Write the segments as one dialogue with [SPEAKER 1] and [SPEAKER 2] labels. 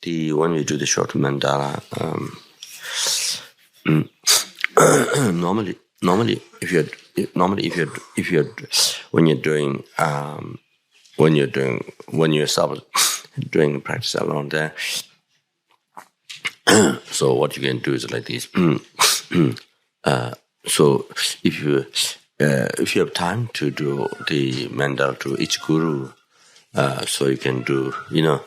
[SPEAKER 1] when we do the short mandala, normally, if you're when you're doing practice alone there, so what you can do is like this. So if you have time to do the mandala to each guru, so you can do to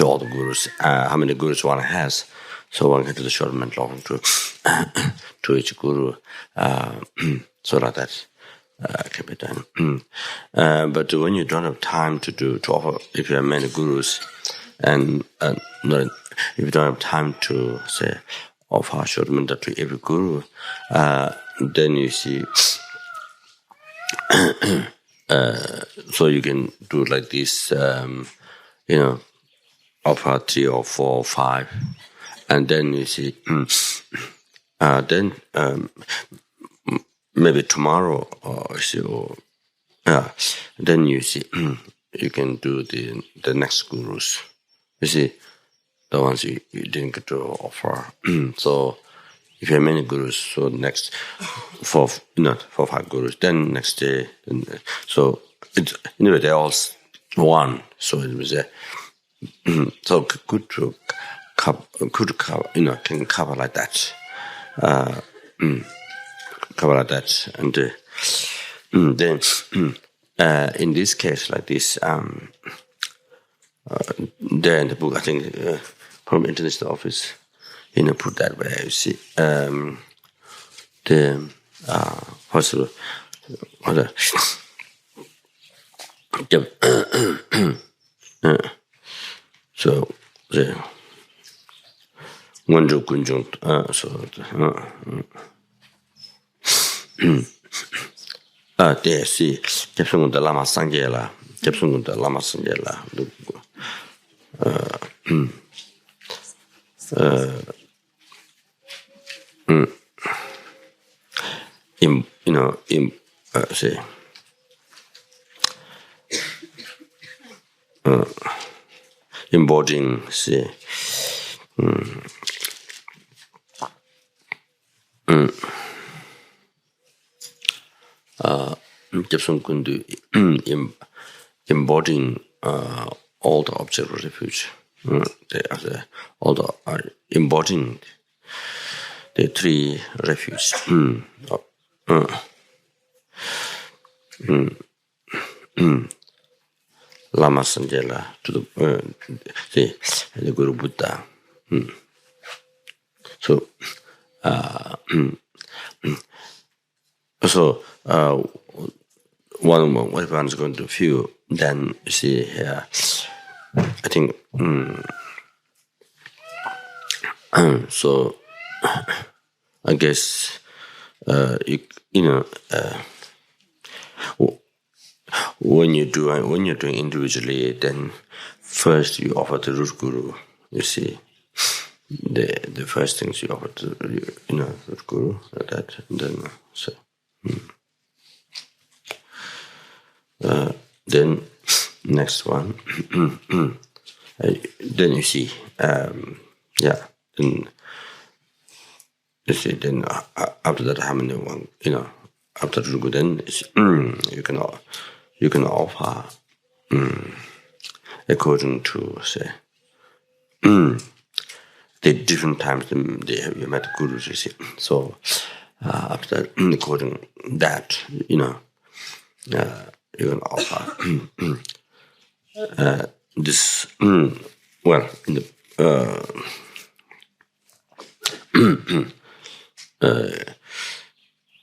[SPEAKER 1] all the gurus. How many gurus one has? So one can do the short mandala to each guru, so that can be done. But when you don't have time to offer, if you have many gurus, and if you don't have time to say offer short mandala to every guru, then you see. So you can do like this, offer 3 or 4 or 5, and then you see, then maybe tomorrow then you see, you can do the next gurus. You see, the ones you didn't get to offer. So if you have many gurus, so next 4 or 5 gurus, then next day, so anyway they're all one. So it was so good to cover, can cover like that, and then in this case like this, there in the book, I think from International Office, put that way. You see, the what's the so the 원조 군중 so there see 접sun군다 라마 상제라 접sun군다 라마 상제라 say embodying, say embodying all the object of refuge. All the embodying the 3 refuge. Lama Sanjala to the Guru Buddha. So, what one is going to feel, then you see here, I think, so I guess, when you're doing individually, then first you offer the root guru. You see, the first things you offer to root guru, like that, and then so. Then next one, then you see, then you see, then after that, how many one, after the guru, then you can offer according to say the different times you met gurus. You see, so after according that, you can offer this. Well, in the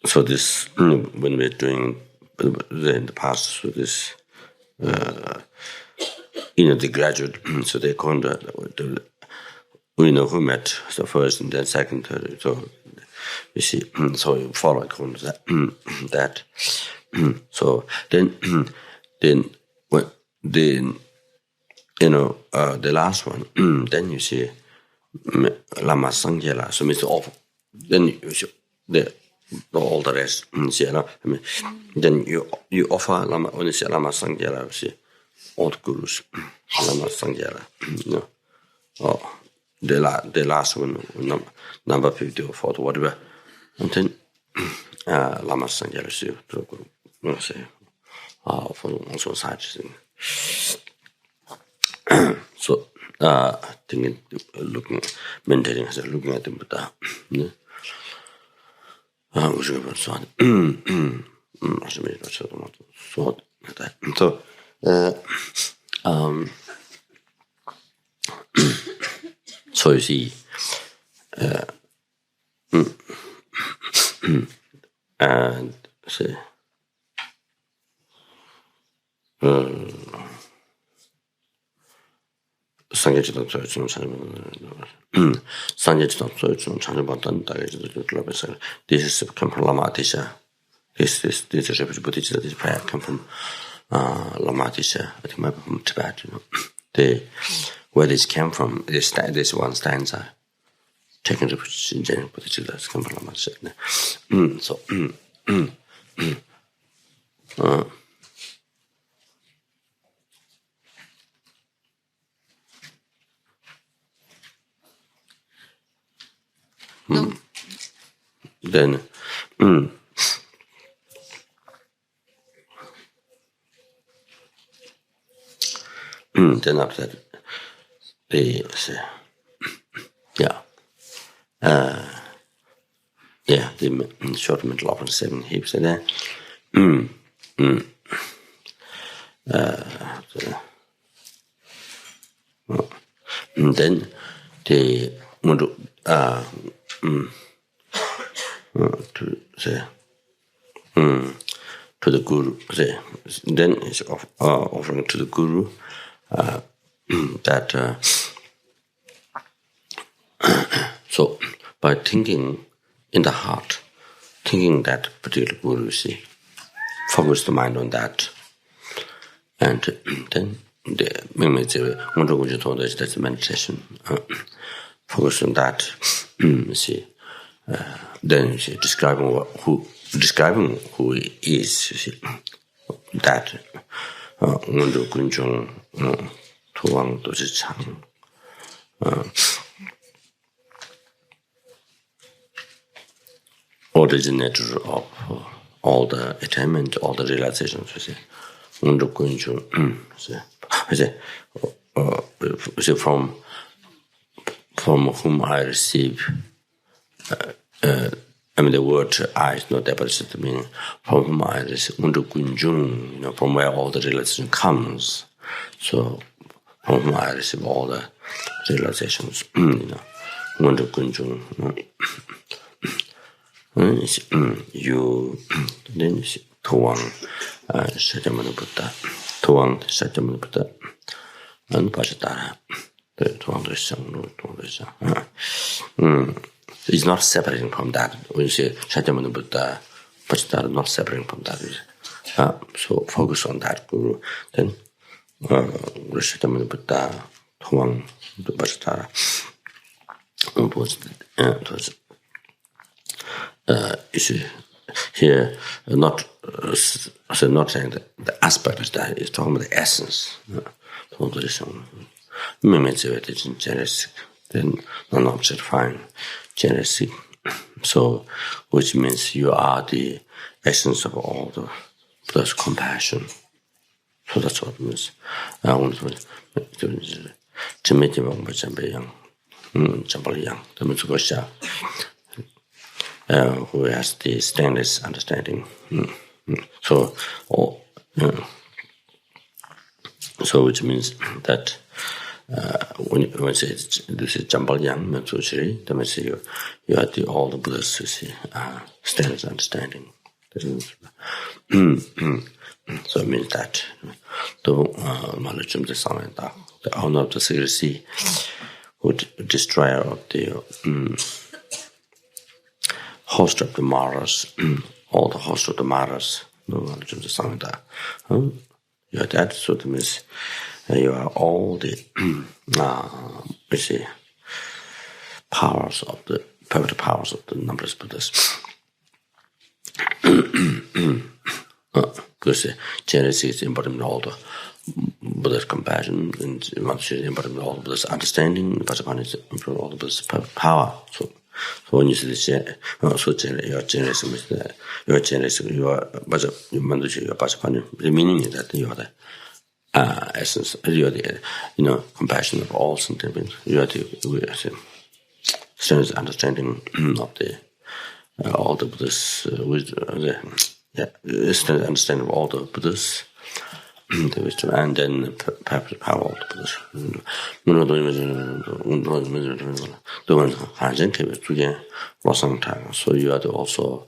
[SPEAKER 1] so this when we're doing in the past, so this the graduate, so they call who met the first and then second, third. So you see, so you follow according to that. So then when the last one, then you see Lama Sangyala, so Mr. Off. Then you see all the rest. Then you offer Lama when you say Lama Sangyala, see all the gurus, Lama Sangyara, the last one, number 50 or 40, whatever. And then Lama Sangyara said, for also such thing. So, thinking, looking, meditating, looking at the Buddha. So, so you see, and say, 상계지도 저좀 상계지도 저좀 찾아봤던 다게지도 클럽에서 this is come from Lamatisha. This is Buddhist, this prayer come from Lamatisha. I think maybe from Tibet. Where this came from, this one stanza, taken to Buddhist, Buddhist come from Lamatisha. So. Then, then after that, they say, the short mental often 7 heaps, and then they want to say to the guru, say, then is offering to the guru that so by thinking in the heart, thinking that particular guru, see, focus the mind on that, and then that's meditation. Focus on that, see. Then you see, describing who he is, you see, that Undu Kunjung Tuang Doji Chang, originator of all the attainment, all the realizations, you see, Undu Kunjung, from whom I receive. The word I is not able to mean from whom I receive undu kunjung, from where all the realization comes. So from whom I receive all the realizations, undu kunjung. You then you see Tuang Sajamana Buddha, Tuang Sajamana Buddha, and Pajatara, the Tuang Rishang. It's not separating from that. When you say Shakyamuni Buddha, Pajatara, not separating from that. So focus on that guru. Then Shakyamuni Buddha, Tuang, Pajatara. You see, here, not saying that the aspect is that, it's talking about the essence. Then non-object fine. Genesis. So, which means you are the essence of all the Buddha's compassion. So that's what it means. Who has the stainless understanding. So, so which means that when you say this is Jambal Yang, that means you are all the Buddhas, you see, stainless understanding. So it means that the owner of the secrecy, destroyer of the host of the Maras, all the host of the Maras, you are that, so that means you are all the powers of the perfect powers of the numberless Buddhas. Because Genesis is embodiment of Buddha's compassion, and embodiment of all Buddha's understanding, Vajrapani is all Buddha's power. So when you see this, your generation, your Vajrapani, the meaning is that you are the essence, you are the, compassion of all sentiments, you are the strange understanding of the all the Buddha's wisdom, strange understanding of all the Buddha's the wisdom, and then perhaps power of the Buddha's. So you are also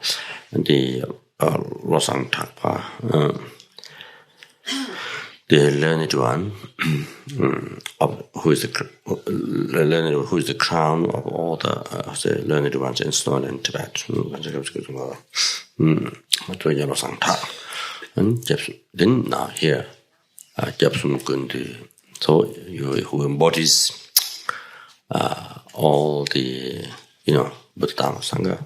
[SPEAKER 1] the Losang Takpa, the learned one, who is the crown of all the learned ones in Stone and Tibet. And then now here, Japsun Kundi, so who embodies all the Buddha Dharma Sangha.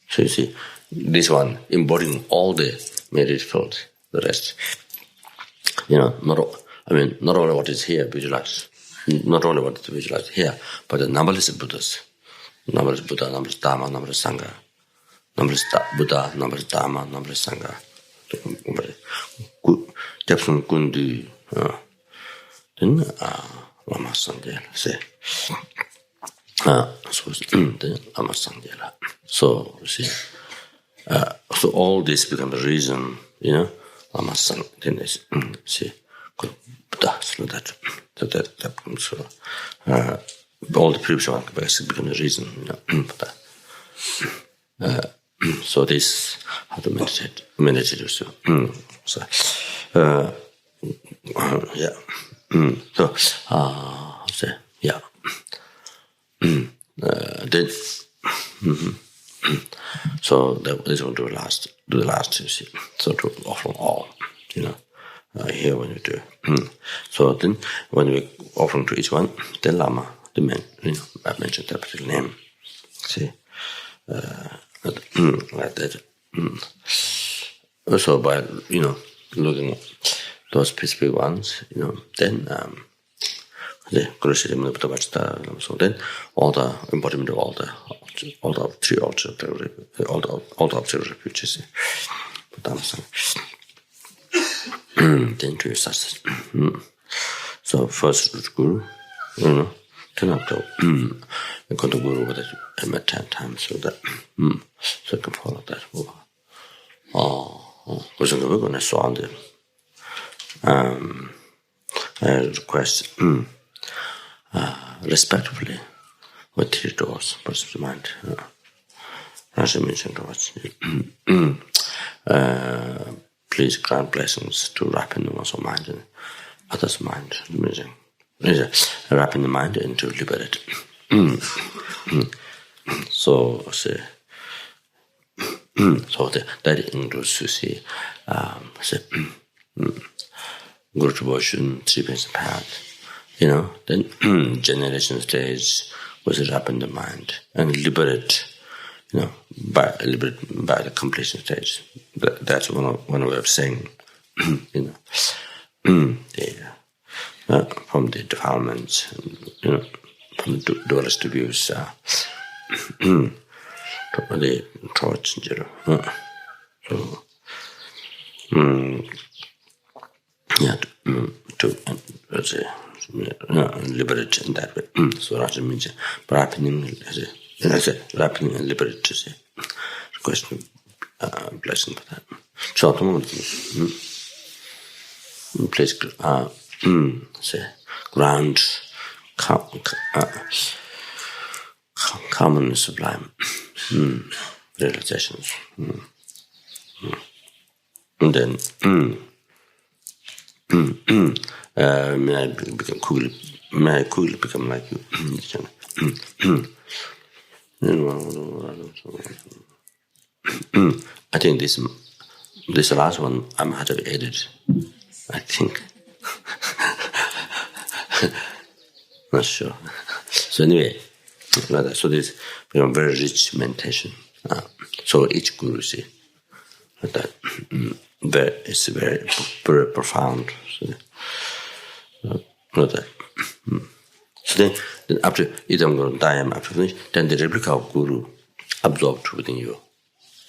[SPEAKER 1] So you see, this one embodying all the merit fields, the rest. Not only what is here visualized, not only what is visualized here, but the numberless Buddhas, numberless Buddha, numberless Dharma, numberless Sangha, numberless Buddha, numberless Dharma, numberless Sangha. Japsun Kundi, then Lama Sangela, say. So then Lama Sangela. So see, so all this becomes the reason, Lama Sang, then see, Buddha, so that becomes all the previous one basically become the reason, so this how to meditate so yeah. So yeah. Then so this will do the last you see. So to offer all, here when you do. So then when we offering to each one, the Lama, the man, I mentioned that particular name. See, like that. Also by looking at those specific ones, then the Guru so then all the embodiment of all the three objects, all the objects refuges. Then to such. So first Guru, turn up to go to Guru with it 10 times so that so I can follow that. We're going to saw on the request respectively with 3 doors, person's mind. As I mentioned, please grant blessings to ripen one's own mind and others' mind. Ripen the mind and to liberate. So say. So that includes to see, Guru devotion, 3 basic paths. Then generation stage was ripen the mind and liberate, by the completion stage. That's one way of saying, from the defilements, from the dualist views, the thoughts, so to liberate in that way. So Raja means ripening and liberate to say question blessing for that. So please say ground common and sublime realizations. And then may I quickly become like you. I think this last one I might have added. I think. Not sure. So anyway, so this become very rich meditation. So each guru see that it's very, very profound. So, not that. So then after idam guru dayam after finish, then the replica of Guru absorbed within you.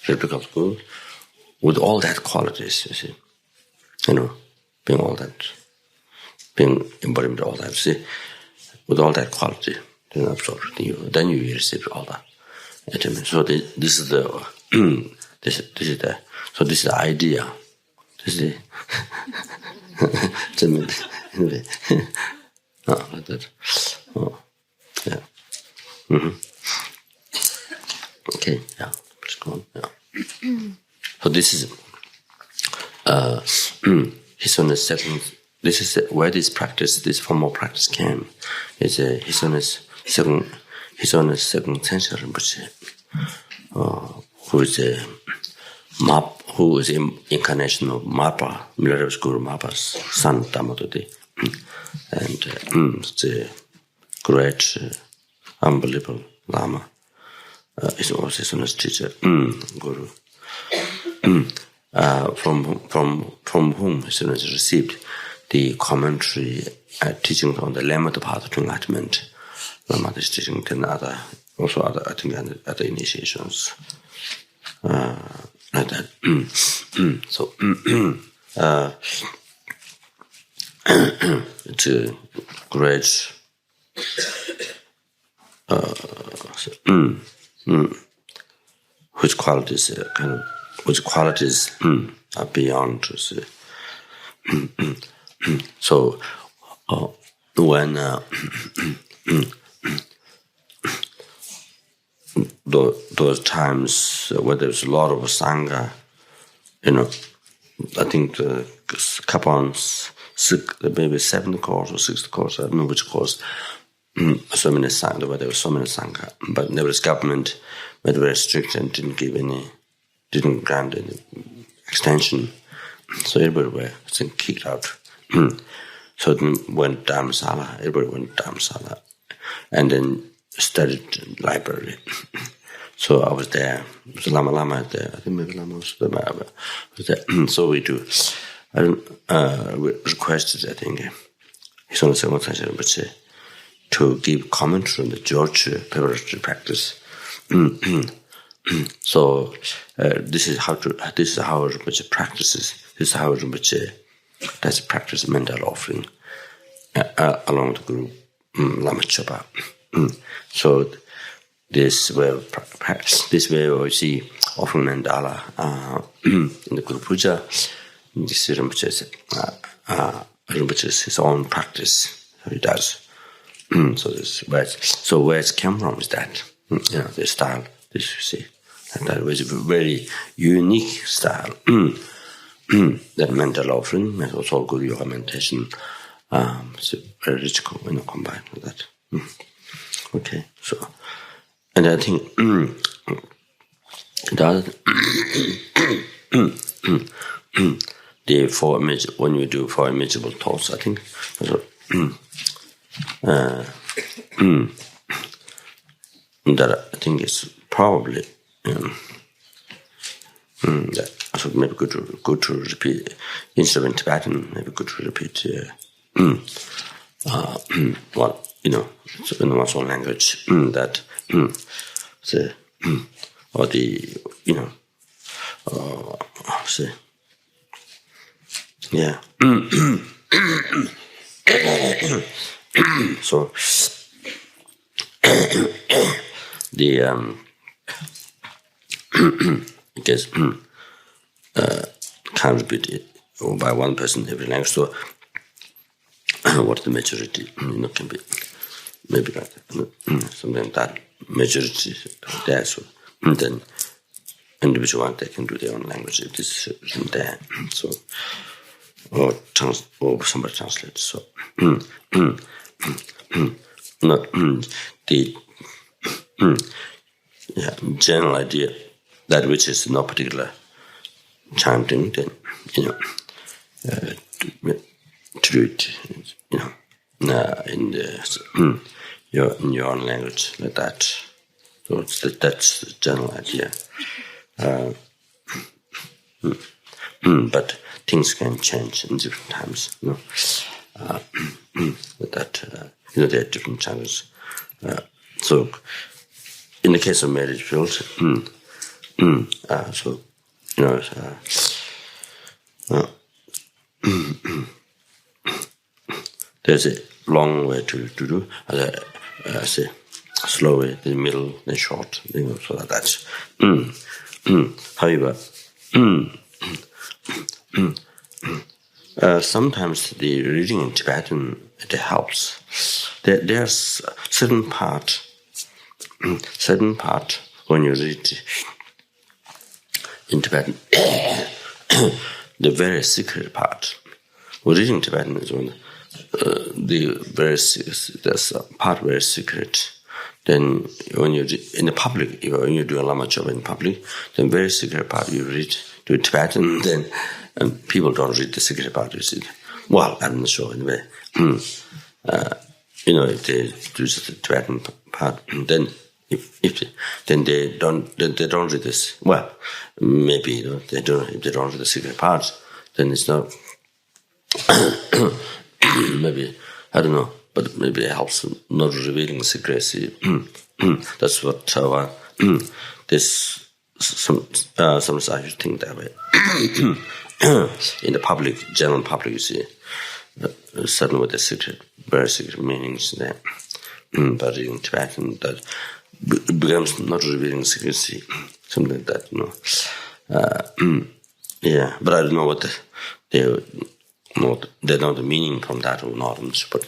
[SPEAKER 1] Replica of Guru with all that qualities, you see. Being all that, being embodiment of all that, see, with all that quality, then absorbed within you. Then you receive all that. So this is the this is the idea. This is the anyway. Like that. Yeah. Okay. Yeah. Please go on. Yeah. So this is his own second. This is where this practice, this formal practice came. It's his own second century Rinpoche, who is incarnation of Mapa, Milareva's Guru Mapa's son, Dhammadodi. And the great, unbelievable Lama is also his own teacher, Guru. From whom he received the commentary teaching on the Lemma path to enlightenment. Lama is teaching and other initiations like that. So it's a great which qualities are beyond to see. So when those times where there's a lot of Sangha, I think the Kapan's maybe 7th course or 6th course, I don't know which course, so many Sangha, where there were so many Sangha, but Nepal's government made very strict and didn't grant any extension, so everybody were kicked out. So then went Dharmasala, everybody went Dharmasala, and then studied library. So I was there. It was Lama there. I think maybe Lama was there. So we do. We requested, I think, his own second to give commentary on the George preparatory practice. So this is how Rinpoche practices. This is how Rinpoche does practice mental offering along the group Lama Chopa. So this way we see offering mandala in the Guru Puja. This is Rinpoche's his own practice. So he does. So where it came from is that the style. This you see, and that was a very unique style. That mental offering and also good yoga meditation. It's very rich, combined with that. Okay, so, and I think the four when you do four imageable thoughts, I think that I think it's probably that also maybe good to repeat instead of in Tibetan, maybe good to repeat so in one's own language that or the say yeah so the I guess can't repeat it by one person every language. So what the majority can be maybe like something like that majority there. So then individual one they can do their own language if this isn't there. So or somebody translates. So not the general idea that which is no particular chanting, then to do it in your own language like that. So that's the general idea. but things can change in different times. That there are different challenges. So, in the case of marriage field, so there's a long way to do. I say slow way, the middle, the short. So that's. However, sometimes the reading in Tibetan it helps. There's certain part when you read in Tibetan, the very secret part. When reading Tibetan is when there's a part very secret. Then when you in the public, when you do a Lama job in public, then very secret part you read to Tibetan, then people don't read the secret part. You see, well, I'm not sure anyway. If they do the Tibetan part, then if then they don't read this. Well, maybe they don't. If they don't read the secret part, then it's not. Maybe I don't know. But maybe it helps not revealing secrecy. That's what this sometimes I should think that way. In the public, general public, you see, certainly with the secret, very secret meanings there. But in Tibetan, that becomes not revealing secrecy, something like that. Yeah, but I don't know what they know the meaning from that or not. But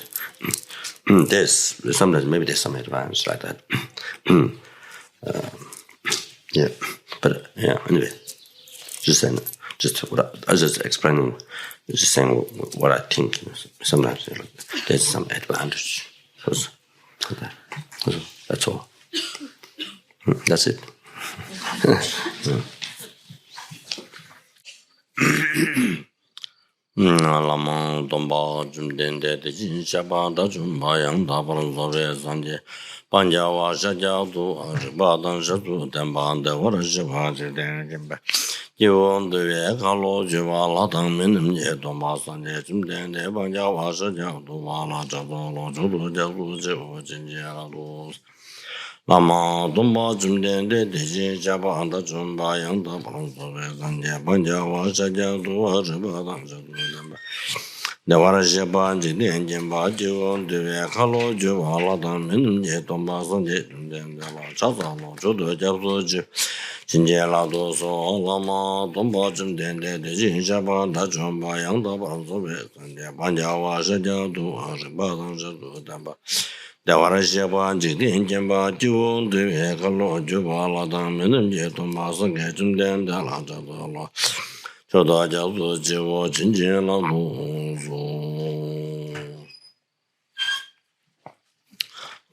[SPEAKER 1] there's sometimes maybe there's some advance like that. Yeah, but yeah. Anyway, just what I was just explaining, just saying what I think. Sometimes there's some advantage. So that's all. That's it. Lama Domba Jumdende de Jin Shaba da Jumba Yang da Balan Zore Sanje Panjawa Shajadu Badan Shadu Demban de Warashima Jimba Yon de Kalo Jiva Latang Minim Domba Sanje Jumdende Panjawa Shajadu Wala Jabalo Judu Jabu Jivu Jinjera Lama Domba Jumdende de Jin Shaba da Jumba Yang da Balan Zore Sanje Panjawa Shajadu Badan Shadu Demba The Warashaba Jin Jimba Jivu de Kalo Jiva Latang Minim Domba Sanje Jumdende Chazalo Judu Jabu Jivu Jinjela doso lama domba jumdende de jinshaba da chomba yang da ba so be sanje panjawa shaja du ba dang shadu damba da warashaba jidin jemba jiwon de kalo juba la dang menem je domba sange jumdende la ja do la choda ja zo jiwo jinjela doso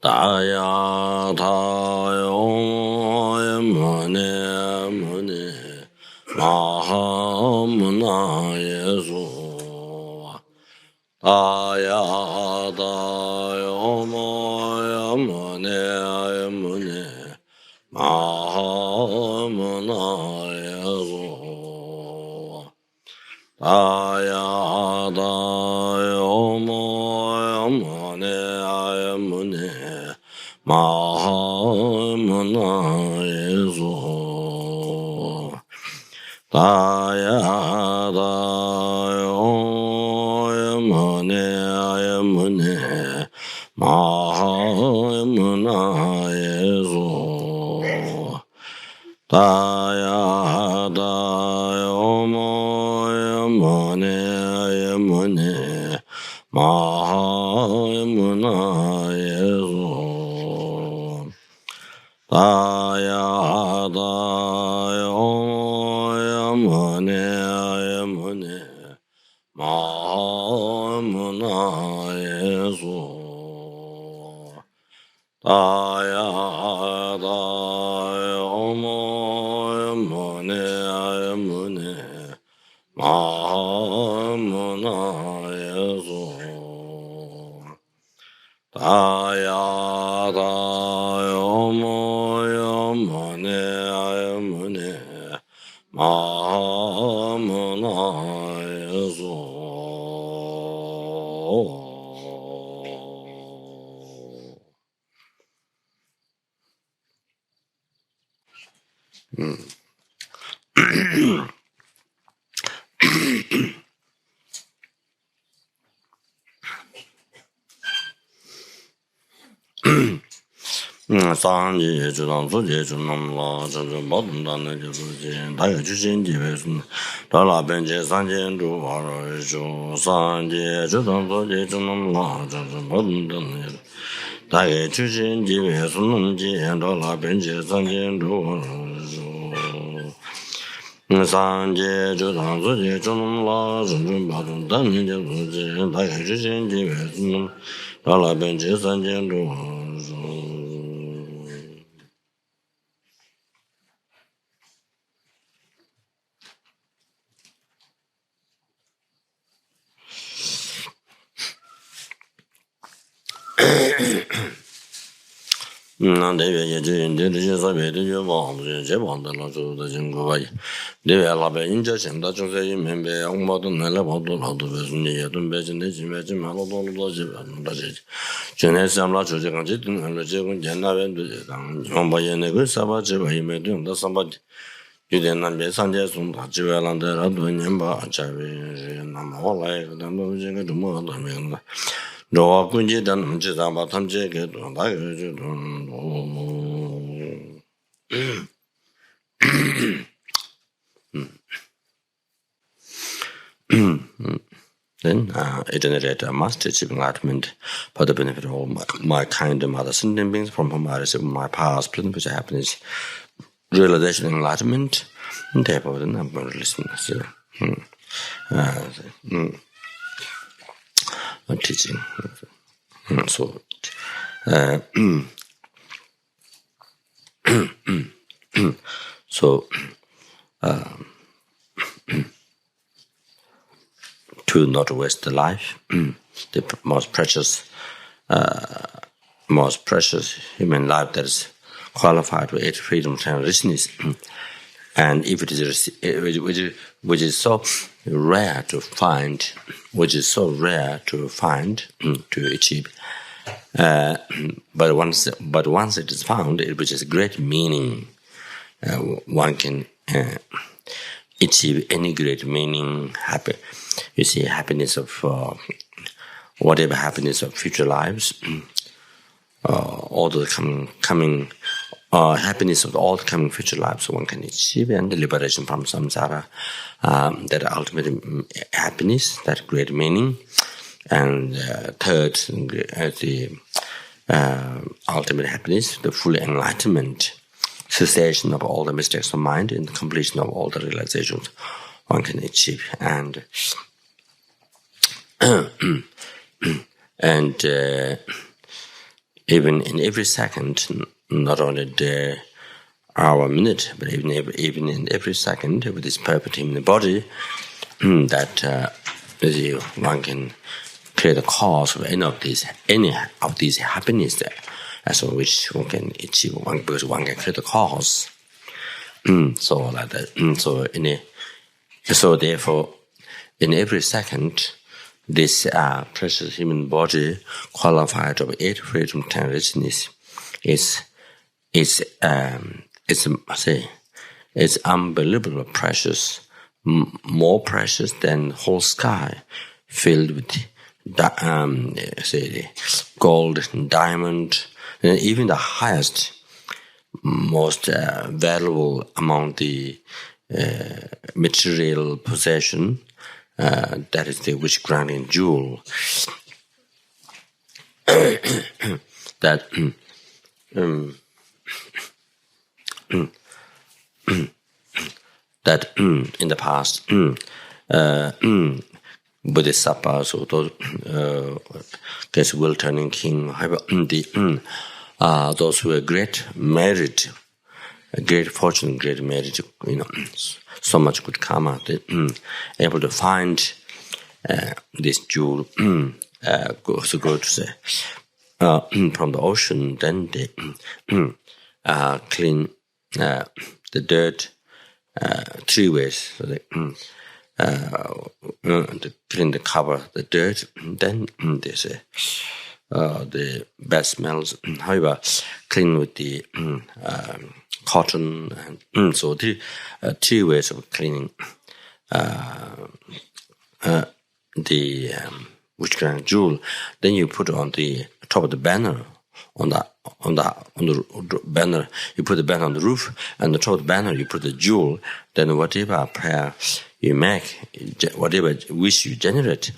[SPEAKER 1] Daya tayo mune mahamuna yesu Daya tayo mune mahamuna yesu Daya tayo mune Mahamuna Yesu Daya Mune Mahamuna Yesu Daya Mune Mahamuna Yesu Daya mune mahamuna Yesu Daya mune mahamuna Yesu Daya mune mahamuna 상지 주당 소제 주남라 전전 모든 단의 주제 다의 주신 집에서 달라벤제 산jen주 와로주 상지 주당 소제 주남라 전전 모든 단의 다의 주신 집에서 넘지 달라벤제 산jen주 와로주 상지 주당 소제 주남라 전전 모든 단의 주제 다의 주신 집에서 달라벤제 산jen주 와로주 내외 예제인데 제사베도 요방도 제방도 저도 증거가 내외 라베 인자 심다 조세이 멤베 양모도 날라보도 나도 무슨 예든 배진데 지매지 말로도 집안다지 전에 삼라 조제가 지든 할로 제군 옛날에도 당 정바예네 그 사바지 바이메도 나 삼바 유대난 배산제 좀 가지와란데라도 년바 자베 남홀라에 그다음에 제가 좀 뭐도 하면 로아 군지단 문제다마 탐제게도 나여주도 Then I generate a master achieving enlightenment for the benefit of all my kind and other sentient beings from whom I receive my past, present, future happiness, realization, and enlightenment. And therefore, then I'm going to listen. Teaching. So, to not waste the life, the most precious human life that is qualified with freedom and richness, and if it is which is so rare to find, to achieve, but once it is found, it which is great meaning, one can achieve any great meaning. Happy, you see, happiness of whatever happiness of future lives, all the coming happiness of all the coming future lives one can achieve, and the liberation from samsara, that ultimate happiness, that great meaning, and third, the ultimate happiness, the full enlightenment, cessation of all the mistakes of mind, and completion of all the realizations one can achieve, and even in every second, not only the hour, minute, but even in every second, with this perfect human body, that one can create a cause of any of these happiness, as which one can achieve, because one can create a cause. So like that. So therefore, in every second, this precious human body, qualified of 8 freedom and richness, is unbelievable precious, more precious than whole sky filled with gold and diamond, and even the highest, most valuable among the material possession, that is the witch grounding jewel, that that in the past, Bodhisattvas, or those will-turning king, those who are great merit, great fortune, great merit, so much good karma, they able to find this jewel, go to say from the ocean, then they clean the dirt 3 ways. So they clean the cover, the dirt, then they say the bad smells. However, clean with the cotton, and so three ways of cleaning the witchcraft jewel. Then you put on the top of the banner, on the banner, you put the banner on the roof, and the top of the banner you put the jewel. Then whatever prayer you make, whatever wish you generate,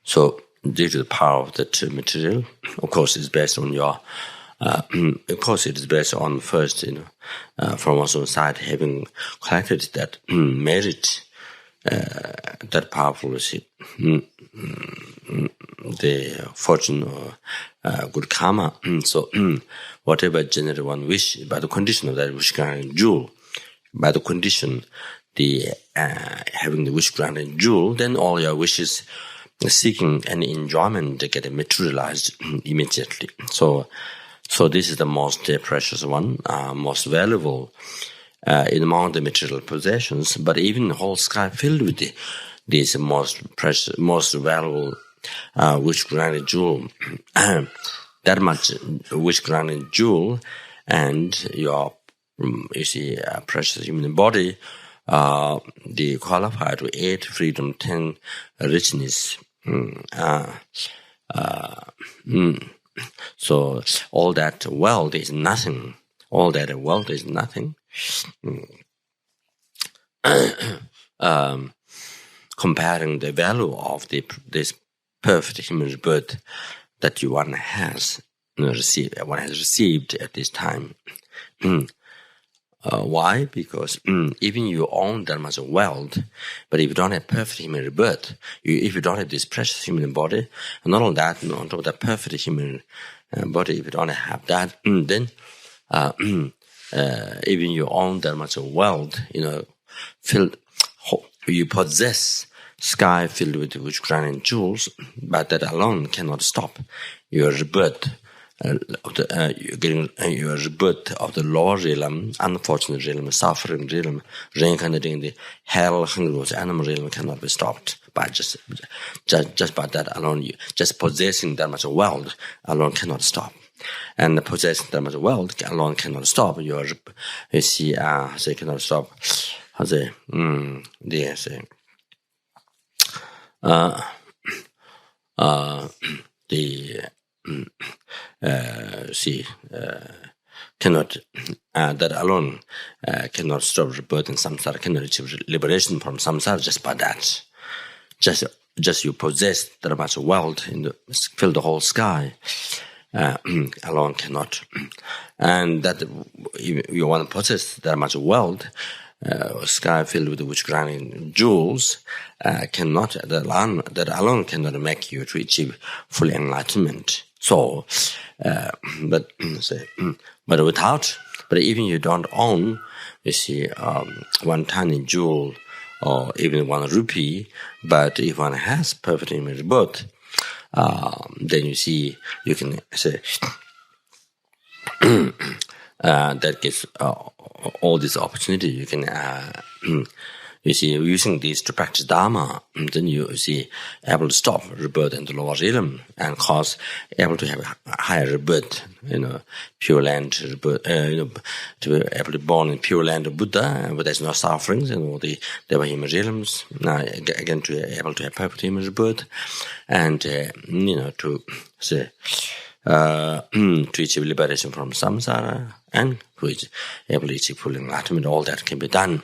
[SPEAKER 1] so due to the power of that material, of course, it's based on your. Of course, it is based on first, from one's own side, having collected that merit, that powerful, the fortune or good karma. So, whatever generate one wish, by the condition of that wish granted jewel, by the condition the having the wish granted jewel, then all your wishes seeking any enjoyment they get materialized immediately. So this is the most precious one, most valuable in among the material possessions. But even the whole sky filled with these most precious, most valuable wish granted jewel, that much wish granted jewel, and your precious human body, they qualify to 8 freedom, 10 richness. So all that wealth is nothing. All that wealth is nothing comparing the value of this perfect human birth that one has received at this time. Why? Because even you own that much wealth, but if you don't have perfect human birth, if you don't have this precious human body, and not only that, on top of that perfect human body, if you don't have that, then even you own that much wealth, filled, you possess sky filled with witchcraft jewels, but that alone cannot stop your rebirth. You're getting your rebirth of the lower realm, unfortunate realm, suffering realm, reincarnating in the hell, hungry animal realm cannot be stopped by just by that alone. Just possessing that much wealth alone cannot stop, and possessing that much wealth alone cannot stop. They cannot stop. Cannot that alone cannot stop rebirth in samsara, cannot achieve liberation from samsara just by that. Just you possess that much wealth fill the whole sky alone cannot, and that you want to possess that much wealth. Sky filled with witchcraft jewels cannot, that alone cannot make you to achieve full enlightenment. So, but even you don't own, one tiny jewel or even 1 rupee, but if one has perfect image birth, then you can say that gives all this opportunity. You can using these to practice Dharma, then you able to stop rebirth in the lower realm and able to have a higher rebirth, pure land rebirth, to be able to be born in pure land of Buddha, where there's no sufferings and all the human realms. Again, to be able to have perfect human rebirth, and to achieve liberation from samsara, and to able to achieve full enlightenment. All that can be done.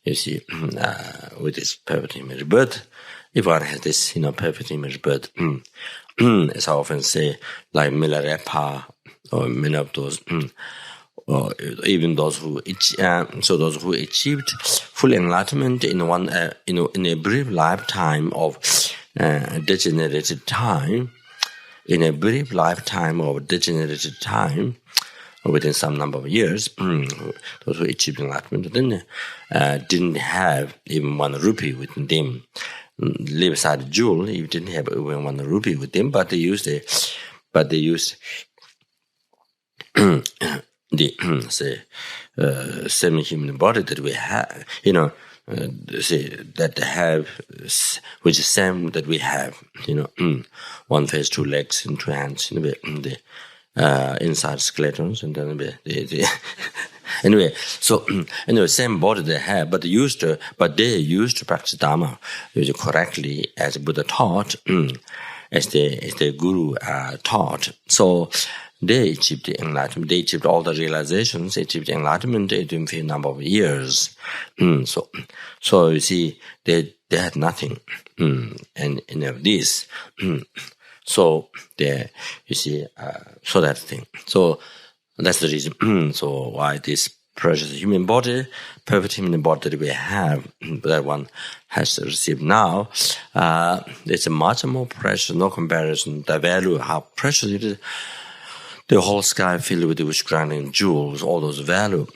[SPEAKER 1] With this perfect image birth, if one has this, perfect image birth, as I often say, like Milarepa or many of those, or even those who achieved full enlightenment in a brief lifetime of degenerated time, within some number of years, those who achieved enlightenment then didn't have even 1 rupee with them. Leave aside the jewel, you didn't have even 1 rupee with them, but they used the semi-human body that we have, that they have, which is same that we have, 1 face, 2 legs, and 2 hands, inside skeletons, and then anyway. So anyway, same body they have, but they used to practice Dharma correctly as Buddha taught, as the Guru taught. So they achieved the enlightenment. They achieved all the realizations. They achieved enlightenment in a number of years. So you see, they had nothing, and of this. So there, you see, so that's the thing. So that's the reason. So why this precious human body, perfect human body that we have, that one has received now, it's much more precious. No comparison. The value, how precious it is. The whole sky filled with rich grinding jewels, all those value.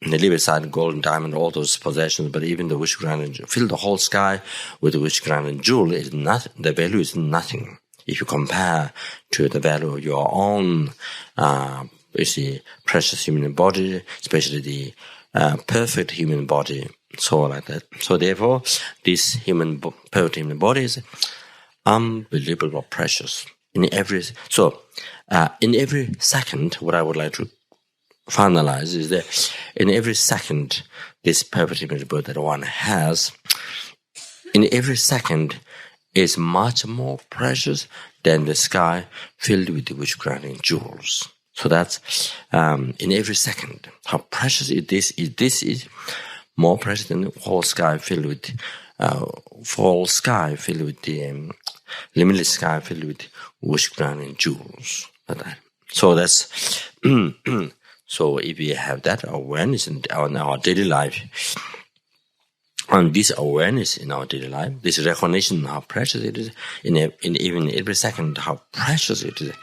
[SPEAKER 1] They leave aside gold and diamond, all those possessions, but even the rich grinding jewel, fill the whole sky with the rich grinding jewel is nothing. The value is nothing if you compare to the value of your own, you see, precious human body, especially the perfect human body, so like that. So therefore, this perfect human body is unbelievable precious. In every second, what I would like to finalize is that in every second, this perfect human body that one has, in every second, is much more precious than the sky filled with the rich grinding jewels. So that's in every second. How precious this is more precious than the whole sky filled with the limitless sky filled with rich grinding jewels. So that's so if we have that awareness in our daily life, and this awareness in our daily life, this recognition how precious it is, in even every second how precious it is,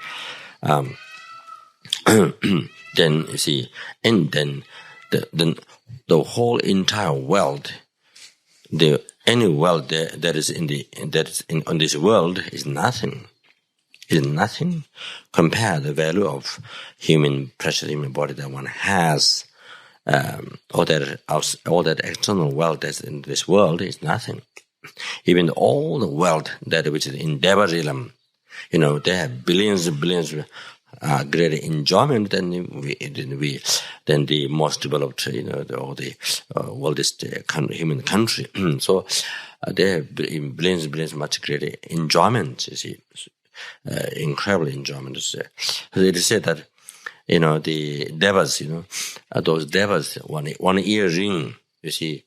[SPEAKER 1] then you see, and then the whole entire world, any world that is on this world is nothing. Is nothing compared to the value of precious human body that one has. All that external world that's in this world is nothing. Even all the world which is in Deva realm, they have billions and billions greater enjoyment than the most developed, all the worldest human country. So they have billions and billions much greater enjoyment. You see, incredible enjoyment. So it is said that the devas, those devas, one earring. You see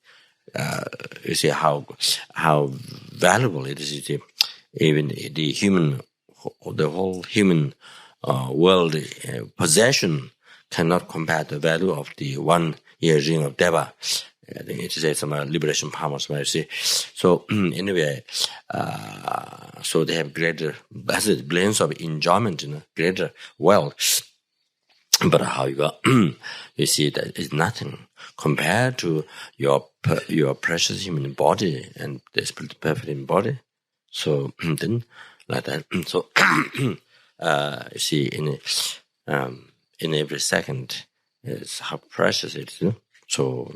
[SPEAKER 1] how valuable it is. Even the whole human world possession cannot compare the value of the one earring of Deva. I think it is some liberation power, you see. So anyway, so they have greater billions of enjoyment, greater wealth. But however, you see that it's nothing compared to your precious human body and the perfect human body. So then, like that. So you see, in every second, is how precious it is. So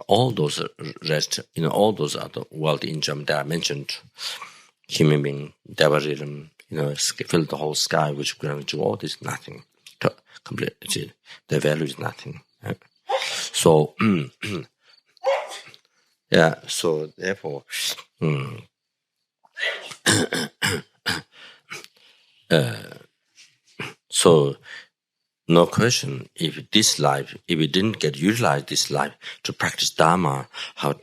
[SPEAKER 1] all those rest, all those other world enjoyment that I mentioned, human being, Devarism, fill the whole sky, which ground to all this, nothing. Completely, the value is nothing. So, yeah. So therefore, so no question. If we didn't get utilized this life to practice Dharma, how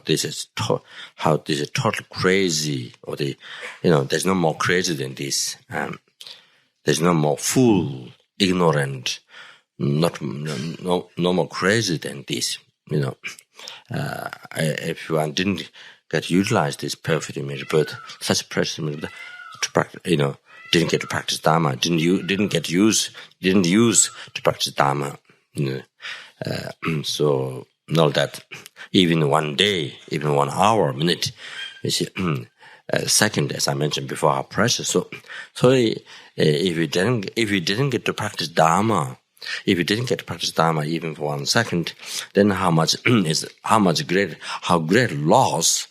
[SPEAKER 1] this is totally crazy, or there's no more crazy than this. There's no more fool, ignorant, no more crazy than this. If one didn't get utilized this perfect image, but such precious image to practice, didn't get to practice Dharma, didn't use to practice Dharma. So know that even one day, even 1 hour, minute, you see, second, as I mentioned before, are precious. So if you didn't get to practice Dharma, even for 1 second, then how great loss,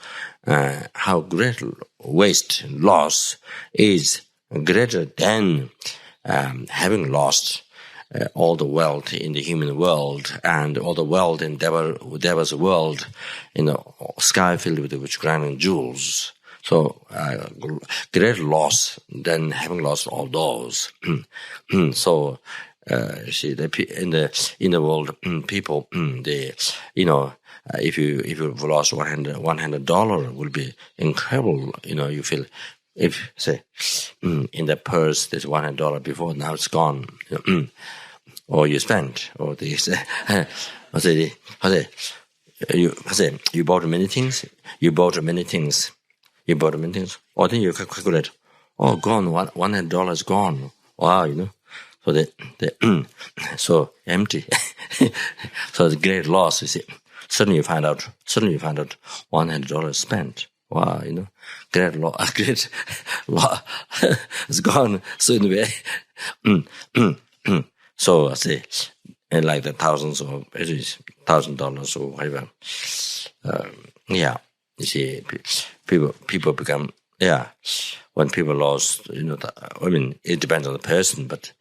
[SPEAKER 1] how great waste loss is greater than having lost all the wealth in the human world and all the wealth in Deva's world, sky filled with crown jewels. So great loss than having lost all those. So you see, in the world, people, they, if you lost $100 will be incredible. You feel, if say in the purse there's $100 before, now it's gone. Or you spent, or they say, you bought many things. Or then you calculate, oh, gone, $100 is gone. Wow, So so empty. So it's a great loss, you see. Suddenly you find out $100 spent. Wow, great loss, great loss. It's gone. So anyway, so I say, and like the thousands or $1,000 or whatever. You see, people become, when people lost, it depends on the person, but,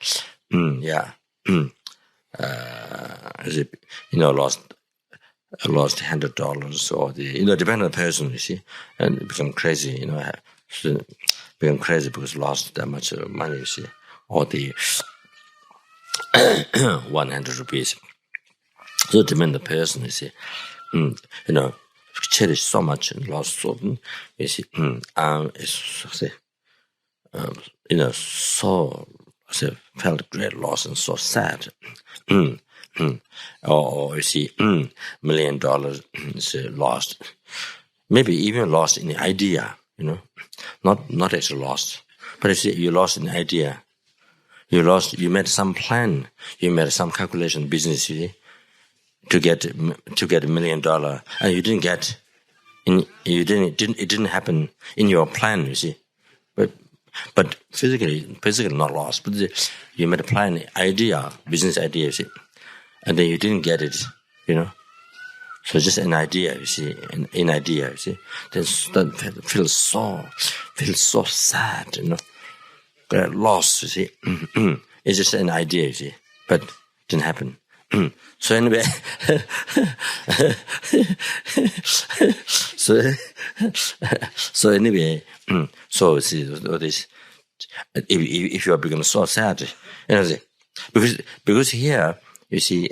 [SPEAKER 1] lost $100 or depend on the person, you see, and become crazy, become crazy because lost that much money, you see, or the 100 rupees. So it depends on the person, you see, cherish so much and lost so, you see, so felt great loss and so sad. Or you see, $1 million is lost. Maybe even lost in the idea, not actually lost. But you see, you lost in the idea. You made some plan, you made some calculation business, you see, to get $1 million, and you didn't get. It didn't happen in your plan, you see. But physically not lost. But you made a plan, business idea, you see, and then you didn't get it, So just an idea, you see, an idea, you see. Then feels so sad, lost, you see. It's just an idea, you see, but it didn't happen. So anyway, so see this. If you are becoming so sad, because here you see,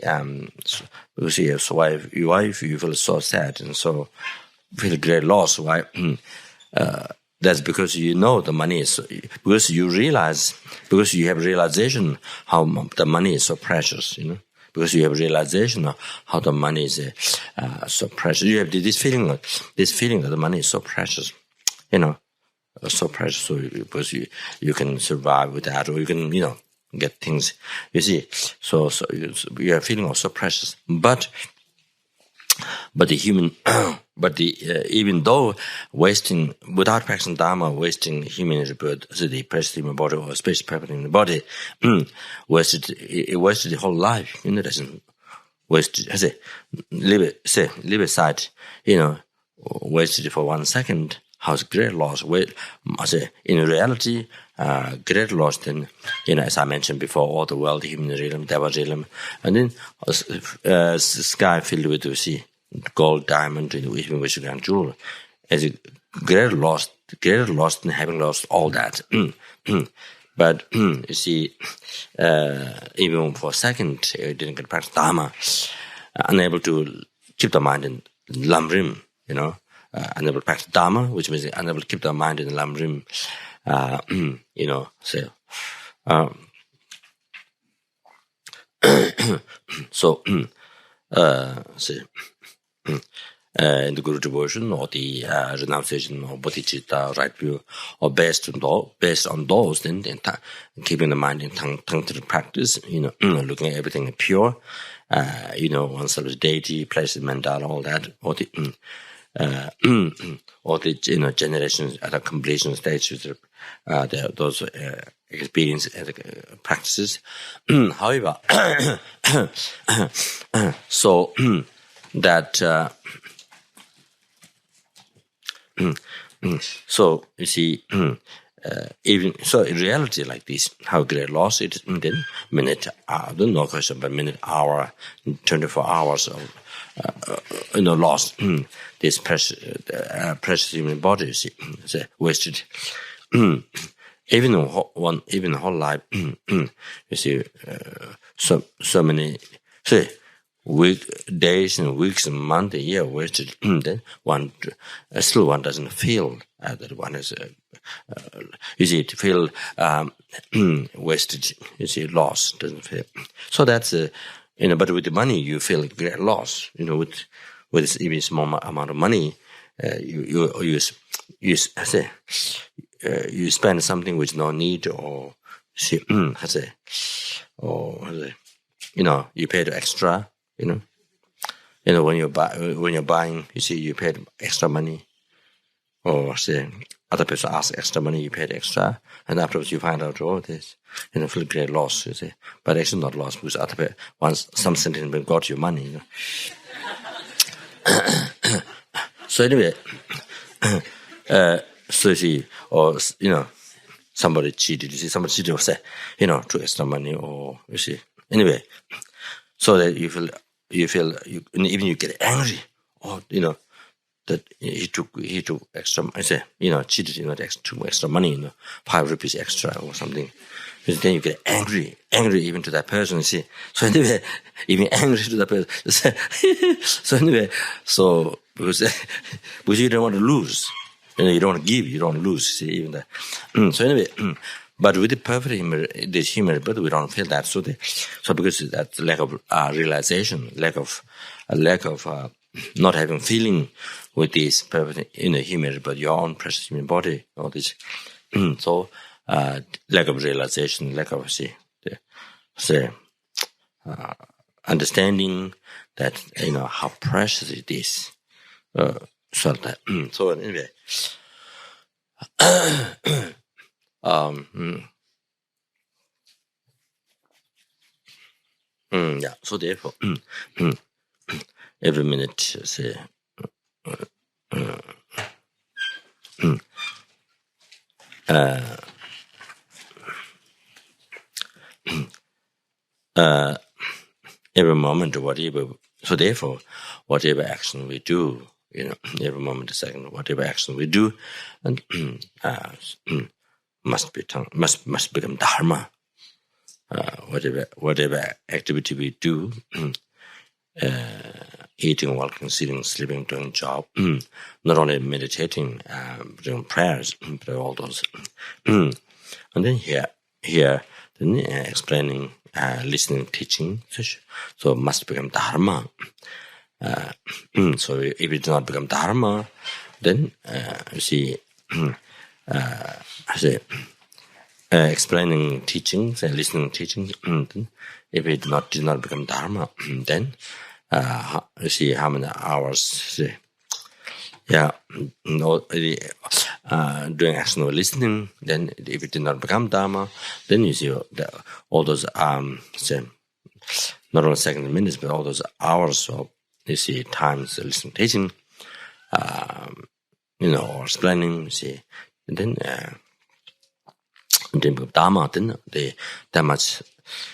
[SPEAKER 1] because here, so why you feel so sad and so feel great loss? Why? That's because the money is, because you have realization how the money is so precious, Because you have realization of how the money is so precious. You have this feeling that the money is so precious, so precious. So because you can survive with that, or you can get things. You see, so you have a feeling of so precious. But the human, even though wasting, without practicing Dharma, wasting human rebirth, so the precious human body or space purpose in the body, wasted the whole life. Doesn't waste. Leave aside. Wasted it for 1 second. How's great loss? In reality, great loss. Then, as I mentioned before, all the world, human realm, Deva realm, and then sky filled with, you see, gold, diamond, even with grand jewel, as a greater loss than having lost all that. But you see, even for a second, you didn't get practice Dharma, unable to keep the mind in Lamrim, unable to practice Dharma, which means unable to keep the mind in Lamrim, in the Guru devotion or the renunciation or bodhicitta, right view, or based on those, then keeping the mind in tentative practice, looking at everything pure, oneself as deity, place mandala, all that, or the generations at a completion stage, those experience practices. However, so that so you see, even so, in reality, like this, how great loss it is in the minute, no question, but minute, hour, 24 hours of, lost. This precious human body, you see, wasted. Even whole life, you see, so many, say, days and weeks and months, a year wasted. Then one doesn't feel that one is, you see, to feel wasted. You see, loss doesn't feel. So that's but with the money you feel great loss. With even small amount of money, you spend something with no need, or you pay the extra. When you're buying, you see, you paid extra money, or say other person ask extra money, you paid extra, and afterwards you find out, this, feel great loss, you see, but actually not loss, because once some sentiment got your money, So anyway, so you see, or somebody cheated, you see, somebody cheated, or say, took extra money, or you see, anyway, so that you feel, even you get angry, or that he took extra, I say, cheated, took extra money, 5 rupees extra or something. Then you get angry even to that person, you see. So anyway, even angry to that person. So anyway, because you don't want to lose, you don't want to give, you don't want to lose, see, even that. So anyway, but with the perfect humor, but we don't feel that. So because that lack of realization, lack of not having feeling with this perfect humor, but your own precious human body, all this. So lack of realization, lack of understanding that how precious it is. So anyway. Yeah, so therefore, every minute, say, every moment, whatever, so therefore, whatever action we do, every moment, a second, whatever action we do, and must become Dharma. Whatever activity we do, eating, walking, sitting, sleeping, doing job, not only meditating, doing prayers, but all those. And then here, then explaining, listening, teaching, so must become Dharma. So if it does not become Dharma, then you see, I say, explaining teachings and listening teachings, if it did not become Dharma, then you see how many hours, see, doing action or listening, then if it did not become Dharma, then you see all those say, not only seconds and minutes, but all those hours of, you see, times listening teaching, or explaining, you see, and then Dharma, then that much,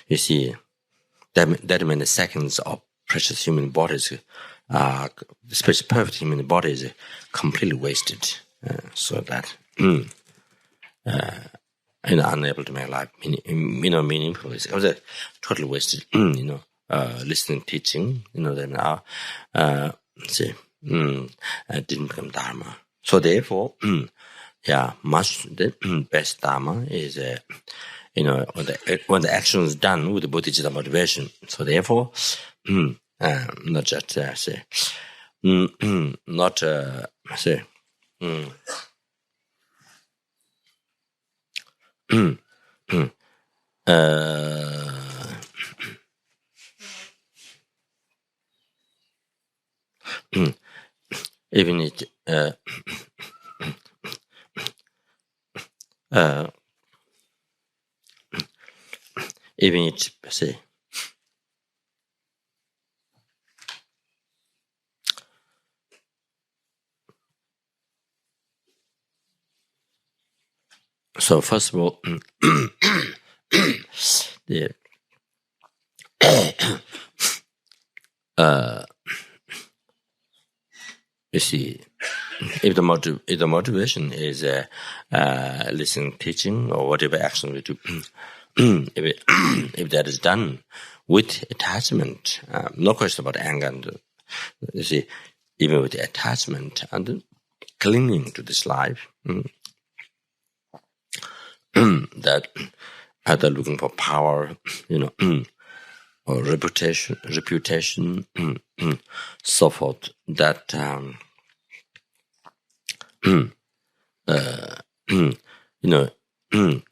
[SPEAKER 1] you see, that many seconds of precious human bodies, especially perfect human bodies, completely wasted. So that, unable to make life, meaningful. It was totally wasted. Listening, teaching, then see, didn't become Dharma. So therefore, the best Dharma is, when the action is done with the bodhicitta motivation. So therefore, not just say, not say, even it, even it, say, So first of all, the you see, if the motivation is listening, teaching, or whatever action we do, if that is done with attachment, no question about anger, and you see, even with the attachment and clinging to this life, that either looking for power, or reputation, so forth, that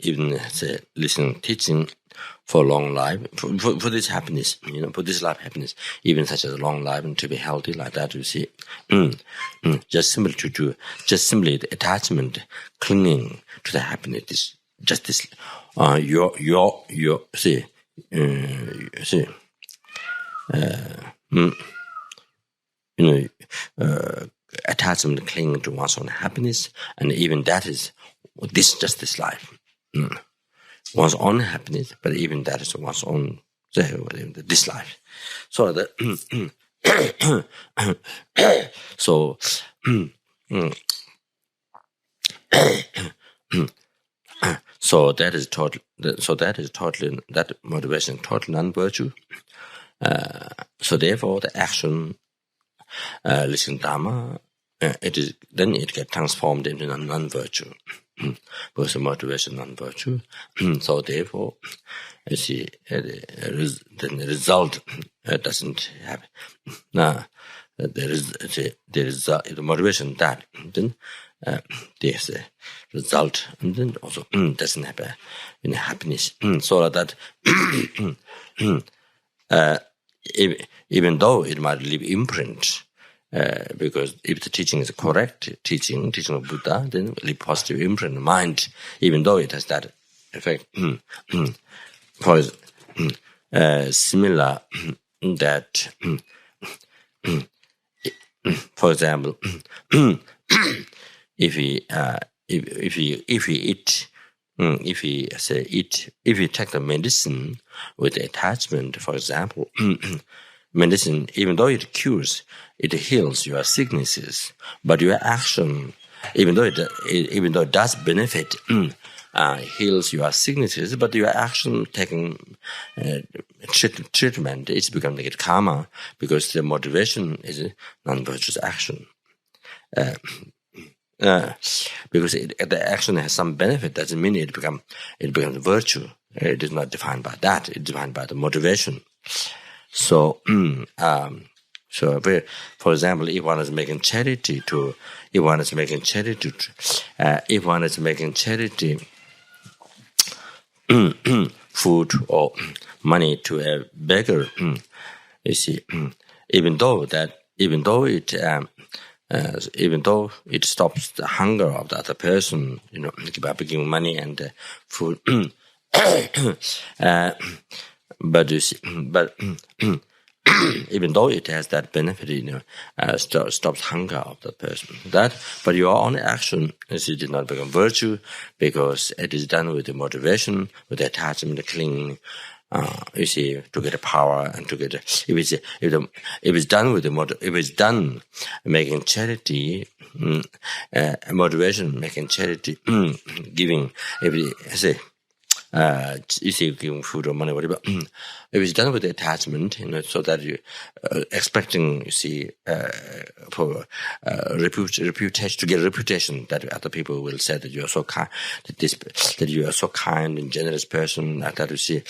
[SPEAKER 1] even say listening, teaching for long life, for this happiness, for this life happiness, even such as a long life and to be healthy like that, you see, just simply the attachment, clinging to the happiness, just this, attachment, clinging to one's own happiness, and even that is this life, one's own happiness, but even that is one's own this life. So that so that is total. So that is totally, that motivation totally non-virtue. So therefore, the action, listening Dharma, it gets transformed into a non-virtue, because the motivation non-virtue. So therefore, you see, the result doesn't have. There is the motivation that then there's a result, and then also doesn't have a happiness. So that even though it might leave imprint, because if the teaching is correct, teaching of Buddha, then it leave positive imprint in the mind, even though it has that effect. For similar that, for example, if we take the medicine with attachment, for example, medicine, even though it cures, it heals your sicknesses, but your action, even though it does benefit, heals your sicknesses, but your action taking treatment, it's become like karma, because the motivation is a non-virtuous action. Because the action has some benefit, doesn't mean it becomes virtue. It is not defined by that. It's defined by the motivation. So, for example, if one is making charity food or money to a beggar, you see, even though it stops the hunger of the other person, by giving money and food, but you see, even though it has that benefit, stops hunger of the person. But your own action, did not become virtue, because it is done with the motivation, with the attachment, the clinging. You see, to get a power and to get if it's done making charity, motivation, making charity, giving, you see, giving food or money, whatever. If it's done with the attachment, so that you expecting, you see, for reputation, to get a reputation, that other people will say that you are so kind, that you are so kind and generous person, that you see,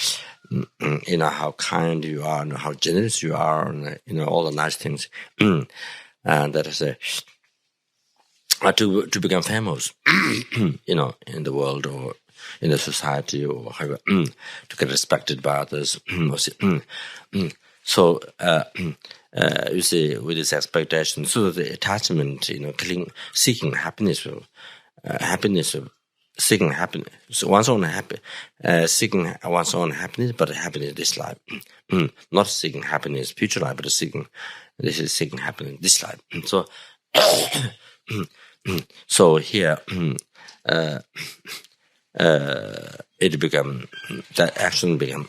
[SPEAKER 1] how kind you are and how generous you are, and all the nice things, and that is to become famous, in the world or in the society, or however, to get respected by others. So, you see, with this expectation, so the attachment, seeking happiness, seeking happiness, so one's own seeking one's own happiness, but happiness this life, not seeking happiness future life, but seeking happiness this life. So, so here, it become that action become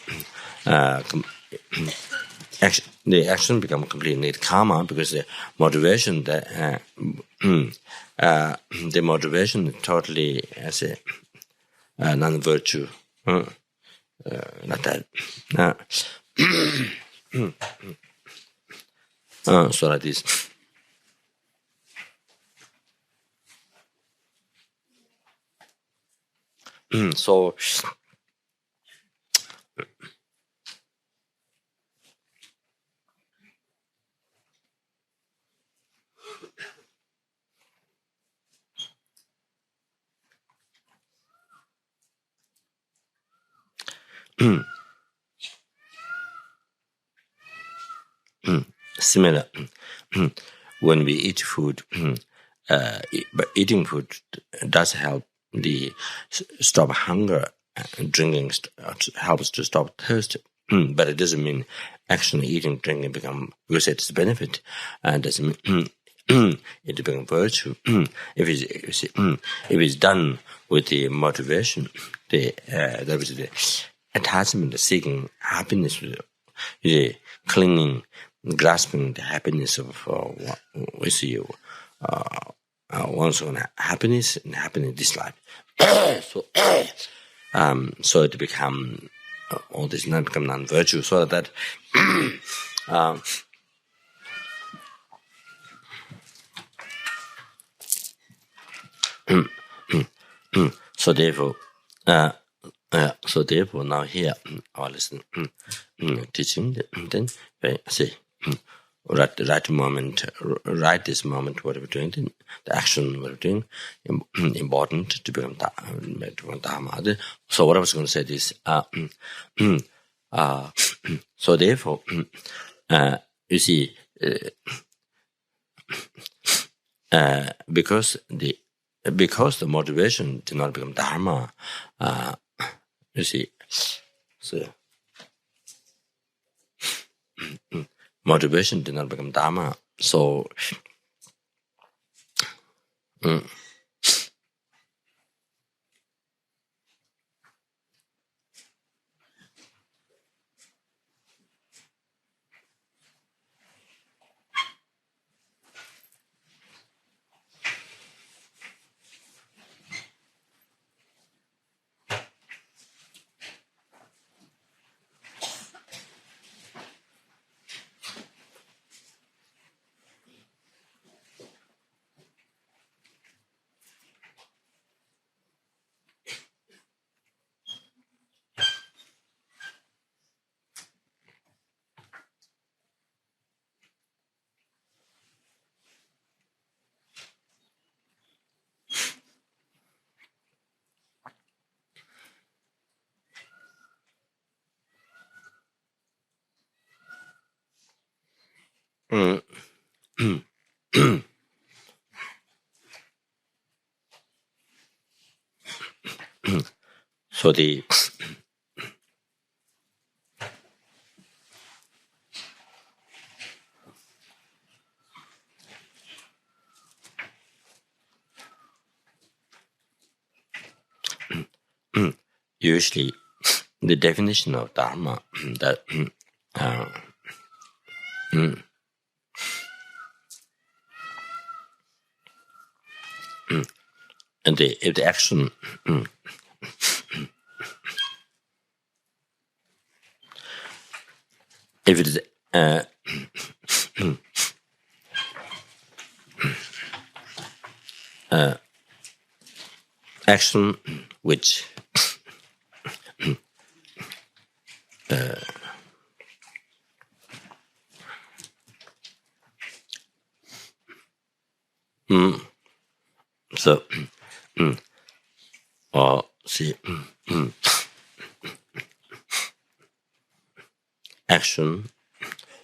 [SPEAKER 1] the action become completely karma, because the motivation the motivation is totally as a non-virtue, like that. So like this. So similar, when we eat food, but eating food does help the stop hunger. Drinking helps to stop thirst, but it doesn't mean actually eating, drinking become, because it's a benefit, and doesn't mean it become virtue. If it's done with the motivation, there is the attachment, the seeking happiness, the clinging, grasping the happiness of we see one's own happiness and happiness in this life. So it become all this not become non-virtue, so that so therefore now here our listen teaching, then say right moment, right this moment, what we're doing, the action we're doing, important to become Dharma. So what I was going to say is, so therefore, you see, because the motivation did not become Dharma, you see, so motivation did not become Dharma, so so the usually the definition of Dharma that and if the action if it is action which so or see action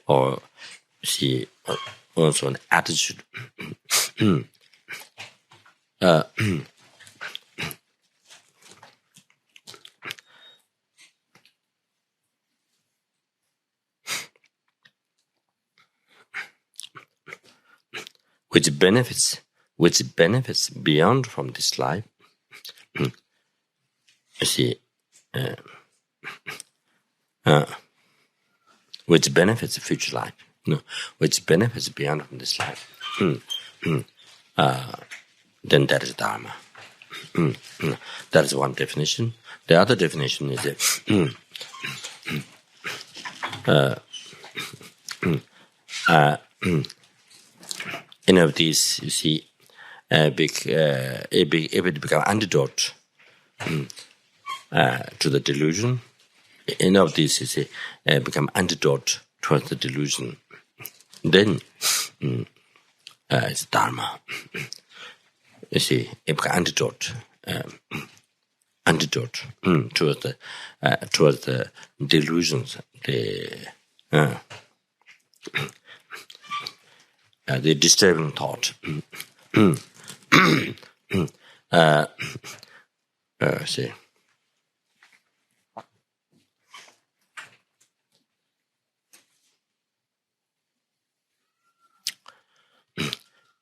[SPEAKER 1] or see also an attitude which benefits beyond from this life, you see, which benefits the future life, which benefits beyond from this life, then that is Dharma. That is one definition. The other definition is that any of these, you see, if it become antidote to the delusion, any of these, you see, become antidote towards the delusion, then it's Dharma. You see, it becomes antidote towards the delusions, the disturbing thought. See.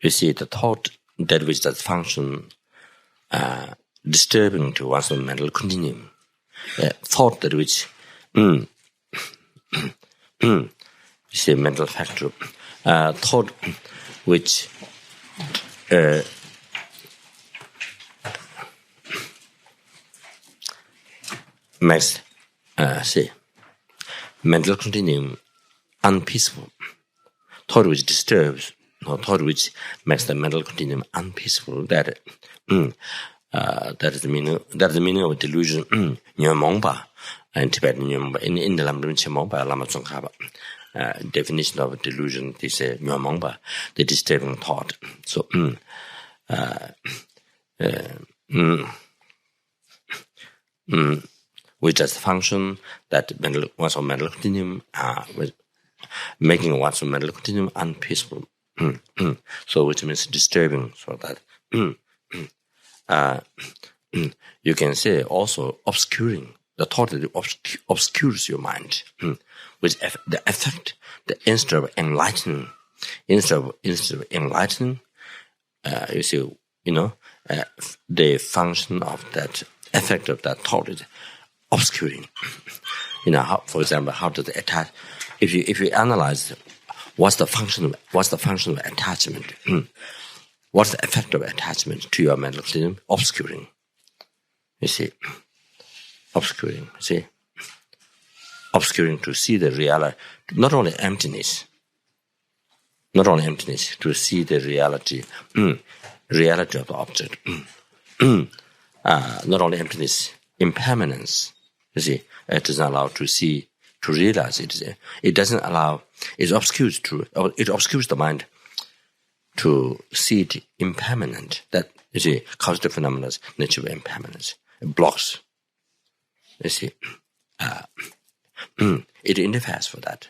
[SPEAKER 1] You see, the thought that which does function disturbing to one's mental continuum, thought that which you see, mental factor, thought which makes say mental continuum unpeaceful, thought which disturbs, or thought which makes the mental continuum unpeaceful. That is the meaning. That is the meaning of delusion. Nyamongpa, in Tibetan Nyamongpa, in the language Nyamongpa, Lama Tsongkhapa. Definition of delusion is Nyamongpa, the disturbing thought. So, which does function that one's mental continuum, making one's mental continuum unpeaceful. So, which means disturbing, so that you can say also obscuring, the thought that obscures your mind, with the effect, instead of enlightening, you see, the function of that effect of that thought is obscuring. How, for example, how does it attach? If you analyze what's the function of attachment, what's the effect of attachment to your mental continuum? Obscuring. You see, obscuring. See, obscuring to see the reality, not only emptiness, to see the reality of the object. Not only emptiness, impermanence. You see, it doesn't allow to see, to realize it. It doesn't allow. It obscures the mind to see it impermanent. That, you see, causative phenomena, nature of impermanence. It blocks. You see, it interferes for that.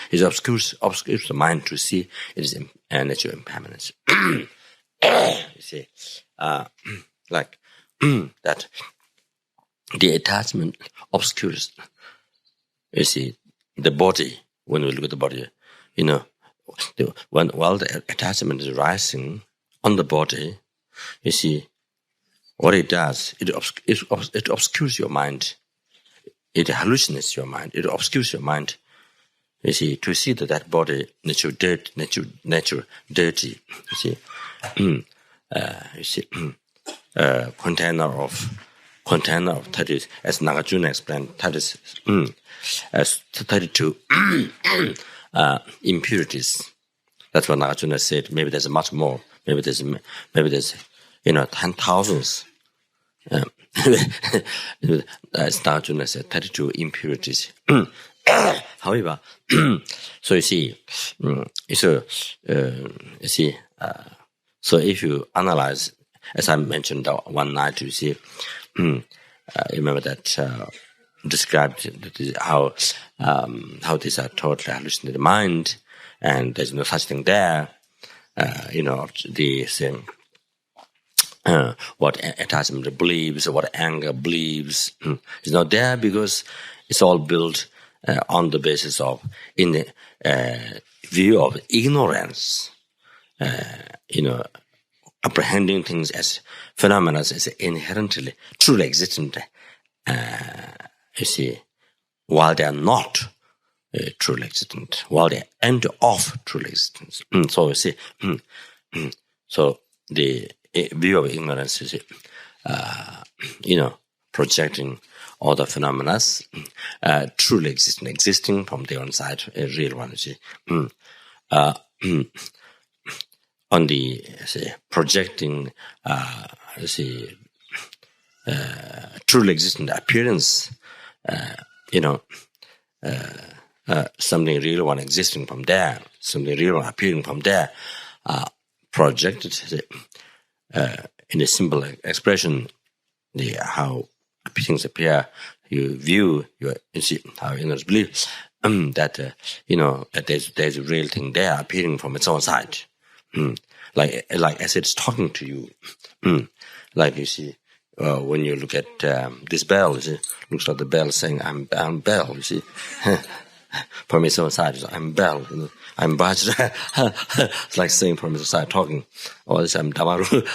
[SPEAKER 1] It obscures the mind to see it is nature of impermanence. You see, like that. The attachment obscures. You see, the body. When we look at the body, while the attachment is rising on the body, you see, what it does, it obscures your mind. It hallucinates your mind. It obscures your mind. You see, to see that body nature dirty. You see, container of 30, as Nagarjuna explained, 32 impurities. That's what Nagarjuna said. Maybe there's much more. Maybe there's 10,000s. As Nagarjuna said, 32 impurities. However, so you see, so if you analyze, as I mentioned one night, you see, remember that described how these are totally hallucinated mind, and there's no such thing there. What attachment believes, what anger believes, is not there because it's all built on the basis of, in the view of ignorance, apprehending things as phenomena as inherently truly existent you see, while they are not truly existent, while they end off truly existence. So you see, so the view of ignorance is, projecting all the phenomena truly existing from their own side, a real one. You see, on the projecting, truly existent appearance, something real one existing from there, something real one appearing from there, projected in a simple expression, how things appear. You view you see how ignorance believes that that there's a real thing there appearing from its own side, like as it's talking to you, like you see. When you look at this bell, you see, looks like the bell saying, "I'm bell." You see, from its own side, I'm bell. I'm Bajra. It's like saying from its side, talking. Or this, I'm Damaru.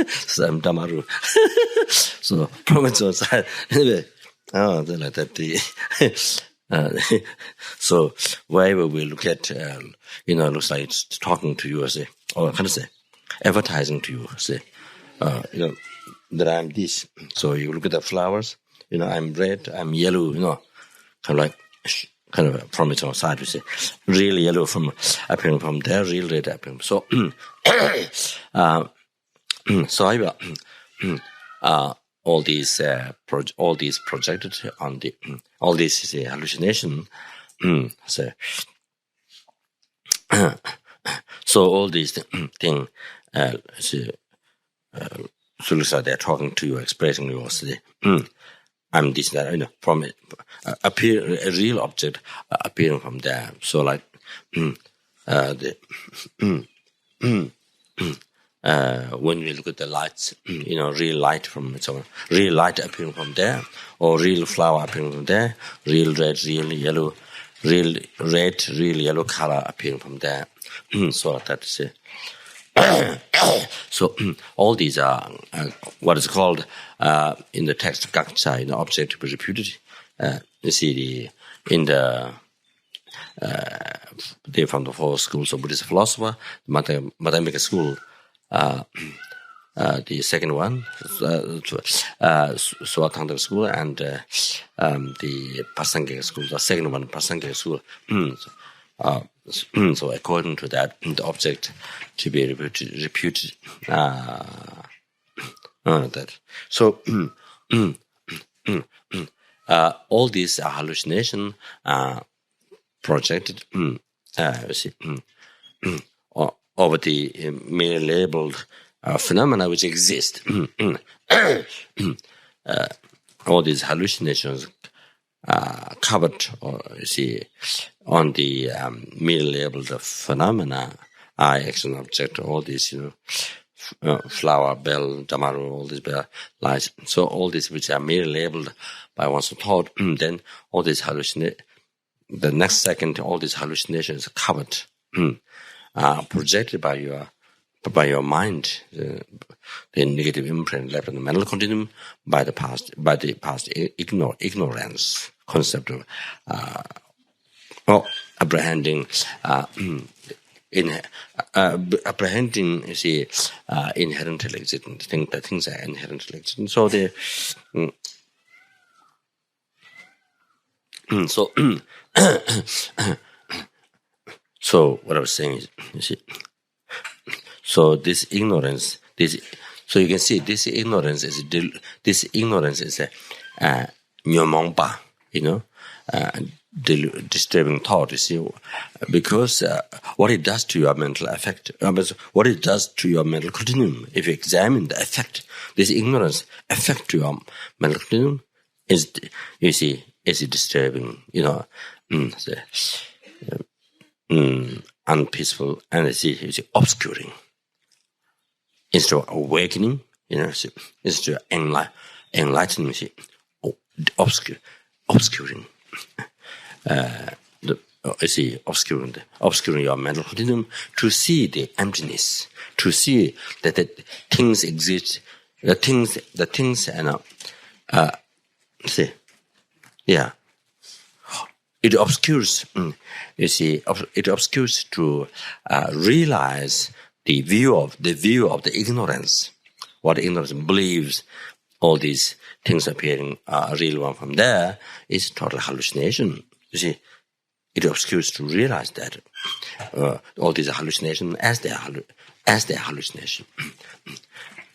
[SPEAKER 1] So I'm Damaru. So from its own side, anyway. Oh, they like that. So wherever we look at, looks like it's talking to you, say, or kind of say, advertising to you, say, that I'm this. So you look at the flowers, I'm red, I'm yellow, kind of from its own side, we say, real yellow appearing from there, real red appearing. So, all these projected on the all this hallucination. So all these things. So looks like they're talking to you, expressing you. I'm this, that, from it, a real object appearing from there. So like, when we look at the lights, real light from its own, real light appearing from there, or real flower appearing from there, real red, real yellow, real red, real yellow color appearing from there. So that's it. So all these are what is called in the text gakcha, object to be reputed. You see in the they from the four schools of Buddhist philosopher, Madhyamika school, the second one, Swatantra school, and the Pasangika school, the second one, Pasangika school. So according to that, the object to be reputed that. So all these are hallucination projected over the merely labeled phenomena which exist. All these hallucinations covered, or you see, on the merely labeled phenomena, eye, action, object, all these, flower, bell, damaru, all these lights. So all these which are merely labeled by one's thought, then all these the next second, all these hallucinations are covered, projected by your mind, the negative imprint left in the mental continuum by the past ignorance concept of apprehending apprehending, you see, inherently existent. Think that things are inherently existent. So they so what I was saying is, you see, so this ignorance, so you can see this ignorance is a nyomongpa, disturbing thought, you see, because what it does to your mental what it does to your mental continuum, if you examine the effect, this ignorance effect to your mental continuum is, you see, is disturbing, unpeaceful, and you see, obscuring. Instead of awakening, instead of enlightening, you see, obscuring. Obscuring your mental continuum to see the emptiness, to see that the things exist, the things, and see, Yeah. It obscures, it obscures to realize the view of the ignorance. What ignorance believes, all these things appearing real one from there is total hallucination. You see, it obscures to realize that all these hallucinations as their hallucination.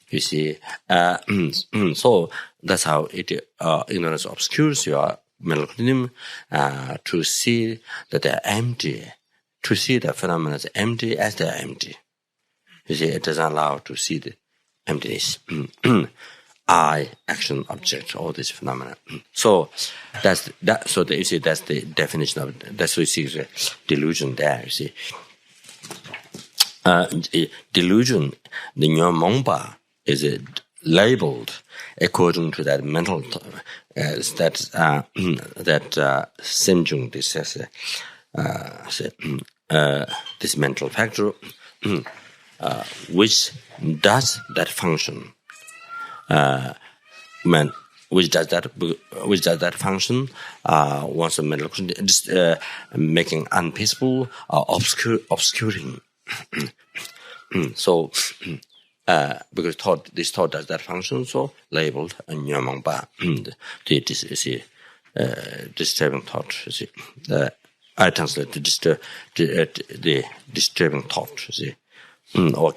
[SPEAKER 1] You see, so that's how ignorance obscures your mental continuum to see that they're empty, to see the phenomena as empty as they're empty. You see, it doesn't allow to see the emptiness. I, action, object, all these phenomena. So that's that. So you see, that's the definition of it. That's what you see the delusion there. You see, delusion, the nyamongpa is labeled according to that mental Simjung this mental factor which does that function. Which does that function once a mental making unpeaceful or obscuring. So because this thought does that function, so labeled a nyamangpa, the disturbing thought. You see, I translate the disturbing thought. You see. Or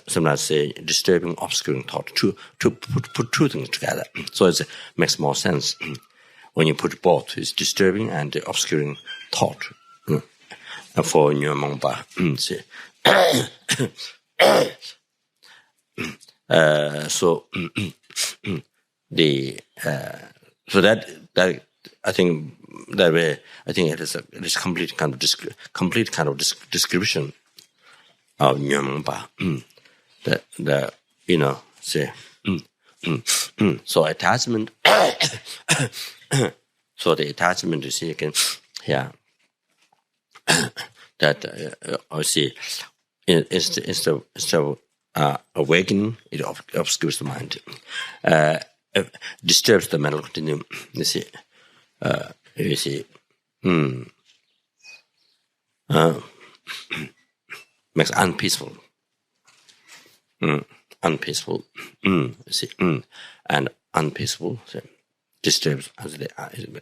[SPEAKER 1] sometimes say disturbing, obscuring thought to put two things together. So it makes more sense when you put both. It's disturbing and obscuring thought for nyamangpa. See. So that I think that way it is complete kind of description of nyamangpa. So attachment. So the attachment you see again, that I see instead of awakening, it obscures the mind, disturbs the mental continuum. You see, makes unpeaceful, you see, and unpeaceful, so disturbs,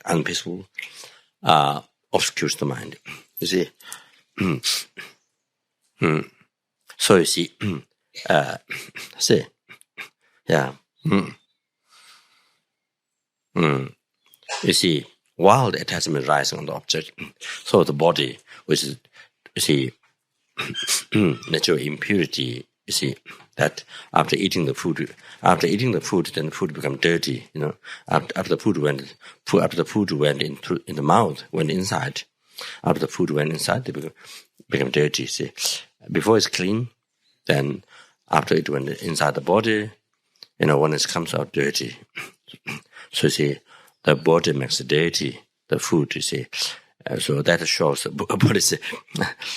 [SPEAKER 1] unpeaceful, obscures the mind. You see, so you see, you see, while the attachment rising on the object, so the body, which is, you see, natural impurity, you see, that after eating the food, then the food becomes dirty. You know, after the food went into in the mouth, went inside. After the food went inside, they become dirty. You see, before it's clean, then after it went inside the body, when it comes out dirty. So you see, the body makes dirty the food. You see, so that shows the body.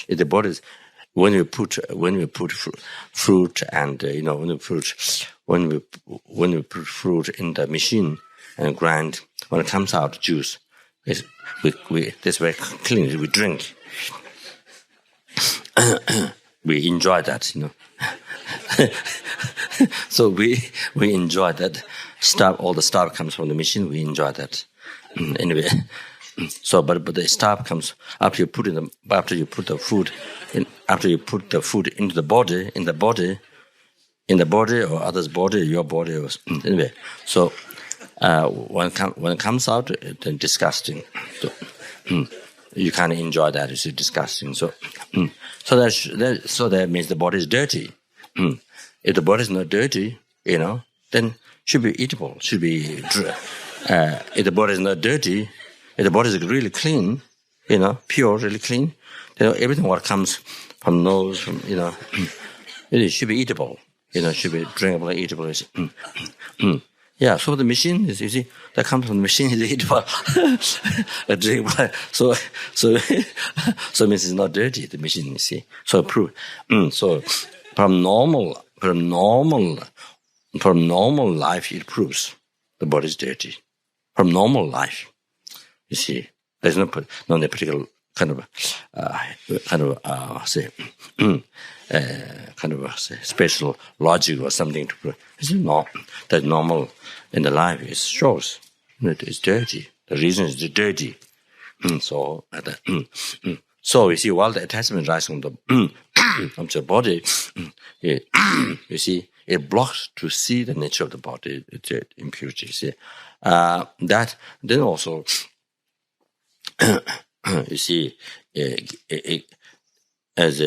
[SPEAKER 1] The body. When we put fruit and when we put fruit in the machine and grind, when it comes out juice, we this very clean. We drink. We enjoy that, So we enjoy that stuff. All the stuff comes from the machine. We enjoy that anyway. So, but the stuff comes after you put the food into the body or others' body, your body, or anyway. So when it comes out, it's disgusting. So, you can't enjoy that. It's disgusting. So that means the body is dirty. If the body is not dirty, then should be eatable. Should be. If the body is not dirty. If the body is really clean, pure, really clean, then everything what comes from nose, it should be eatable. Should be drinkable, eatable. Yeah, so the machine is, you see, that comes from the machine is eatable, drinkable. So it means it's not dirty, the machine, you see. So prove. So from normal life, it proves the body is dirty. from normal life. You see, there's no particular kind of special logic or something to prove. It's not that normal in the life. It shows that it's dirty. The reason is dirty. So you see, while the attachment rises on the onto the body, you see, it blocks to see the nature of the body, the impurities. That then also, you see, it has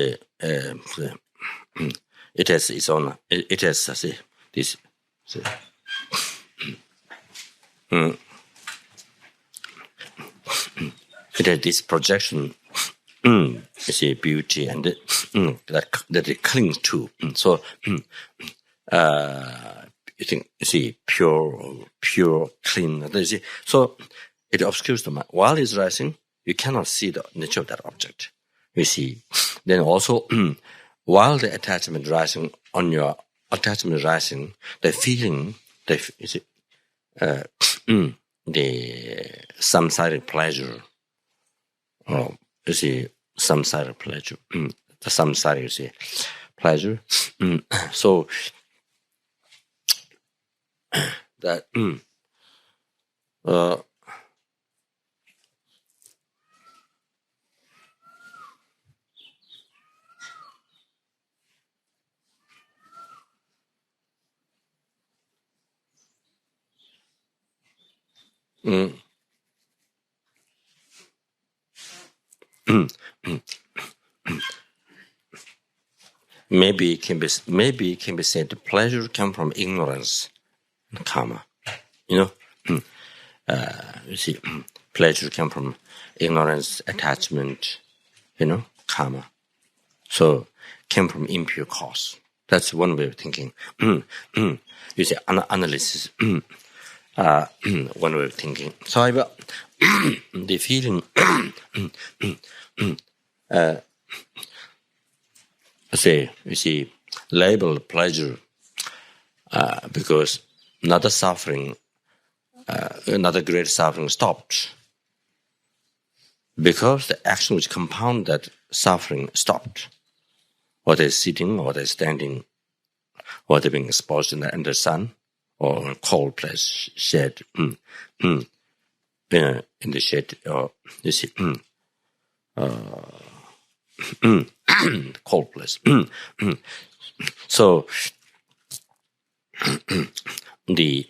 [SPEAKER 1] its own. It has this. It has this projection. You see, beauty and that it clings to. So you think, you see, pure, clean. You see, so it obscures the mind. While it's rising, you cannot see the nature of that object. You see, then also while the attachment rising on your attachment rising, the feeling, you see, the samsaric pleasure, or you see, samsaric pleasure, the samsaric, you see, pleasure. So that maybe it can be said the pleasure comes from ignorance, karma. You know, you see, pleasure comes from ignorance, attachment. You know, karma. So came from impure cause. That's one way of thinking. You see, analysis. One way of thinking. So the feeling, you see, label pleasure because another suffering, another great suffering stopped. Because the action which compound that suffering stopped. Or they're sitting, or they're standing, or they're being exposed in the sun, or in a cold place, shade, in the shade, or you see, cold place. So the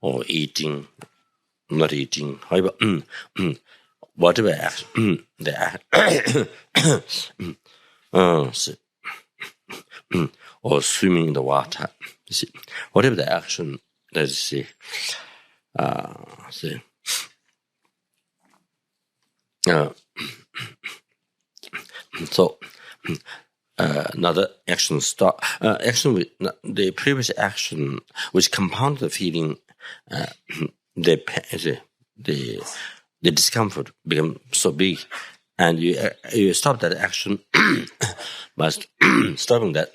[SPEAKER 1] or eating, not eating, however, whatever action, or swimming in the water, you see, whatever the action, let's see, so another action start. Action with the previous action, which compounded the feeling, the discomfort become so big, and you stop that action by stopping that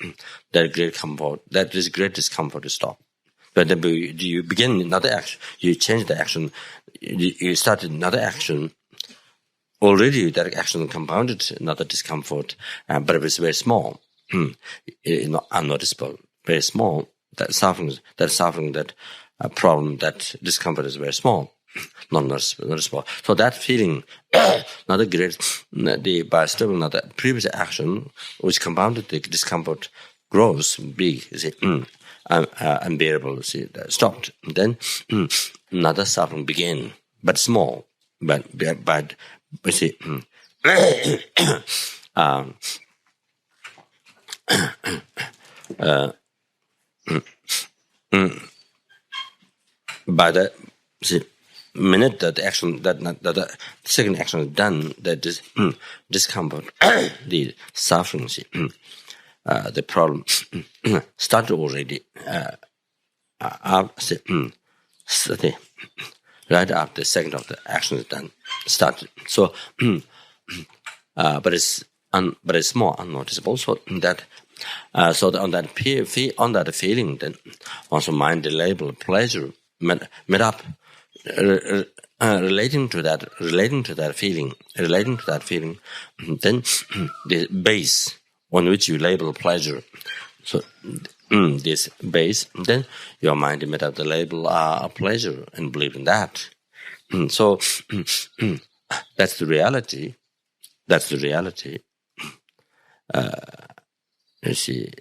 [SPEAKER 1] great comfort. That is great discomfort to stop. But then you begin another action. You change the action. You start another action. Already that action compounded another discomfort, but it was very small, unnoticeable, very small. That suffering, that problem, that discomfort is very small, not noticeable. So that feeling, another great, by stopping another previous action, which compounded the discomfort, grows big. You see, unbearable. You see, that stopped. Then another suffering began, but small, but you see, by the minute that the action, that the second action is done, that this discomfort, the suffering, see, the problem started already. right after the second of the action is done, started. So, but it's more unnoticeable. So that, on that feeling, then also mind the label pleasure made up, relating to that feeling, then the base on which you label pleasure. So this base, then your mind made up the label pleasure and believe in that. So that's the reality. You see.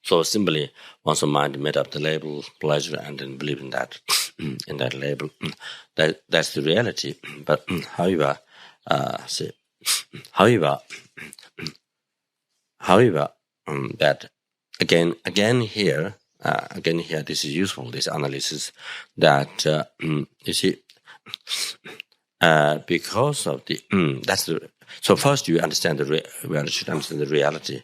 [SPEAKER 1] So simply, once the mind made up the label pleasure and then believe in that, in that label, that's the reality. But however, that again here, this is useful. This analysis that you see, because of the that's the. So first, you understand we should understand the reality.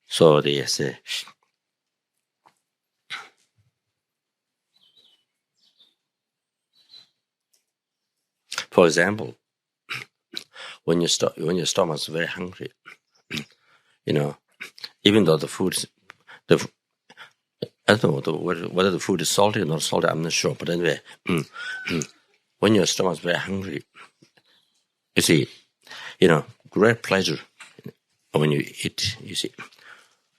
[SPEAKER 1] So they say, for example, when your stomach is very hungry, even though the food is I don't know whether the food is salty or not salty. I'm not sure, but anyway, when your stomach is very hungry, you see, great pleasure when you eat. You see,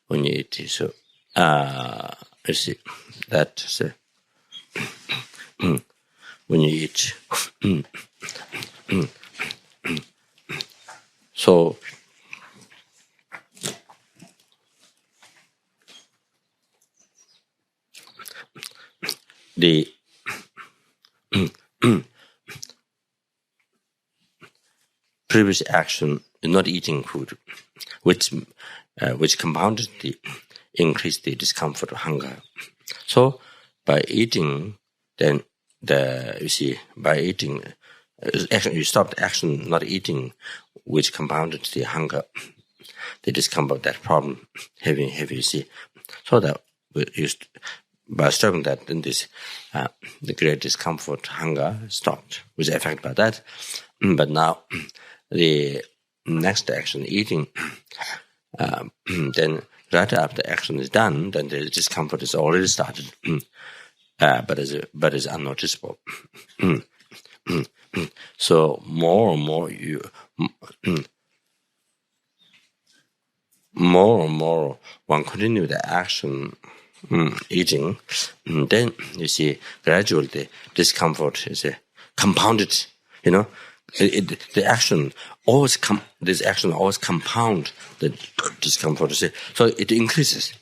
[SPEAKER 1] when you eat, so you see that when you eat, so the previous action is not eating food, which compounded increased the discomfort of hunger. So by eating, then by eating, you stopped action, not eating, which compounded the hunger, the discomfort, that problem, heavy, you see. So that by stopping that, then this the great discomfort, hunger stopped, was affected by that. But now the next action, eating, then right after action is done, then the discomfort is already started, but is unnoticeable. So more and more one continue the action, eating, then you see gradually the discomfort is compounded. The action always compound the discomfort. So it increases.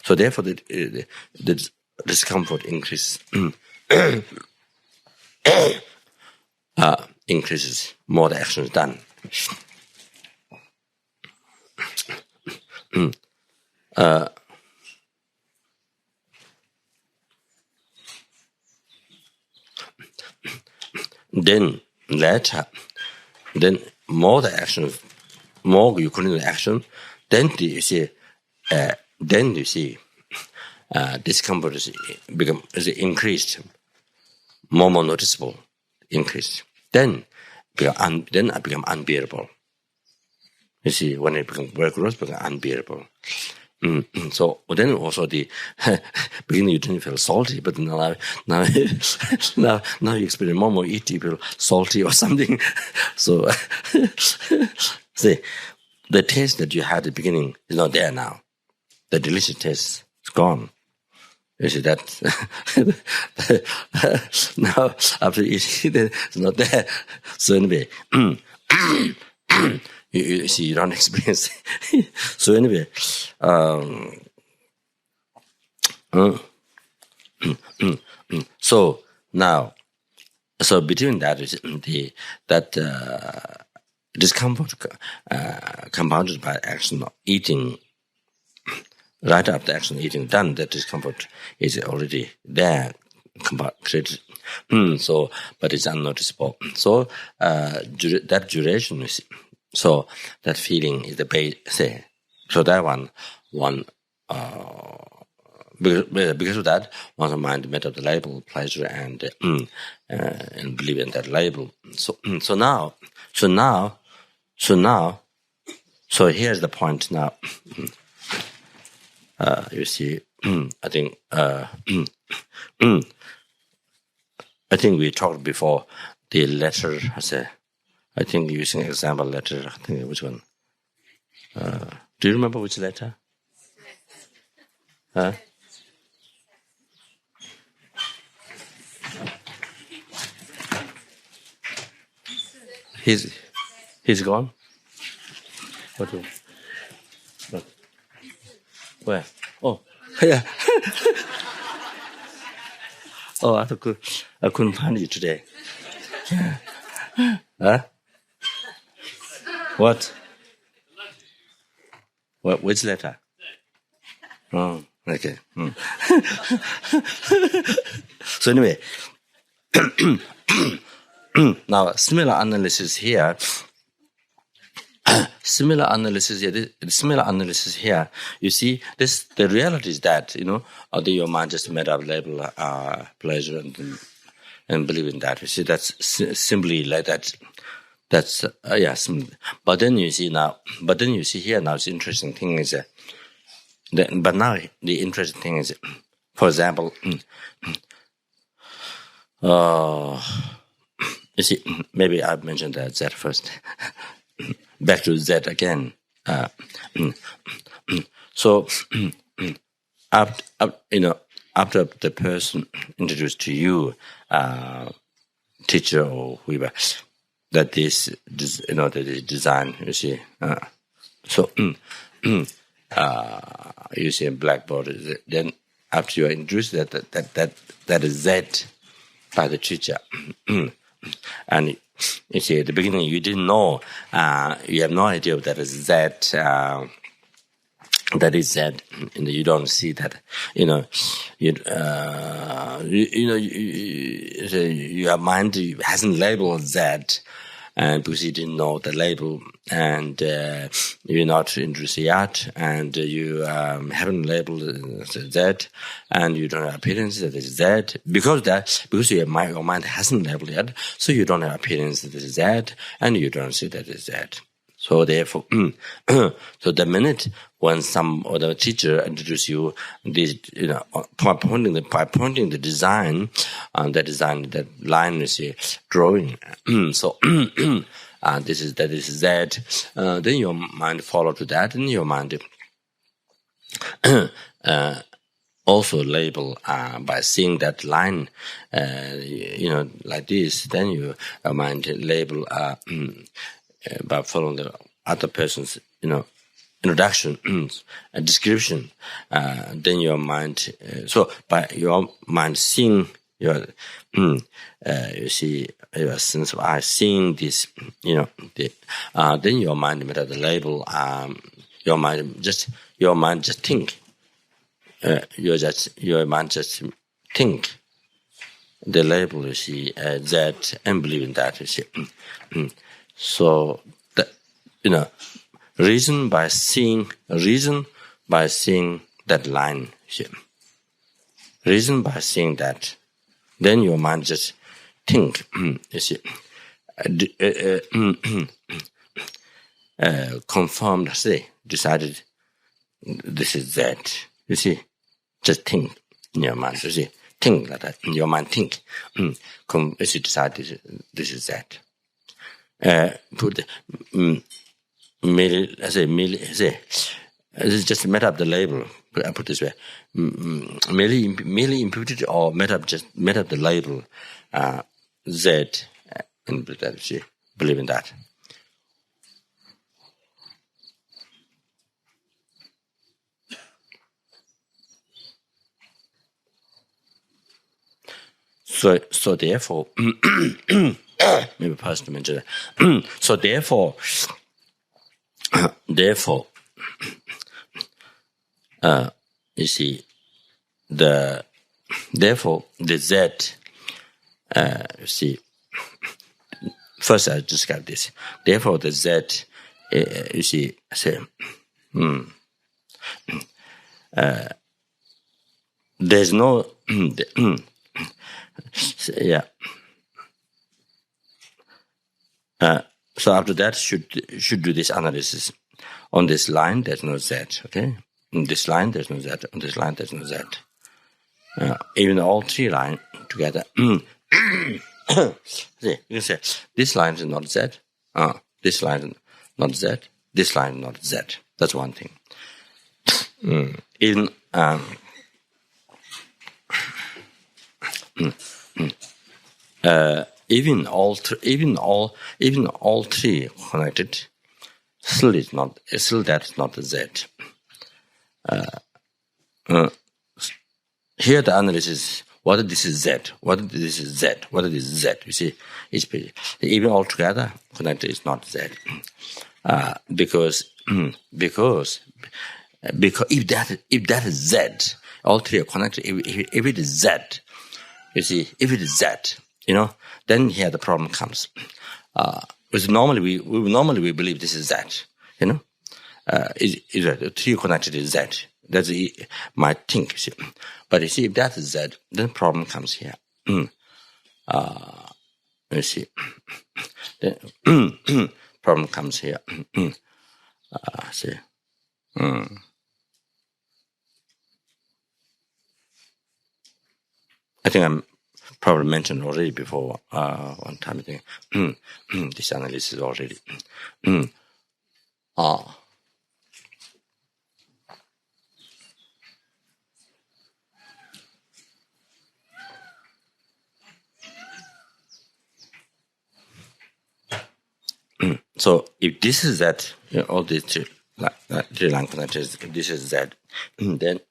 [SPEAKER 1] So therefore, the discomfort increases. Increases more the action is done. Then later, then more the action, more you continue the action, then you see, discomfort is increased, more noticeable, increased. Then it become unbearable. You see, when it becomes very gross, it becomes unbearable. So then also the beginning you didn't feel salty, but now you experience more eat, you feel salty or something. So see, the taste that you had at the beginning is not there now. The delicious taste is gone. You see that now after eating it's not there. So anyway, you see, you don't experience. So anyway, so now, so between that is discomfort compounded by action of eating. Right after action eating done, that discomfort is already there, created. So, but it's unnoticeable. So that duration is. So that feeling is the base. So that one because of that, one's mind made up the label pleasure and believe in that label. So here's the point now. You see, I think we talked before the letter. I think using example letter. I think which one? Do you remember which letter? Huh? He's gone. What? Where? Oh, yeah. Oh, I couldn't find you today. Huh? What? Which letter? Oh, okay. So anyway, now similar analysis here. Similar analysis here. You see, the reality is that although your mind just made up label pleasure and believe in that. You see, that's simply like that. That's yes. But then you see here now. The interesting thing is but now the interesting thing is, for example, you see, maybe I've mentioned that Z first. Back to Z again. So after the person introduced to you, teacher or whoever, that this that is design. You see, you see in blackboard. Then after you are introduced that is Z by the teacher, and you see at the beginning you didn't know. You have no idea that is Z. That is Z. You don't see that. Your mind hasn't labeled Z. And because you didn't know the label, and you're not interested yet, and you haven't labeled Z, and you don't have appearance that is Z, because your mind hasn't labeled yet, so you don't have appearance that is Z, and you don't see that is Z. So therefore, so the minute when some other teacher introduces you this, by pointing the design, that line is drawing. So this is Z. Then your mind follow to that, and your mind also label by seeing that line, like this. Then your mind label. By following the other person's, introduction and description, then your mind. So by your mind seeing your, you see your sense of eye seeing this, then your mind made up the label. Your mind just think. Your mind just think the label. You see that and believe in that. You see. So, reason by seeing that line. Reason by seeing that, then your mind just think. You see, confirmed. Decided this is that. You see, just think in your mind. You see, think like that in your mind. Think. You see, decide this is that. It's just made up the label. I put this way: merely imputed or made up the label Z, and that believe in that. So therefore. Maybe Pastor mentioned that. So therefore, you see, the Z. You see, first I describe this. Therefore, the Z. You see, there's no yeah. So after that, should do this analysis. On this line, there's no Z. Okay, on this line, there's no Z. On this line, there's no Z. Even all three lines together. See, you can say this line is not Z. This line is not Z. This line is not Z. That's one thing. Even even all three connected, still that is not Z. Here the analysis, whether this is Z, whether this is Z, whether this is Z. You see, it's even all together connected is not Z. Because if that is Z, all three are connected. If it is Z, you see, if it is Z, then here the problem comes. Because normally we believe this is Z, three connected is Z. That's my think. You see. But you see, if that is Z, then problem comes here. You see, the problem comes here. See. I think I'm probably mentioned already before one time. I think this analysis already. So if this is that, all these three line connectors, this is that, then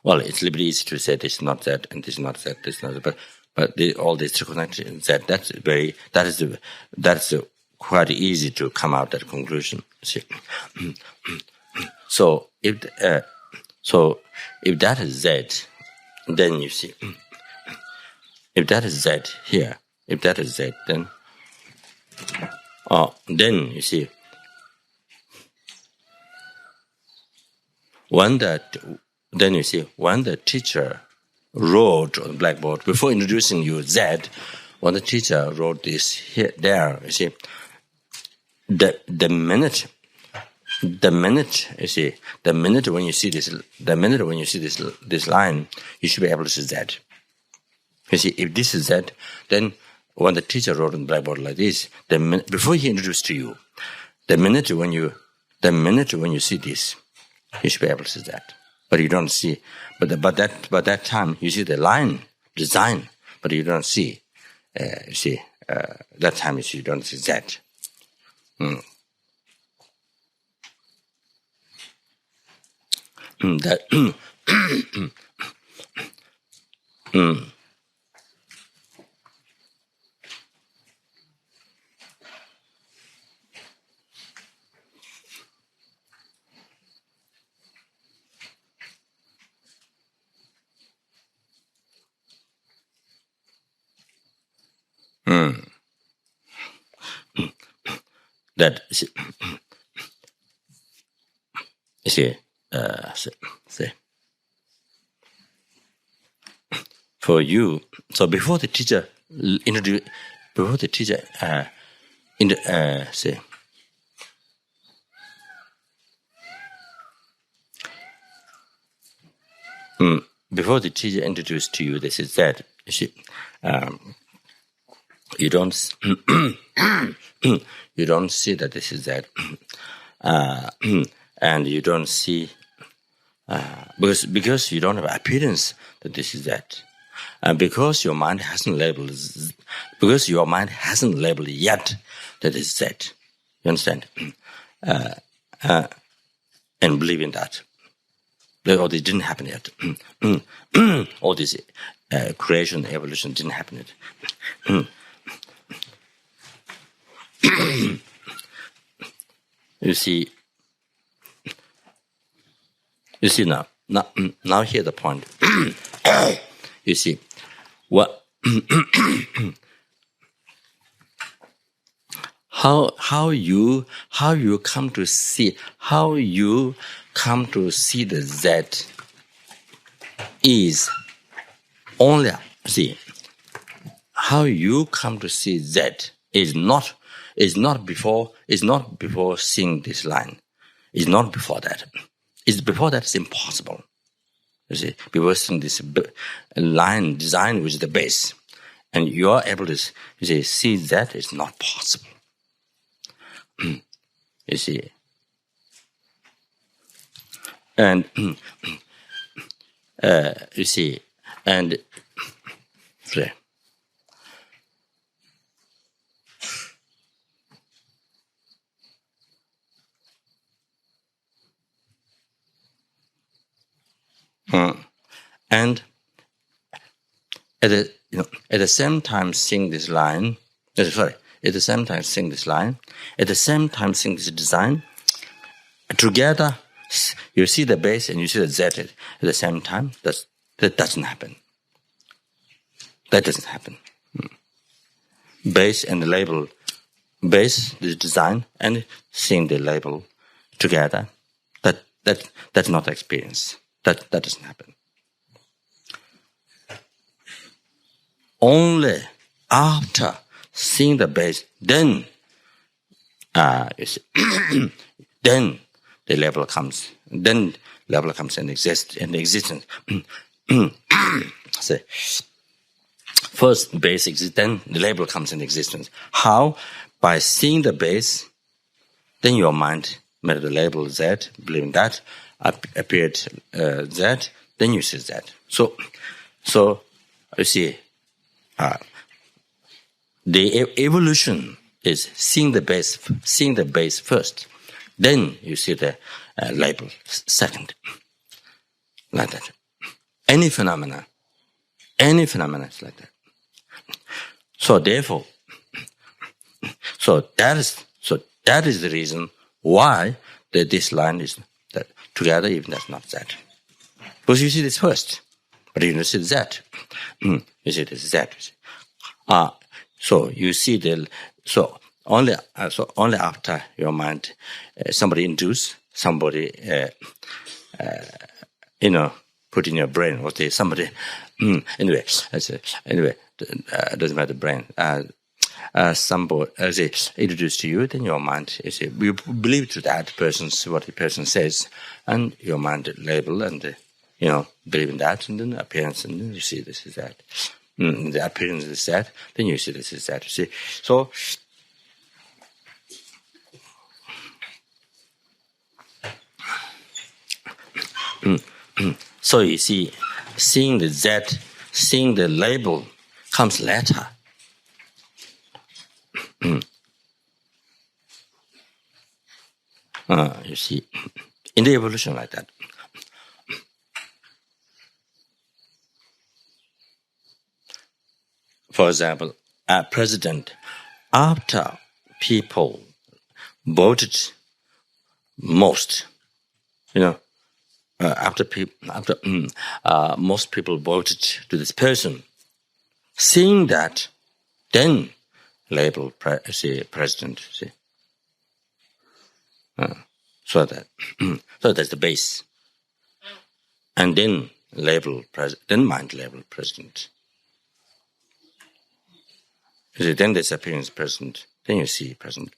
[SPEAKER 1] well, it's a little bit easy to say this is not that and this is not that, this is not that, but all these three connectors, that's quite easy to come out that conclusion. See? So if that is Z, then you see, if that is Z here, if that is Z, then you see, when the teacher wrote on the blackboard, before introducing you Z, when the teacher wrote this here, there, you see, the minute you see, the minute when you see this line, you should be able to see Z. You see, if this is Z, then when the teacher wrote on the blackboard like this, before he introduced to you, the minute when you see this, you should be able to see that. But you don't see. But that time you see the line design, but you don't see. You see that time you don't see that. That. That see, for you. So before the teacher before the teacher introduced to you, this is that. You see, you don't see that this is that, and you don't see because you don't have appearance that this is that, and because your mind hasn't labeled yet that it's that. You understand? And believe in that. Or they didn't happen yet. All this creation, evolution didn't happen yet. You see now here the point. You see what how you come to see, how you come to see the Z is only, see, how you come to see Z is not before seeing this line. It's not before that. It's before that it's impossible. You see, before seeing this line design which is the base, and you are able to see that is not possible. You see, and you see, and sorry. And at the same time seeing this line, at the same time seeing this line, at the same time seeing this design, together you see the base and you see the Z at the same time. That doesn't happen. That doesn't happen. Base and the label, base, the design, and seeing the label together, that's not experience. That doesn't happen. Only after seeing the base, then you see, then the label comes. Then label comes and exists in existence. See, first base exists, then the label comes in existence. How? By seeing the base, then your mind made the label Z, believing that appeared Z, then you see Z. So you see, the evolution is seeing the base first, then you see the label second, like that. Any phenomena is like that. So therefore, that is the reason why this line is that together, even that's not that. Because you see this first, but you don't see that. You see this that. So you see only after your mind, somebody induce, somebody put in your brain, or somebody anyway, doesn't matter brain. Somebody introduced to you, then your mind you believe to that what the person says, and your mind label and believe in that, and then appearance, and then you see this is that. The appearance is that, then you see this is that. You see, so so you see, seeing the Z, seeing the label comes later. You see, in the evolution like that. For example, a president, after people voted most, after most people voted to this person, seeing that, then label president. See, so that's the base, and then label then mind label president. Then there's appearance present. Then you see present.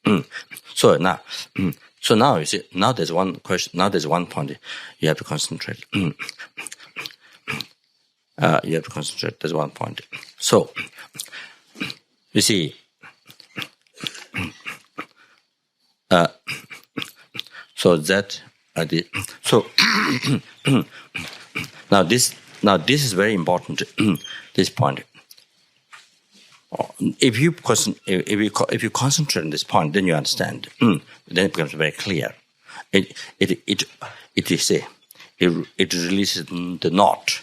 [SPEAKER 1] So now you see. Now there's one question. Now there's one point you have to concentrate. You have to concentrate. There's one point. So you see. So that now this is very important. This point. If you concentrate on this point, then you understand. Then it becomes very clear. It releases the knot,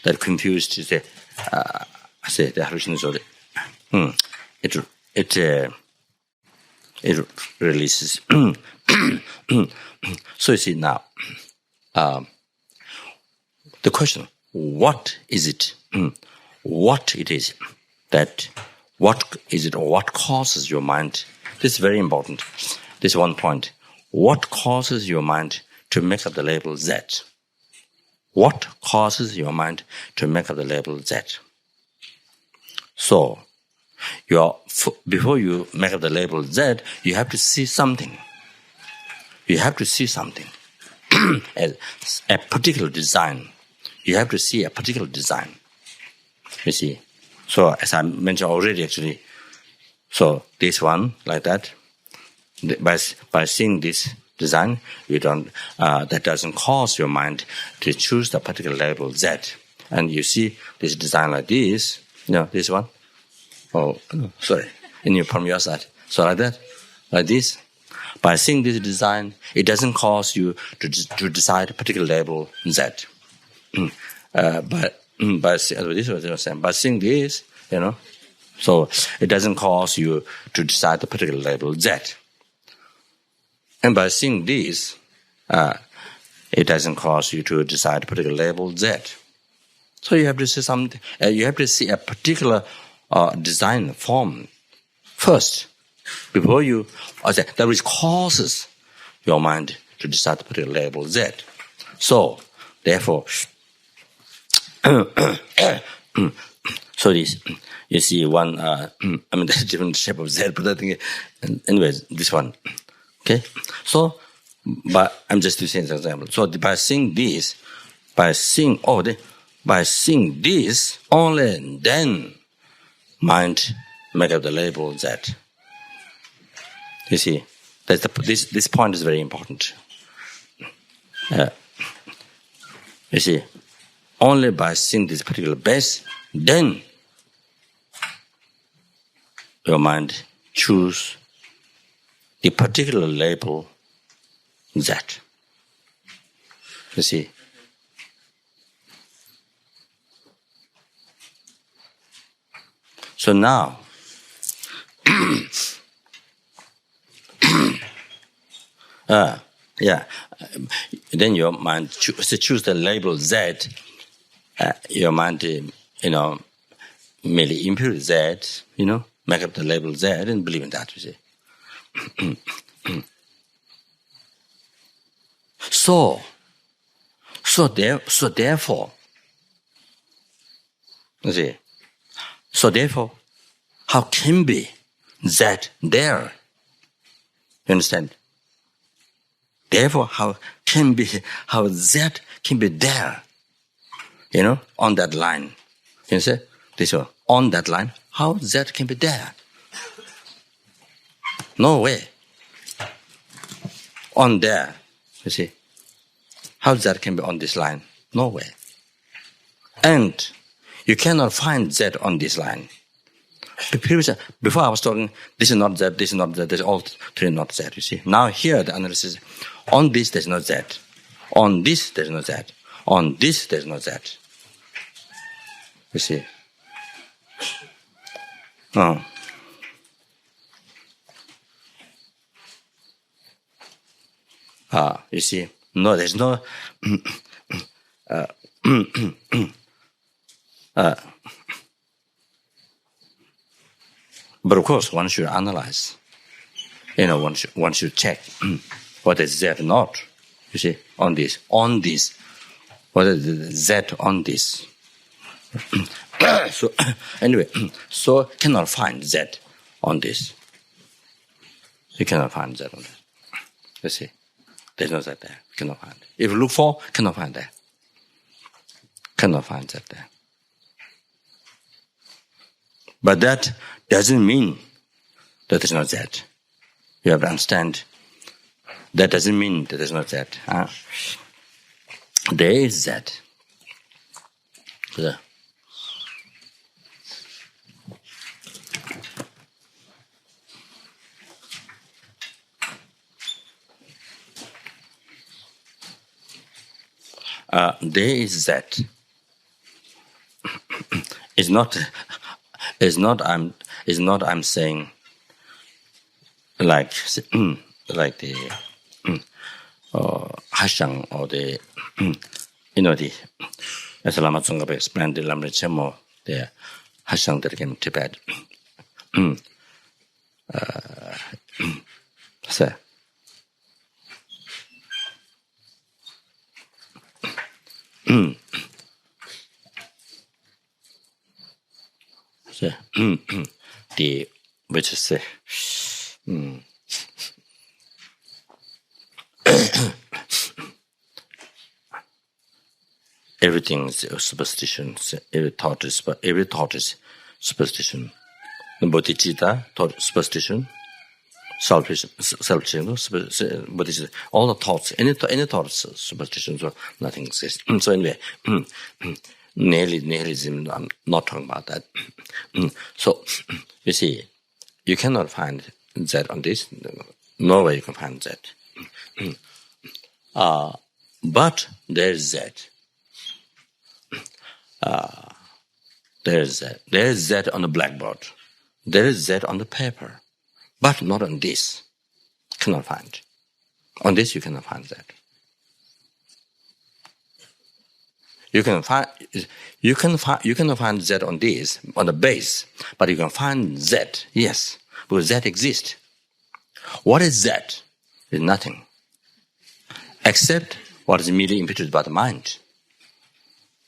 [SPEAKER 1] that confused. The hallucinations of it releases. So you see now, the question: what is it? What it is? What is it, or what causes your mind? This is very important. This is one point. What causes your mind to make up the label Z? What causes your mind to make up the label Z? So, before you make up the label Z, you have to see something. You have to see something. As a particular design. You have to see a particular design. You see. So, as I mentioned already, actually, so this one, like that, by seeing this design, you don't, that doesn't cause your mind to choose the particular label Z. And you see this design like this, this one. Oh, sorry, from your side. So like that, like this. By seeing this design, it doesn't cause you to decide a particular label Z. By seeing this, so it doesn't cause you to decide a particular label Z. And by seeing this, it doesn't cause you to decide a particular label Z. So you have to see something. You have to see a particular design form first before you, that which causes your mind to decide a particular label Z. So therefore, so this, you see one. There's different shape of Z, but I think, anyways, this one. Okay, so, but I'm just using an example. So by seeing this, by seeing this, only then mind make up the label Z. You see, this point is very important. You see, only by seeing this particular base, then your mind choose the particular label Z. You see. So now, then your mind choose the label Z. Your mind, merely impure Z, make up the label Z and believe in that, you see. So therefore, you see, how can be that there? You understand? Therefore, how that can be there? On that line. You see? This one. On that line, how that can be there? No way. On there, you see. How that can be on this line? No way. And you cannot find Z on this line. Before I was talking, this is not Z, this is not Z, this is all three not Z, you see. Now here the analysis, on this there's no Z. On this there's no Z. On this there's no Z. You see. Oh. You see, no, there's no. But of course, one should analyze. One should check what is Z not. You see, on this, what is the Z on this? So anyway, so cannot find Z on this. You cannot find Z on this. You see. There's no Z there. Cannot find it. If you look for, cannot find there. Cannot find Z there. But that doesn't mean that there's no Z. You have to understand. That doesn't mean that there's no Z. There is Z. Yeah. There is that. It's not. I'm saying like the Hashang or the the as Lama Tsongkhapa explained the Lamre Chemo the Hashang that came to Tibet. So the which is everything is superstition. Every thought is superstition. The bodhicitta thought superstition. Selfish, all the thoughts, any thoughts, superstition, so nothing exists. So anyway, nihilism, I'm not talking about that. So, you see, you cannot find that on this. No way you can find that. But there is that. There is that on the blackboard. There is that on the paper. But not on this. Cannot find. On this you cannot find that. You cannot find that on this, on the base, but you can find that, yes, because that exists. What is that? It's nothing. Except what is merely imputed by the mind.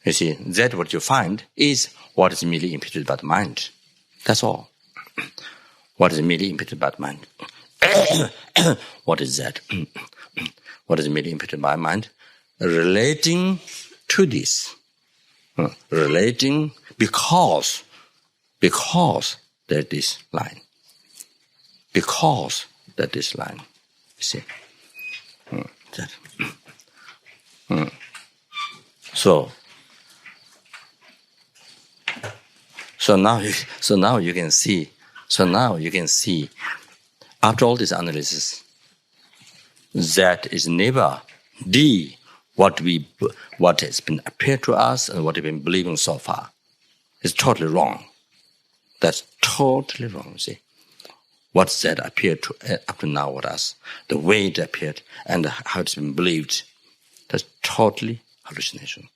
[SPEAKER 1] You see, that what you find is what is merely imputed by the mind. That's all. What is merely imputed by the mind? What is that? What is merely imputed by mind? Relating to this. Relating because there is line. Because that is line. You see? That. So now you can see. So now you can see, after all this analysis, that is never what has been appeared to us and what we've been believing so far. It's totally wrong. That's totally wrong, you see. What's that appeared to up to now with us, the way it appeared and how it's been believed, that's totally hallucination.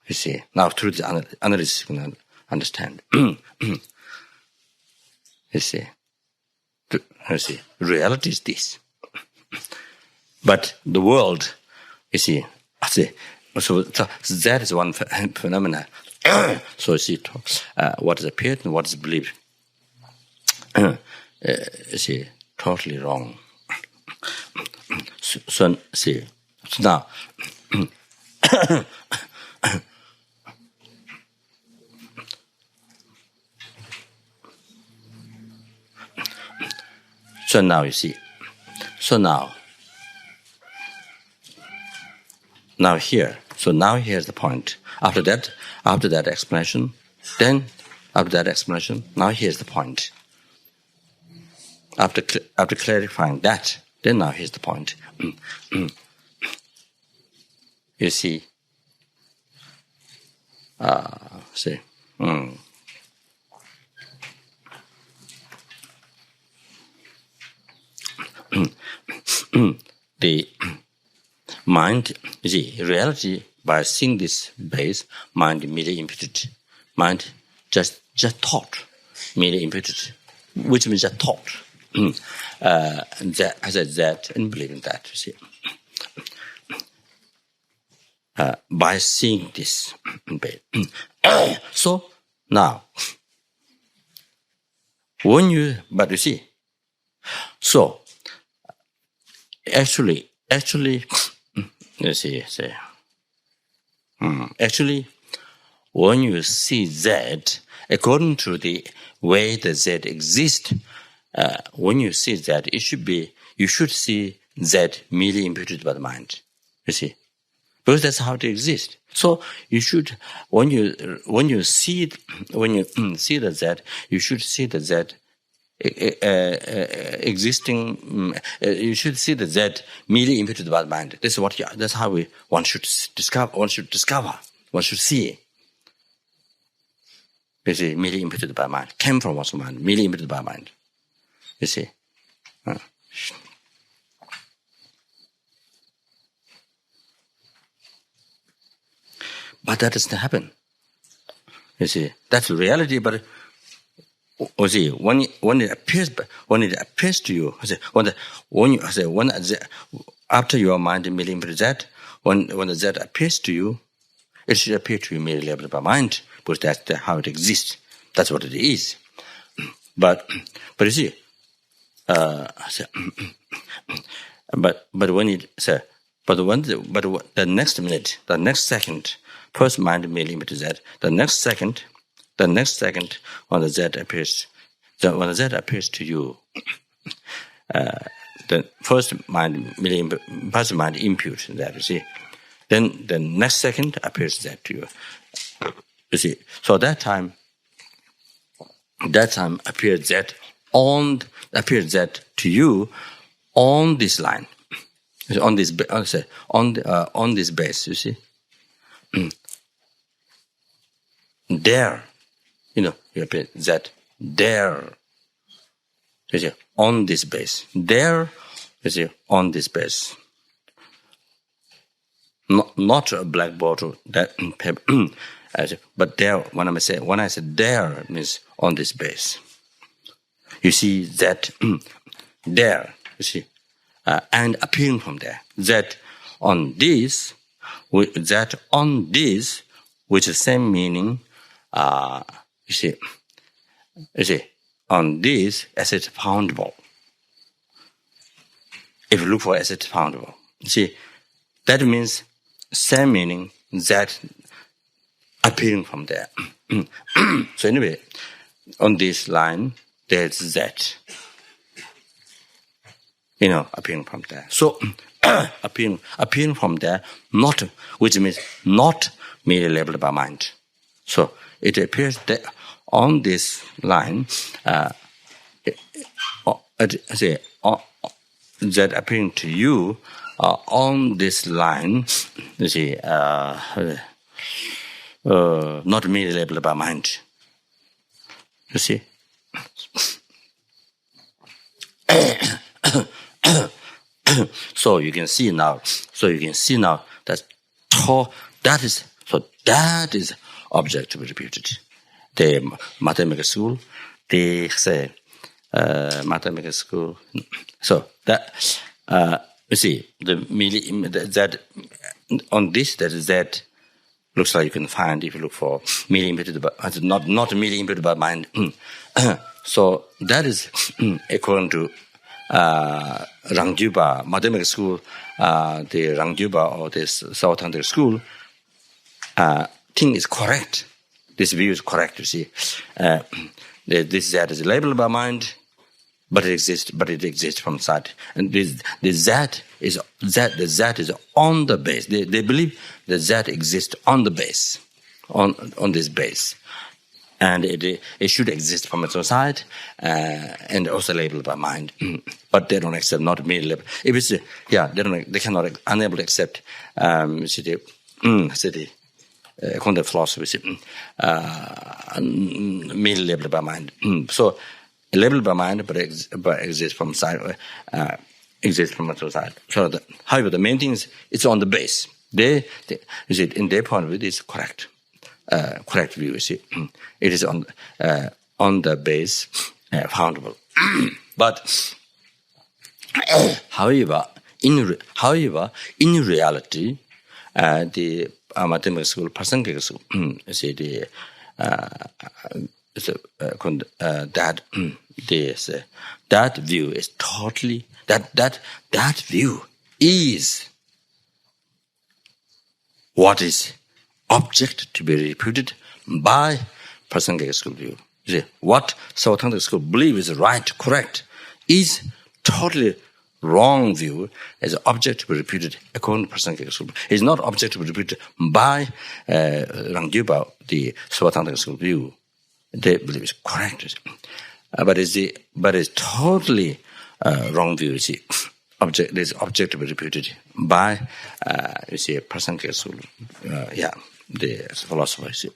[SPEAKER 1] You see, now through the analysis you can understand. You see, reality is this. But the world, you see, so that is one phenomena. So you see, what is appeared and what is believed. You see, totally wrong. So now, so now you see. So now here. So now here's the point. After that explanation, now here's the point. After clarifying that, then now here's the point. You see. The mind, you see, reality, by seeing this base, mind merely imputed. Mind just thought, merely imputed, which means just thought. That, as I said, and believing that, you see. By seeing this base. So, now, but you see, so, actually, you see, actually, when you see that, according to the way that that exists, when you see that, you should see that merely imputed by the mind. You see, because that's how it exists. So you should, when you see that, you should see that existing. You should see that merely imputed by the mind. That's how one should discover. One should see. You see, merely imputed by mind came from one's mind. Merely imputed by mind. You see. But that doesn't happen. You see, that's reality. But you see, when it appears to you, after your mind merely imputed that, when the Z appears to you, it should appear to you merely labeled by mind, because that's how it exists. That's what it is. But you see, but when it say, the next minute, the next second, first mind merely limited Z. The next second, when the Z appears, when the Z appears to you, the first mind imputes that, you see. Then the next second appears that to you. You see. So that time appears that to you on this line. On this base, you see. There, you appear that there. You see, on this base. There, you see, on this base. Not a blackboard that paper, but there. When I say there, means on this base. You see that there. You see, and appearing from there. That on this, which is the same meaning. You see, on this as it's foundable. If you look for as it's foundable, you see, that means same meaning that appearing from there. So anyway, on this line, there's that. Appearing from there. So appearing from there, which means not merely labeled by mind. So it appears that on this line, that appearing to you on this line, you see, not merely labeled by mind. You see. So you can see now. That is objectively reputed. The mathematical school, they say mathematical school. So that you see that on this that looks like you can find if you look for merely imputed, but not merely imputed by mind. So that is according to Rangjuba mathematical school, the Rangjuba or the South Hunter school. Thing is correct. This view is correct. You see, this Z is labeled by mind, but it exists from sight. And the Z is on the base. They believe the Z exists on the base, on this base, and it should exist from its own side, and also labeled by mind. But they don't accept not merely labeled. If it's they cannot unable to accept according to philosophy, merely labeled by mind. So labeled by mind, but exists from side, exists from its own side. So, however, the main thing is it's on the base. They in their point of view, it's correct. Correct view. You see, it is on the base, foundable. But however, in reality, the mathematical school, Prasangika school, you see that view is totally that view is what is object to be reputed by Prasangika school view. You see, what Sautrantika school believe is right, correct, is totally wrong view as an object to be reputed according to Prasangika school. It's not object to be reputed by Rangjuba, the Sautrantika school view. They believe it's correct, but it's totally wrong view. You see, this object to be reputed by you see Prasangika school. The philosopher. You see.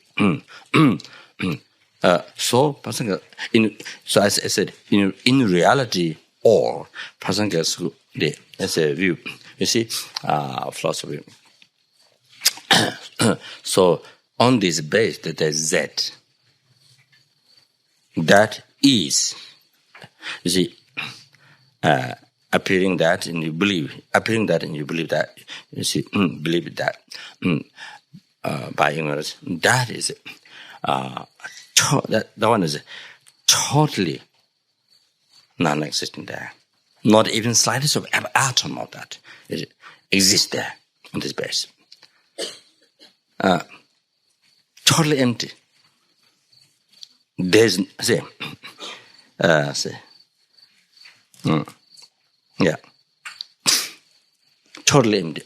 [SPEAKER 1] So Prasangika, so as I said, in reality, or Prasangika school, as a view, you see, philosophy. So on this base, that there's Z. That is, you see, appearing that and you believe that, you see, believe that by ignorance, that is that one is totally non-existent there. Not even slightest of atom of that it exists there on this base. Totally empty. There's yeah, totally empty.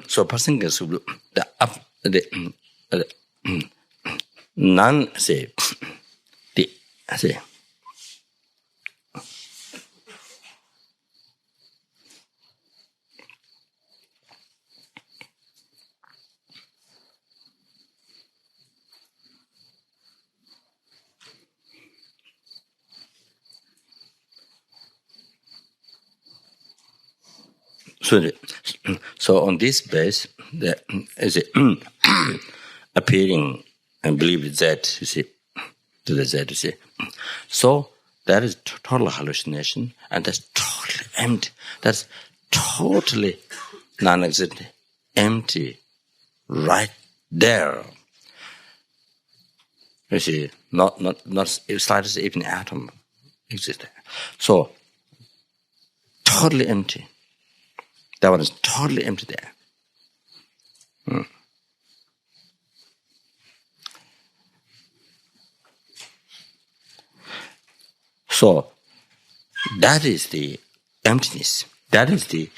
[SPEAKER 1] So person gets the none say the say. So on this base, there is appearing and believe that, you see, to the Z, you see. So that is total hallucination, and that's totally empty. That's totally non-existent, empty, right there. You see, not slightest even atom exists there. So totally empty. That one is totally empty there. So that is the emptiness. That is the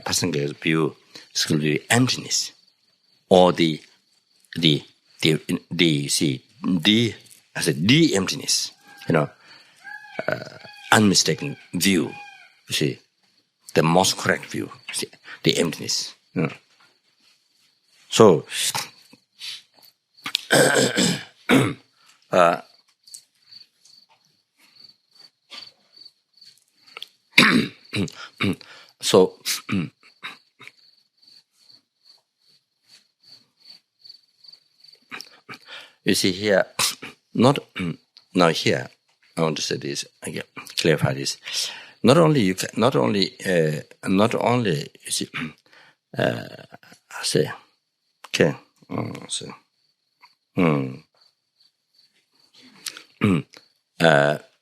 [SPEAKER 1] person's view. It's going to be emptiness, or the emptiness. You know, unmistaken view. You see. The most correct view, see, the emptiness. So, so you see here, not now here. I want to say this again, clarify this. Not only you see, say, okay,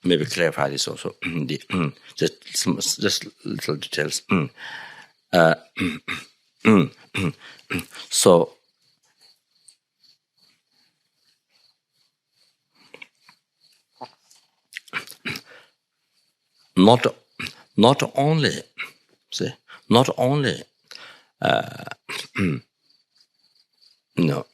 [SPEAKER 1] maybe clarify this also. Just little details. So. Not only no.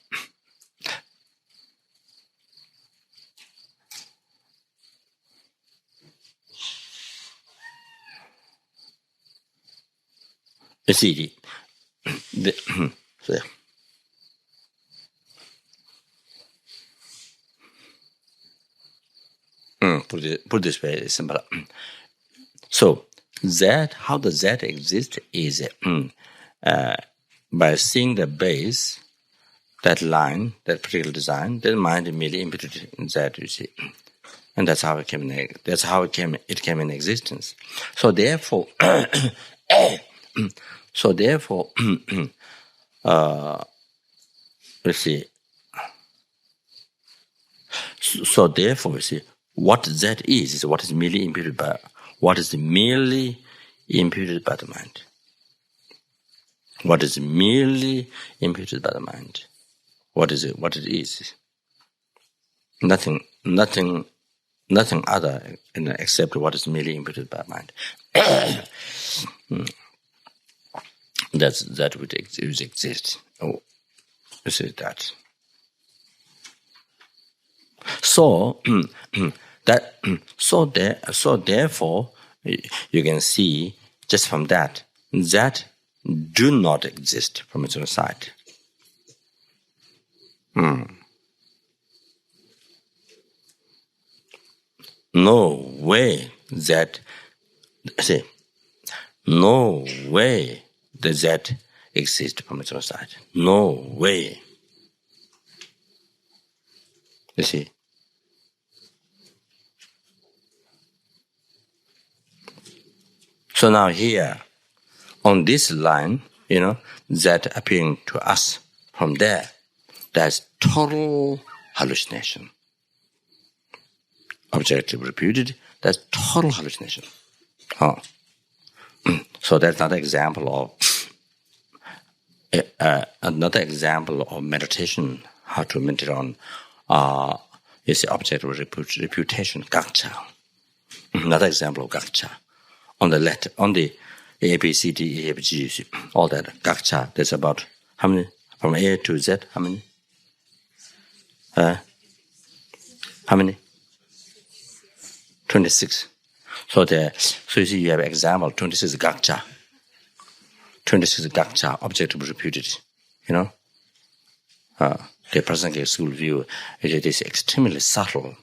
[SPEAKER 1] You see put this way, it's simple. So that, how does that exist is by seeing the base, that line, that particular design, then mind immediately imputed in that, you see. And that's how it came in existence. So therefore you see. So therefore, you see, what that is what is merely imputed by the mind. What is merely imputed by the mind? What is it? What it is? Nothing other except what is merely imputed by mind. That which exists. Oh, you see that. So therefore, you can see just from that do not exist from its own side. No way that exist from its own side. No way. You see. So now here, on this line, that appearing to us from there, that's total hallucination. Objective reputed, that's total hallucination. So that's another example of meditation, how to meditate on objective reputation, gakcha. Another example of gakcha. On the A, B, C, D, E, F, G, all that gakcha, that's about how many? From A to Z, how many? How many? 26. So you see, you have example 26 gakcha. 26 gakcha, objective reputed. The present school view, it is extremely subtle.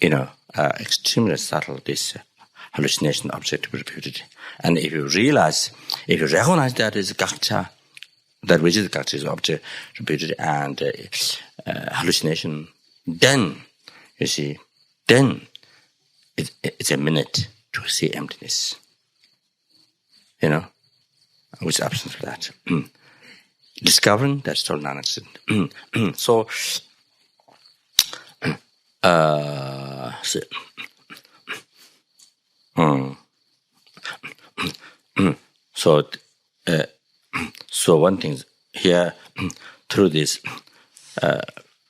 [SPEAKER 1] Extremely subtle, this hallucination, objective reputed. And if you recognize that is gakcha, that which is gakcha is object reputed and hallucination, then, you see, then it's a minute to see emptiness. Which is absence of that. Discovering that's total non-existent. So one thing here, through this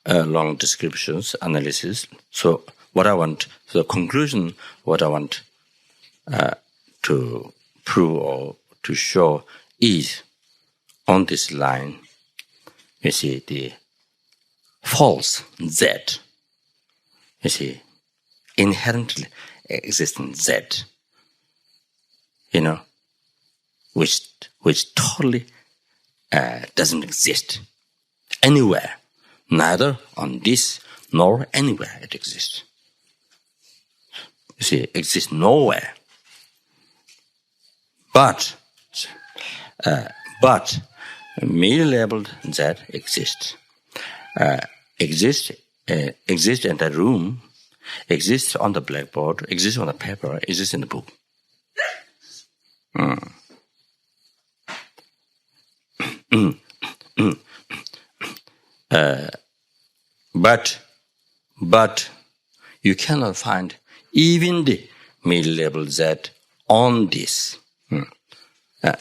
[SPEAKER 1] long descriptions, analysis, so the conclusion, what I want to prove or to show is, on this line, you see the false Z, you see, inherently existing Z, which totally doesn't exist anywhere, neither on this nor anywhere it exists. You see, it exists nowhere. But merely labeled Z exists. Exists in the room, exists on the blackboard, exists on the paper, exists in the book. But you cannot find even the merely labeled Z on this.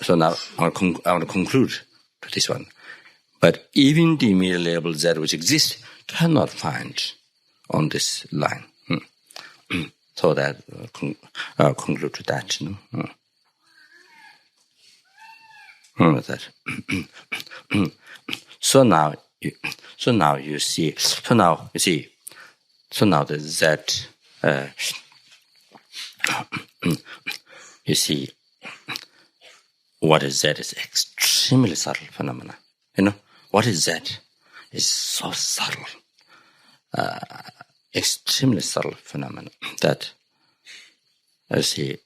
[SPEAKER 1] So now I want to conclude to this one. But even the merely labeled Z which exists cannot find on this line. So that conclude to that. That. So now you see. So now the Z. You see. What is that? Is extremely subtle phenomena. What is that? It's so subtle, extremely subtle phenomena that, I see,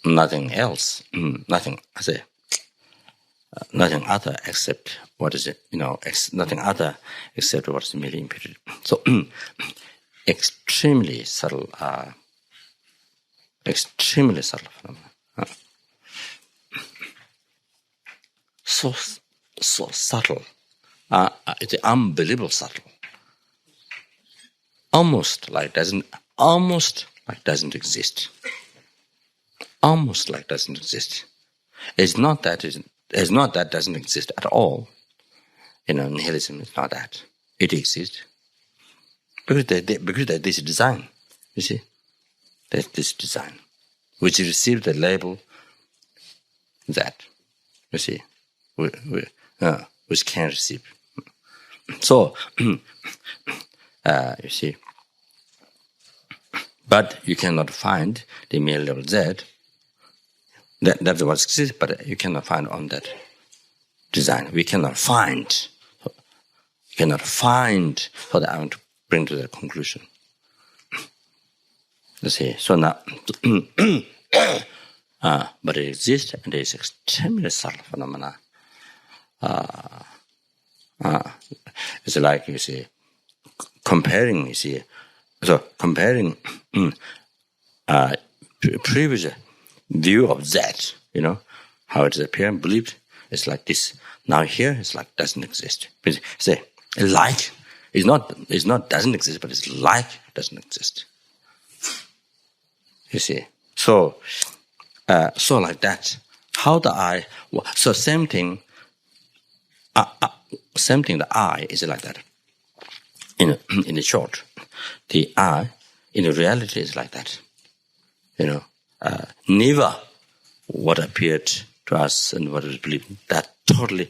[SPEAKER 1] nothing else, nothing other except what is it? Nothing other except what is merely imputed. So. Extremely subtle phenomena. So subtle. It's unbelievable subtle. Almost like doesn't exist. Almost like doesn't exist. It's not that doesn't exist at all. Nihilism is not that. It exists. Because there's this design, you see, there's this design, which received the label that, you see, which can receive. So, you see, but you cannot find the mere level Z. That's what exists, but you cannot find on that design. We cannot find. So that I want to bring to the conclusion. You see, so now, but it exists, and it is extremely subtle phenomena. It's like, you see, comparing, you see, so comparing previous view of that, how it is appearing, believed, it's like this. Now here, it's like doesn't exist. But say, like, it's not doesn't exist, but it's like doesn't exist. You see, so like that. How the I? So same thing. The I is like that. In the short, the I in the reality is like that. Never what appeared to us and what is believed. That's totally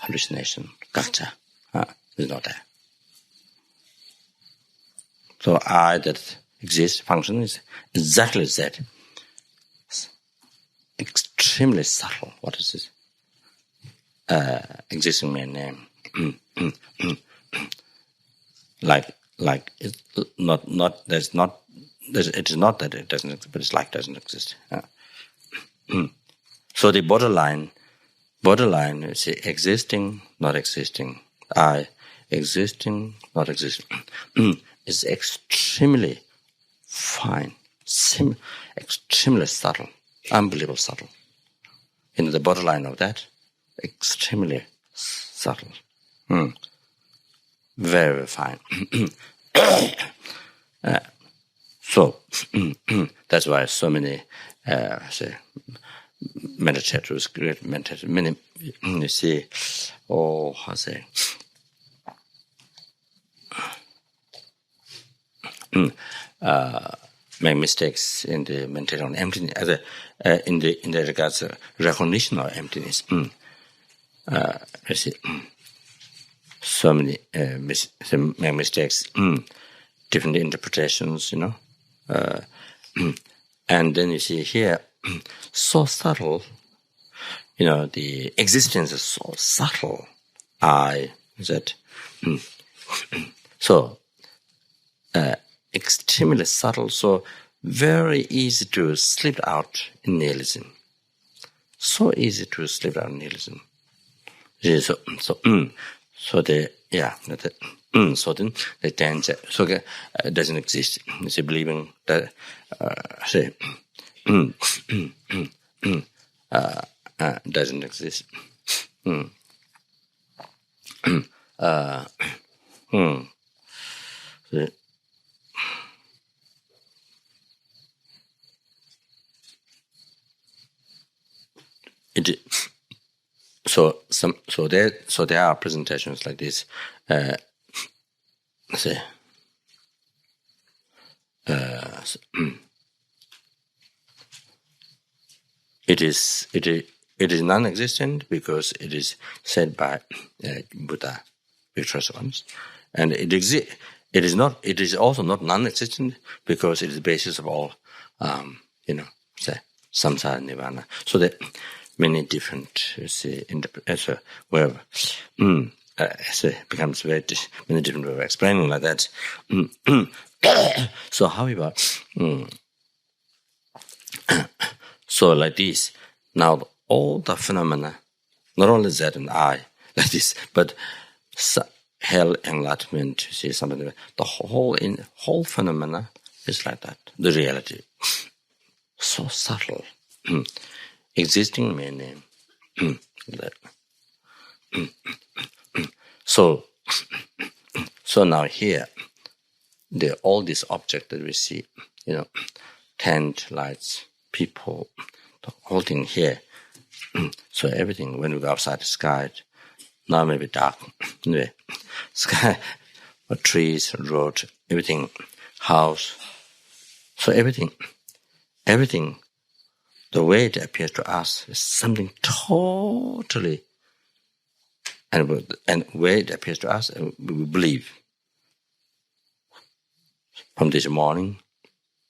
[SPEAKER 1] hallucination. Gotcha. It's not there. So I that exists, function is exactly that. Extremely subtle. What is this? Existing mere name. Like it's not. There's not. It is not that it doesn't exist, but it's like it doesn't exist. So the borderline is existing, not existing. I existing, not existing. Is extremely fine, extremely subtle, unbelievable subtle. In the borderline of that, extremely subtle. Very, very fine. So that's why so many meditators, great meditators, many you see, make mistakes in the meditation on emptiness, in the regards of recognition of emptiness. You see, so many make mistakes, different interpretations, and then you see here, so subtle, the existence is so subtle. So extremely subtle, so very easy to slip out in nihilism. So easy to slip out in nihilism. So then the danger doesn't exist. You see, believing that doesn't exist. So there are presentations like this. It is non-existent because it is said by Buddha, virtuous ones, and it exists. It is not. It is also not non-existent because it is the basis of all, samsara nirvana. So that many different, wherever. It becomes many different ways of explaining like that. So, however, so like this, now all the phenomena, not only that and I, like this, but hell, enlightenment, you see something. The whole phenomena is like that. The reality, so subtle, existing meaning. So now here, all these objects that we see, tent, lights, people, the whole thing here. So everything, when we go outside the sky, now maybe dark, anyway, sky, trees, road, everything, house. So everything, the way it appears to us is something totally. And where it appears to us, we believe. From this morning,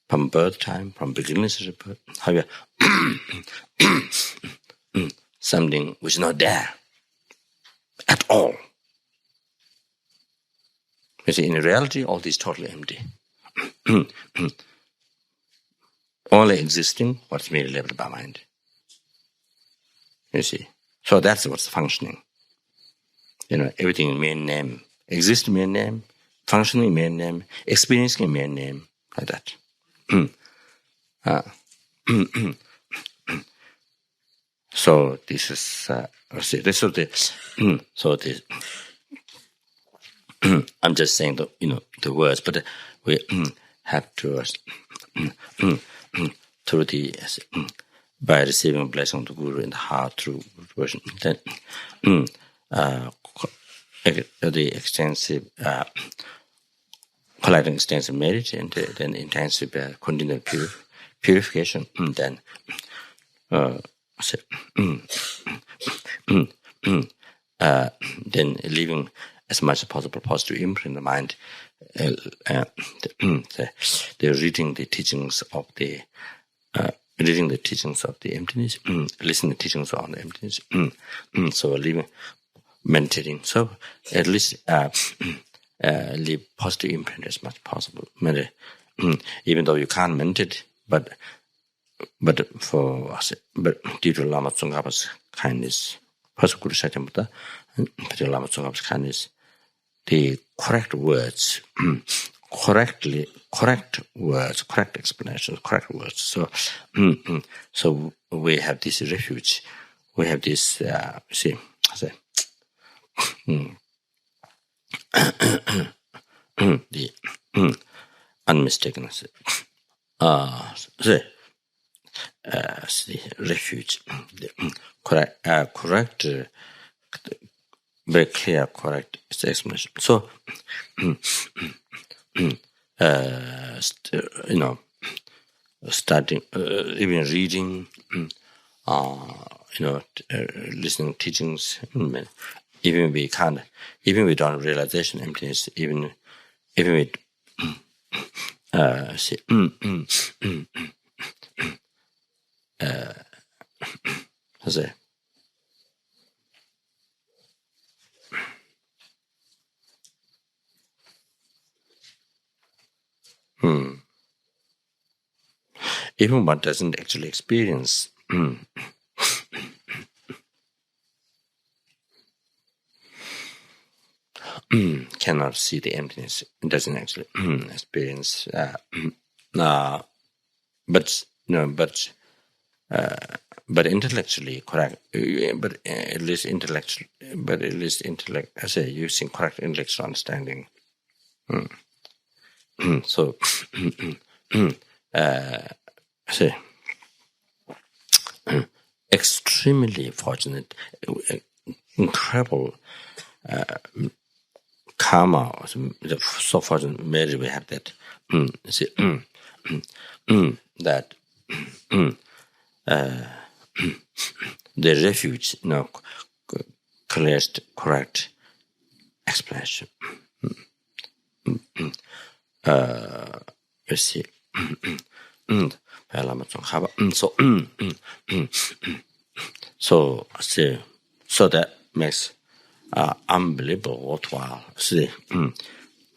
[SPEAKER 1] from birth time, from beginnings of the birth, however, something which is not there at all. You see, in reality, all this is totally empty. only existing what's merely labeled by mind. You see. So that's what's functioning. Everything in main name. Exist in main name, functioning in main name, experiencing in main name, like that. So this is I'm just saying the words, but we have to through the by receiving blessing of the Guru in the heart through version, then the extensive collecting extensive merit and then intensive continual purification, then then leaving as much as possible positive imprint in the mind, they're reading the teachings of the emptiness, listening to teachings on the emptiness. So leaving meditating. So at least leave positive imprint as much as possible. Even though you can't meditate, but due to Lama Tsongkhapa's kindness, first Guru Satyamutta, but Lama Tsongkhapa's kindness, the correct words, correct explanations, correct words. So we have this refuge. We have this, the unmistakenness. The refuge, the correct, very clear, correct explanation. So, starting, even reading, listening to teachings, even without realization, emptiness, even with, even one doesn't actually experience cannot see the emptiness. It doesn't actually experience. But intellectually correct. But at least intellect. I say using correct intellectual understanding. So I say extremely fortunate, incredible karma. So fortunate, maybe we have that. That the refuge, clearest, correct explanation. You see. So that makes unbelievable, worthwhile. See,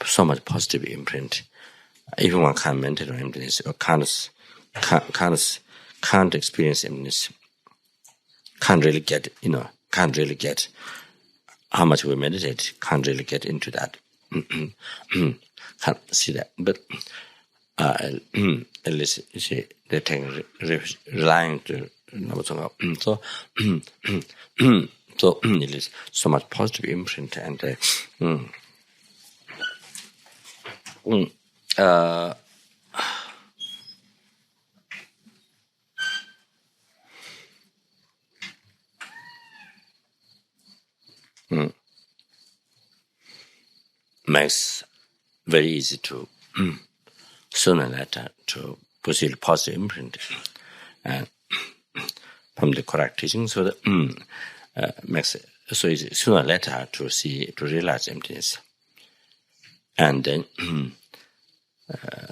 [SPEAKER 1] so much positive imprint. Even one can't meditate on emptiness or can't experience emptiness. Can't really get how much we meditate. Can't really get into that. Can't see that, but at least you see they take relying to so it is so much positive imprint and makes very easy to sooner or later to pursue positive imprint and from the correct teaching, so that makes it so easy sooner or later to realize emptiness, and then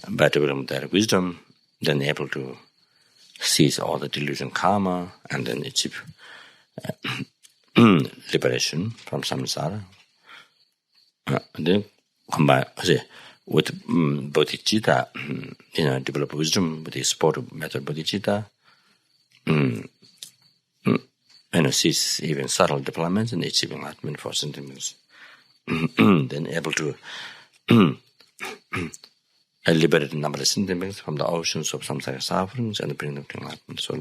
[SPEAKER 1] by developing that wisdom, then able to seize all the delusion karma and then achieve liberation from samsara. And then combine with bodhicitta, develop wisdom with the support of method bodhicitta, sees even subtle developments in achieving enlightenment for sentiments, then able to liberate a number of sentiments from the oceans of samsara sufferings and bring them to enlightenment. So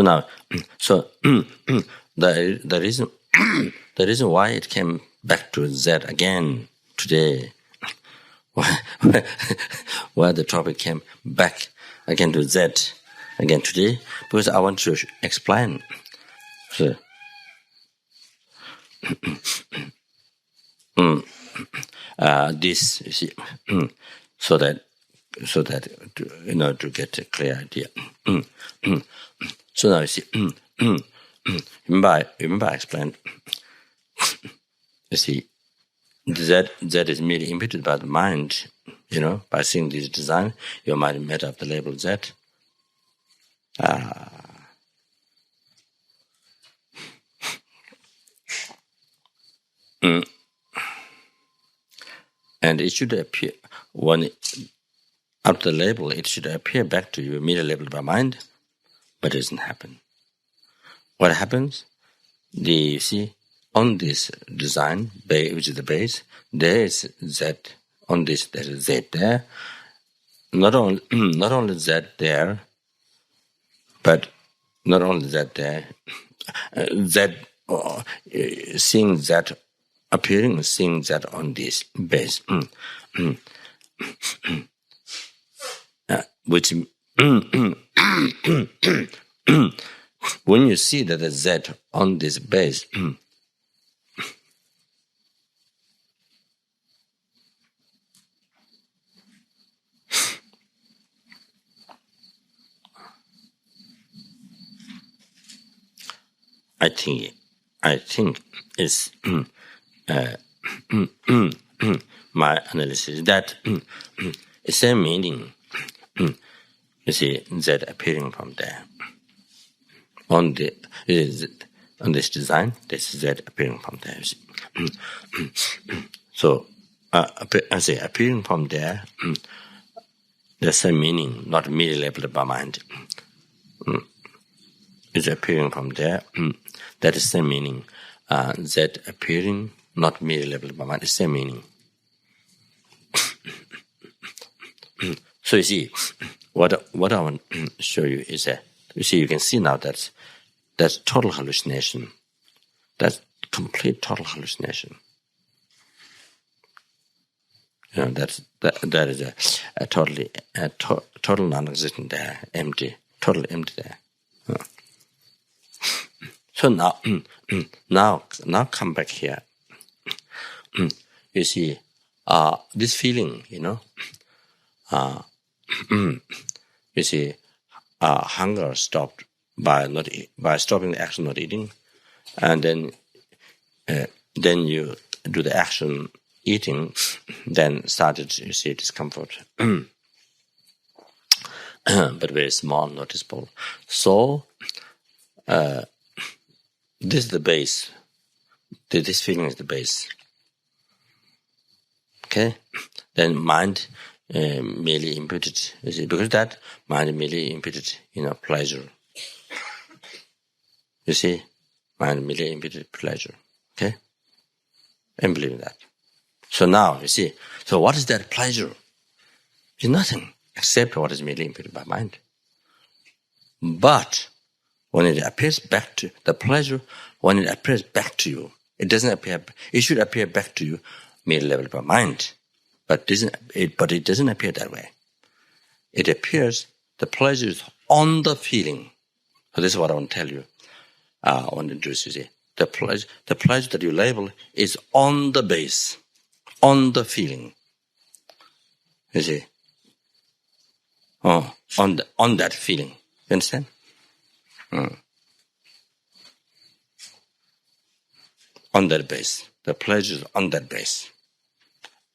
[SPEAKER 1] now, the reason why it came back to Z again today, why the topic came back again to Z again today, because I want to explain. So, this, you see, so that to get a clear idea. So now you see, remember I explained. You see, that is merely imputed by the mind. By seeing this design, your mind made up the label Z. And it should appear after the label, it should appear back to you, merely labeled by mind, but it doesn't happen. What happens? You see, on this design, which is the base, there is Z. On this, there is Z there. Not only Z there, but not only Z there, Z, seeing Z appearing, seeing Z on this base, which when you see that the Z on this base, I think it's my analysis that it's a meaning. You see, Z appearing from there. On this design, this Z appearing from there. So, I say appearing from there, there's a meaning, not merely labeled by mind. It's appearing from there. That is the meaning. Z appearing, not merely labeled by mind, is the meaning. So you see, what I want to show you is that you can see now that's total hallucination. That's complete total hallucination. That is a total non-existent there, empty, total empty there. So now come back here. You see, this feeling, you see, hunger stopped by stopping the action, not eating, and then you do the action eating, then started, you see, discomfort, but very small, noticeable. So this is the base. This feeling is the base. Okay, then mind merely imputed. You see, because that mind merely imputed, pleasure. You see, mind merely imputed pleasure. Okay, and believe in that. So now you see. So what is that pleasure? It's nothing except what is merely imputed by mind. But when it appears back to the pleasure, when it appears back to you, it doesn't appear. It should appear back to you merely labeled by mind. But it doesn't appear that way. It appears, the pleasure is on the feeling. So this is what I want to tell you. I want to introduce you. See, the pleasure that you label is on the base, on the feeling. You see, on that feeling. You understand? On that base. the pleasures on that base.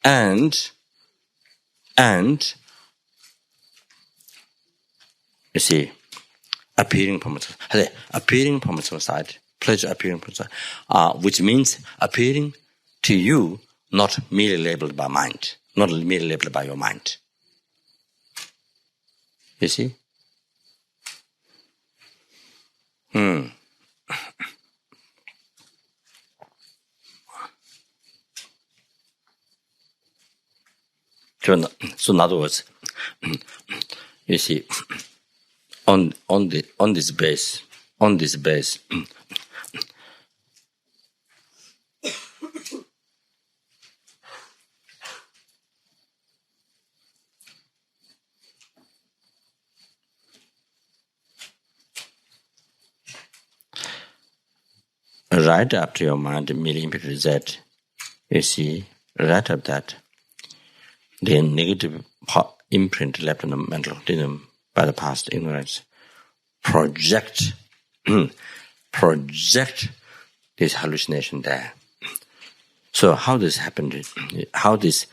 [SPEAKER 1] And you see, appearing from outside, pleasure appearing from outside, which means appearing to you, not merely labeled by mind, not merely labeled by your mind. You see? So in other words, you see, on this base, right up to your mind, merely impurities that, you see, right up that, the negative imprint left in the mental continuum by the past ignorance project this hallucination there. So how this happened, how this,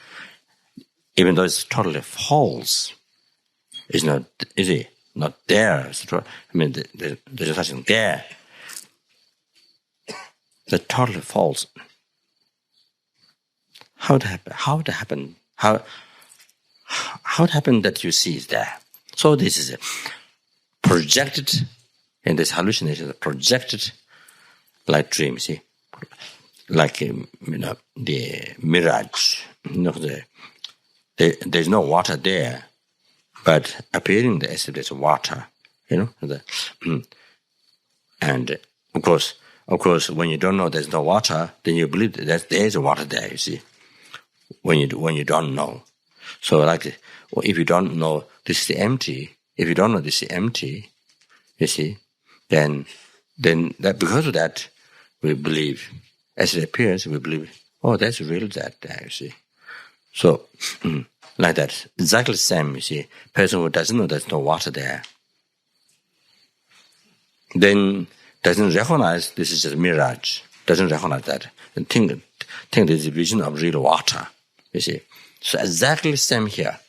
[SPEAKER 1] even though it's totally false, is not there. I mean, there's nothing there. That's totally false. How it happened that you see it there? So this is projected in this hallucination, projected like dream, see, like the mirage. There's no water there, but appearing as if there's water. And of course, when you don't know there's no water, then you believe that there is water there. You see, when you don't know. So if you don't know this is empty, if you don't know this is empty, you see, then that because of that we believe, as it appears, we believe, oh, that's real that there. You see, so like that, exactly the same. You see, person who doesn't know there's no water there, then doesn't recognize this is just mirage, doesn't recognize that, and think there's a vision of real water, you see. So exactly the same here.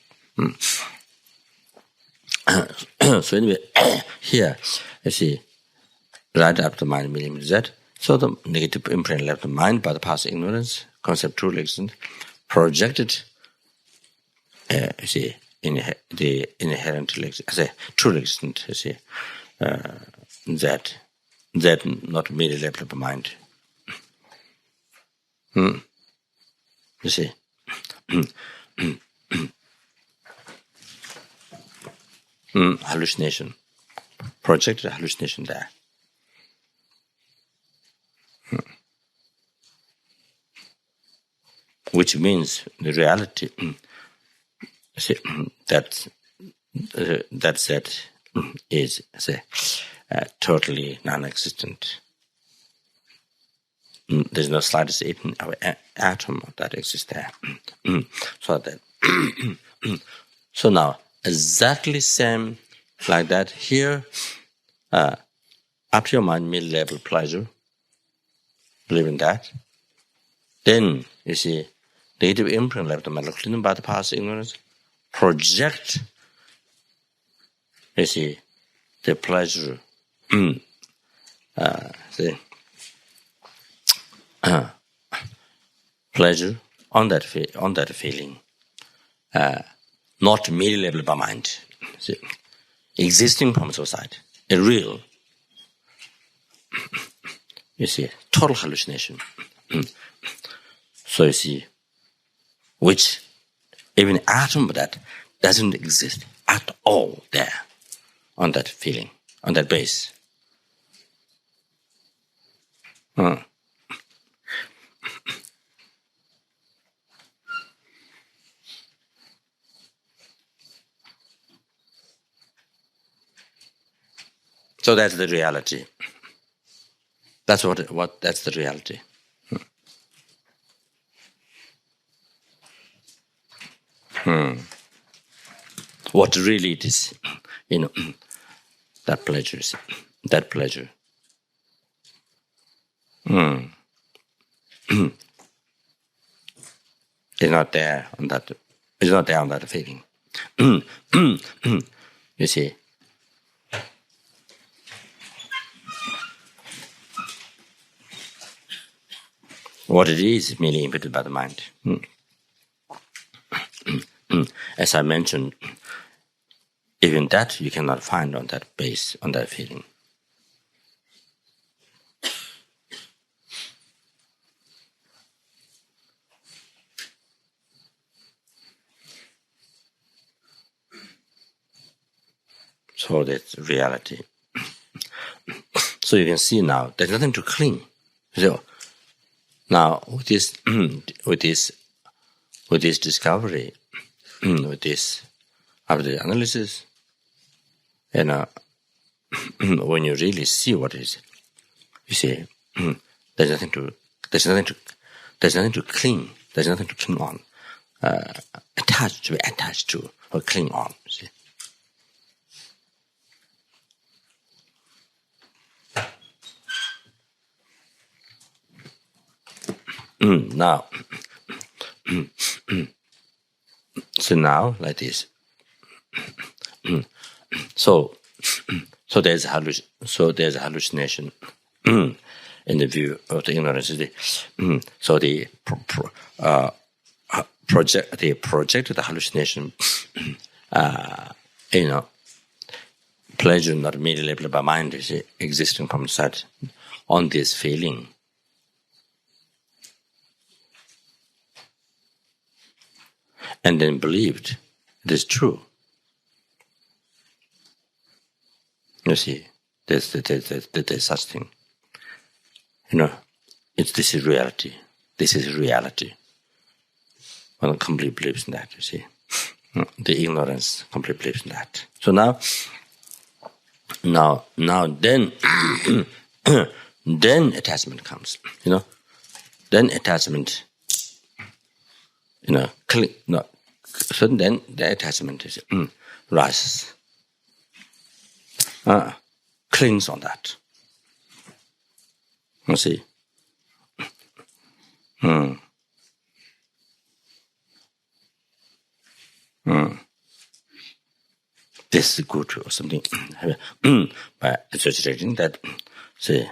[SPEAKER 1] So anyway, here, you see, right after mind meaning that, so the negative imprint left in mind by the past ignorance, concept truly existent, projected, you see, in the inherently, as a truly existent, you see, that not merely left of mind. You see. Hallucination. Projected hallucination there. Which means the reality see, that is say, totally non-existent. There's no slightest atom that exists there. So now, exactly same like that here, up to your mind mid-level pleasure, believe in that. Then, you see, negative imprint left the mental cleaning by the past ignorance, project, you see, the pleasure, pleasure on that feeling, not merely labeled by mind. See, existing from outside, a real, you see, total hallucination. So you see, which even atom of that doesn't exist at all there, on that feeling, on that base. So that's the reality. That's that's the reality. What really it is, that pleasure. It's not there on that. It's not there on that feeling. You see. What it is merely imputed by the mind. As I mentioned, even that you cannot find on that base, on that feeling. So that's reality. So you can see now there's nothing to cling. So now with this discovery, with this after the analysis, when you really see what it is, you see there's nothing to cling. There's nothing to cling on, to be attached to or cling on. See. Now, so now like this. So there's a hallucination in the view of the ignorance. So the project the hallucination, pleasure not immediately labeled by mind is existing from the side on this feeling. And then believed it is true. You see, there's such thing. This is reality. This is reality. One completely believes in that, you see. The ignorance completely believes in that. So now then, then attachment comes, Then attachment, so then the attachment is, rises. Clings on that. You see? This is good or something. By associating that, say,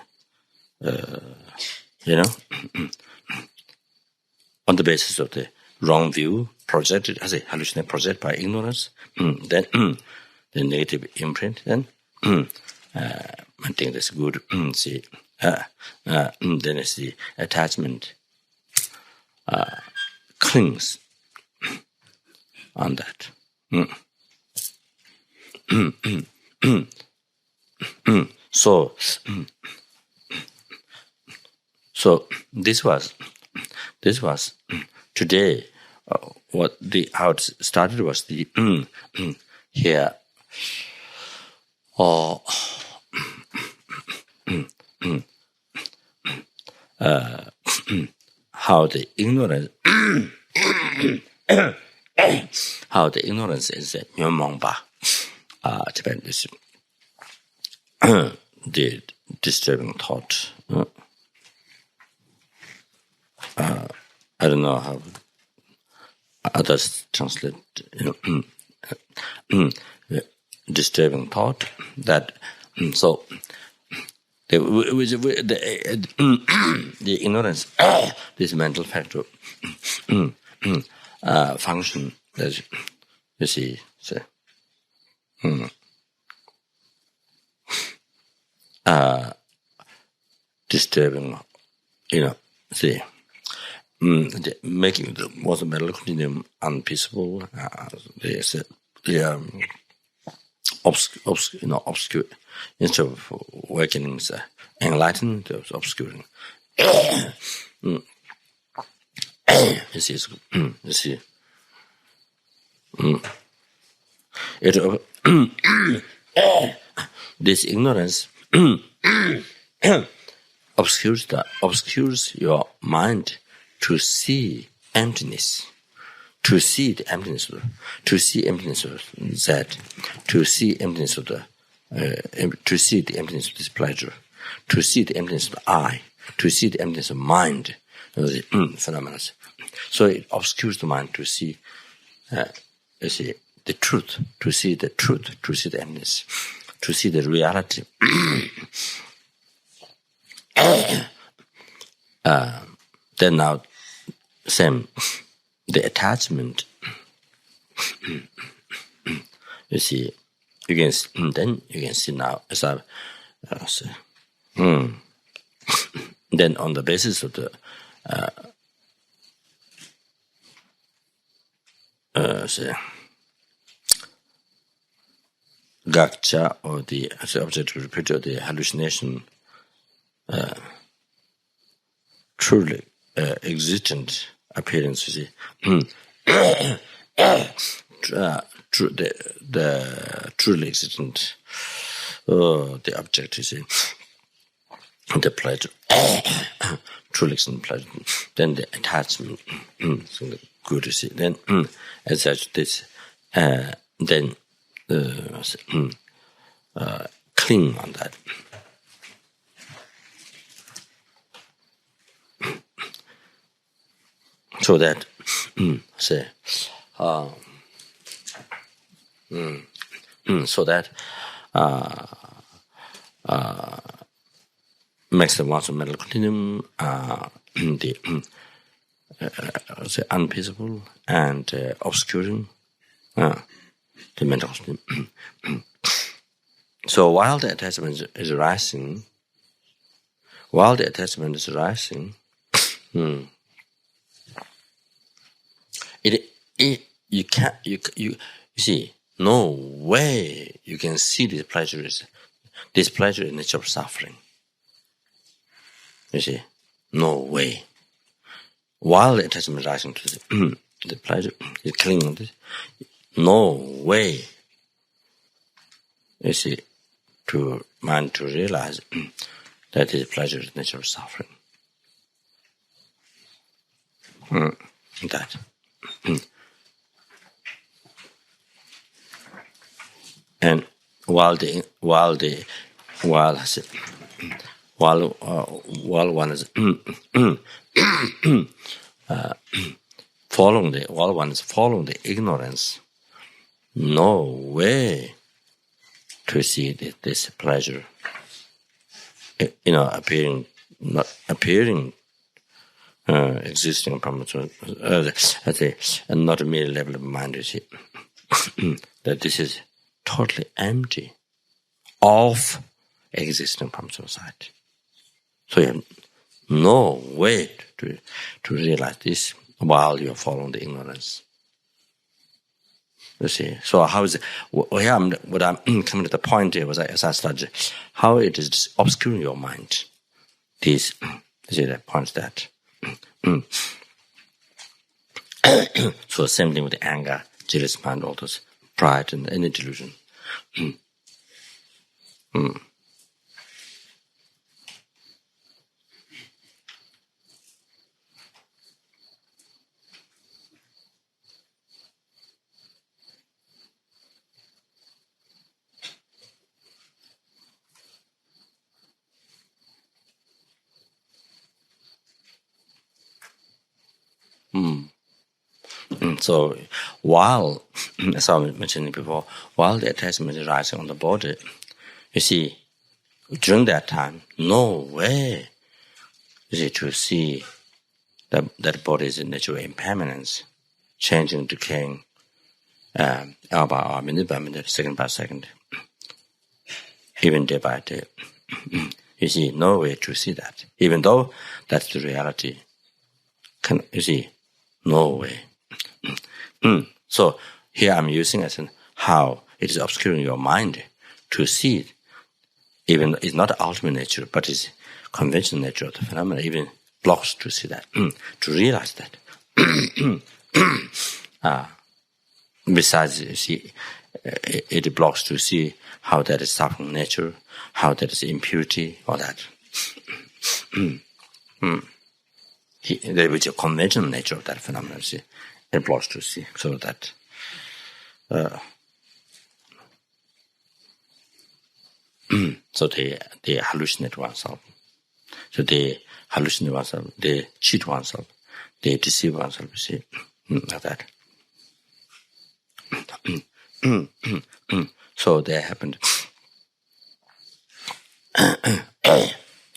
[SPEAKER 1] on the basis of the wrong view projected as a hallucination project by ignorance, then the negative imprint, then I think that's good. See, then it's the attachment clings on that. So this was today. How it started was the here. How the ignorance is a nyomongba. Japan is the disturbing thought. I don't know how others translate. Disturbing thought that so the ignorance, this mental factor function, as you see, disturbing, see, making the watermelon continuum unpeaceable. Obscure instead of awakening, enlightened, obscuring. You see, this ignorance obscures your mind to see emptiness. To see the emptiness of that, to see emptiness of to see the emptiness of this pleasure, to see the emptiness of the I, to see the emptiness of mind, the phenomena. So it obscures the mind to see, the truth, to see the truth, to see the emptiness, to see the reality. Then now, same, the attachment. You see, then you can see now as I say. Then on the basis of the gakcha, or the object repeat, or the hallucination, truly existent appearance, you see. The truly existent, the object, you see, the pleasure, truly existent pleasure, then the attachment, so the good, you see, then as such this, then cling on that. So that, say, so that makes the one's mental continuum say unpeaceable and obscuring the mental continuum. So while the attachment is rising, you see, no way you can see this pleasure is nature of suffering. You see, no way. While the attachment is rising to the pleasure, is clinging to it, no way. You see, to mind to realize that this pleasure is nature of suffering. That. And while one is following the ignorance, no way to see this pleasure, appearing, existing permanent, and not a mere level of mind, you see, that this is totally empty of existing permanent society. So you have no way to realize this while you're following the ignorance. You see, so how is it? What I'm coming to the point here was as I studied how it is obscuring your mind. This is the point that. So same thing with the anger, jealous mind, all those pride and any delusion. So while, as I was mentioning before, while the attachment is rising on the body, you see, during that time, no way is it to see that body is in nature of impermanence, changing, decaying, hour by hour, minute by minute, second by second, even day by day. You see, no way to see that, even though that's the reality. You see, no way. So here I'm using as in how it is obscuring your mind to see it. Even it's not the ultimate nature, but it's conventional nature of the phenomena. Even blocks to see that, to realize that. Besides, you see, it blocks to see how that is suffering nature, how that is impurity, all that. There is a conventional nature of that phenomenon. See, it blocks to see, so that. So they hallucinate oneself. So they hallucinate oneself. They cheat oneself. they deceive oneself, you see, like that. So there happened.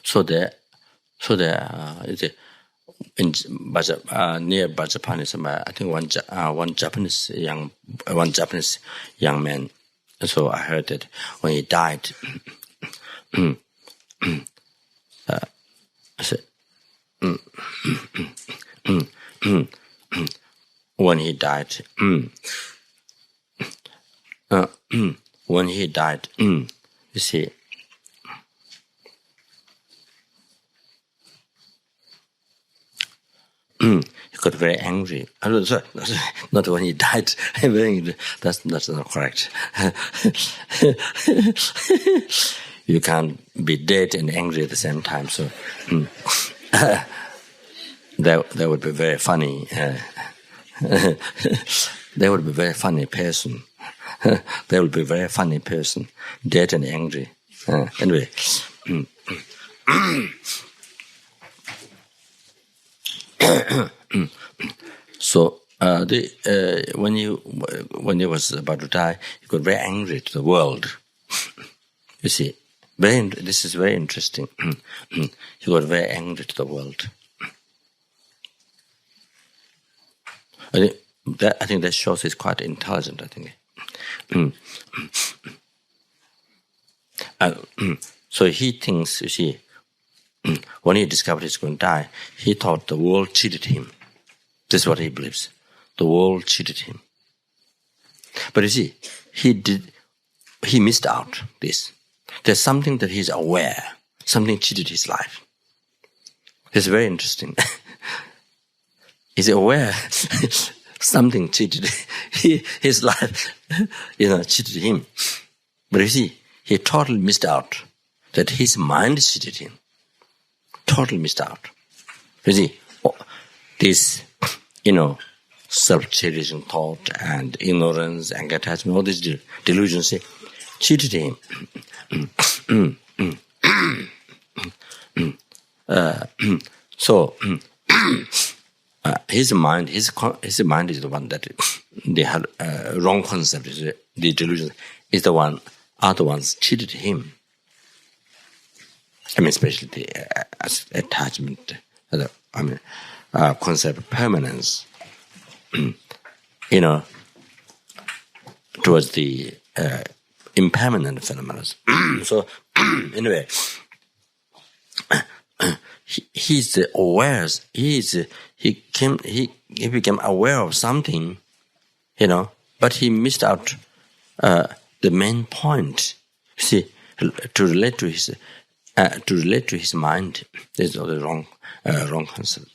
[SPEAKER 1] So there, is it in near Japan is I think one Japanese young man. So I heard that when he died, I said, when he died, you see. He got very angry. Sorry, not when he died. That's not correct. You can't be dead and angry at the same time. So that would be very funny. That would be very funny person. That would be very funny person, dead and angry. Anyway. So when he was about to die, he got very angry to the world. You see, this is very interesting. He got very angry to the world. I think that shows he's quite intelligent. I think. So he thinks, you see, when he discovered he's going to die, he thought the world cheated him. This is what he believes. The world cheated him. But you see, he missed out this. There's something that he's aware. Something cheated his life. It's very interesting. He's aware something cheated his life, cheated him. But you see, he totally missed out that his mind cheated him. Totally missed out. You see, this, self-cherishing thought and ignorance and attachment, all these delusions cheated him. So his mind is the one that they had wrong concept. The delusion is the one. Other ones cheated him. I mean, especially the attachment. Concept of permanence. Towards the impermanent phenomena. So anyway, he's aware. He became aware of something, but he missed out the main point. See, to relate to his mind, there's all the wrong concept.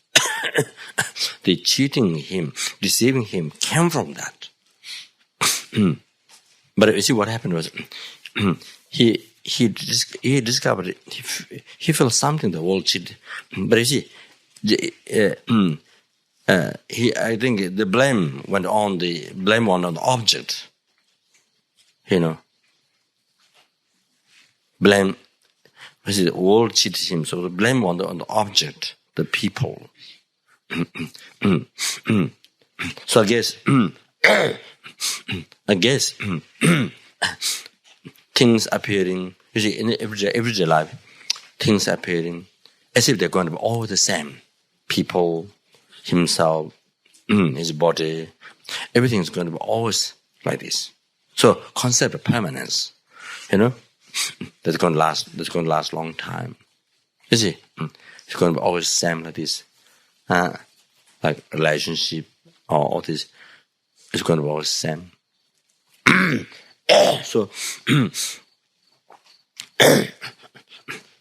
[SPEAKER 1] The cheating him, deceiving him came from that. But you see, what happened was he discovered it. He felt something the world cheated. But you see, I think the blame went on the object. Blame. The world cheated him, so the blame on the object, the people. So I guess things appearing. You see, in everyday life, things appearing as if they're going to be all the same. People, himself, his body, everything is going to be always like this. So concept of permanence, that's going to last. That's going to last a long time. You see, it's going to be always same like this, like relationship or all this. It's going to be always same.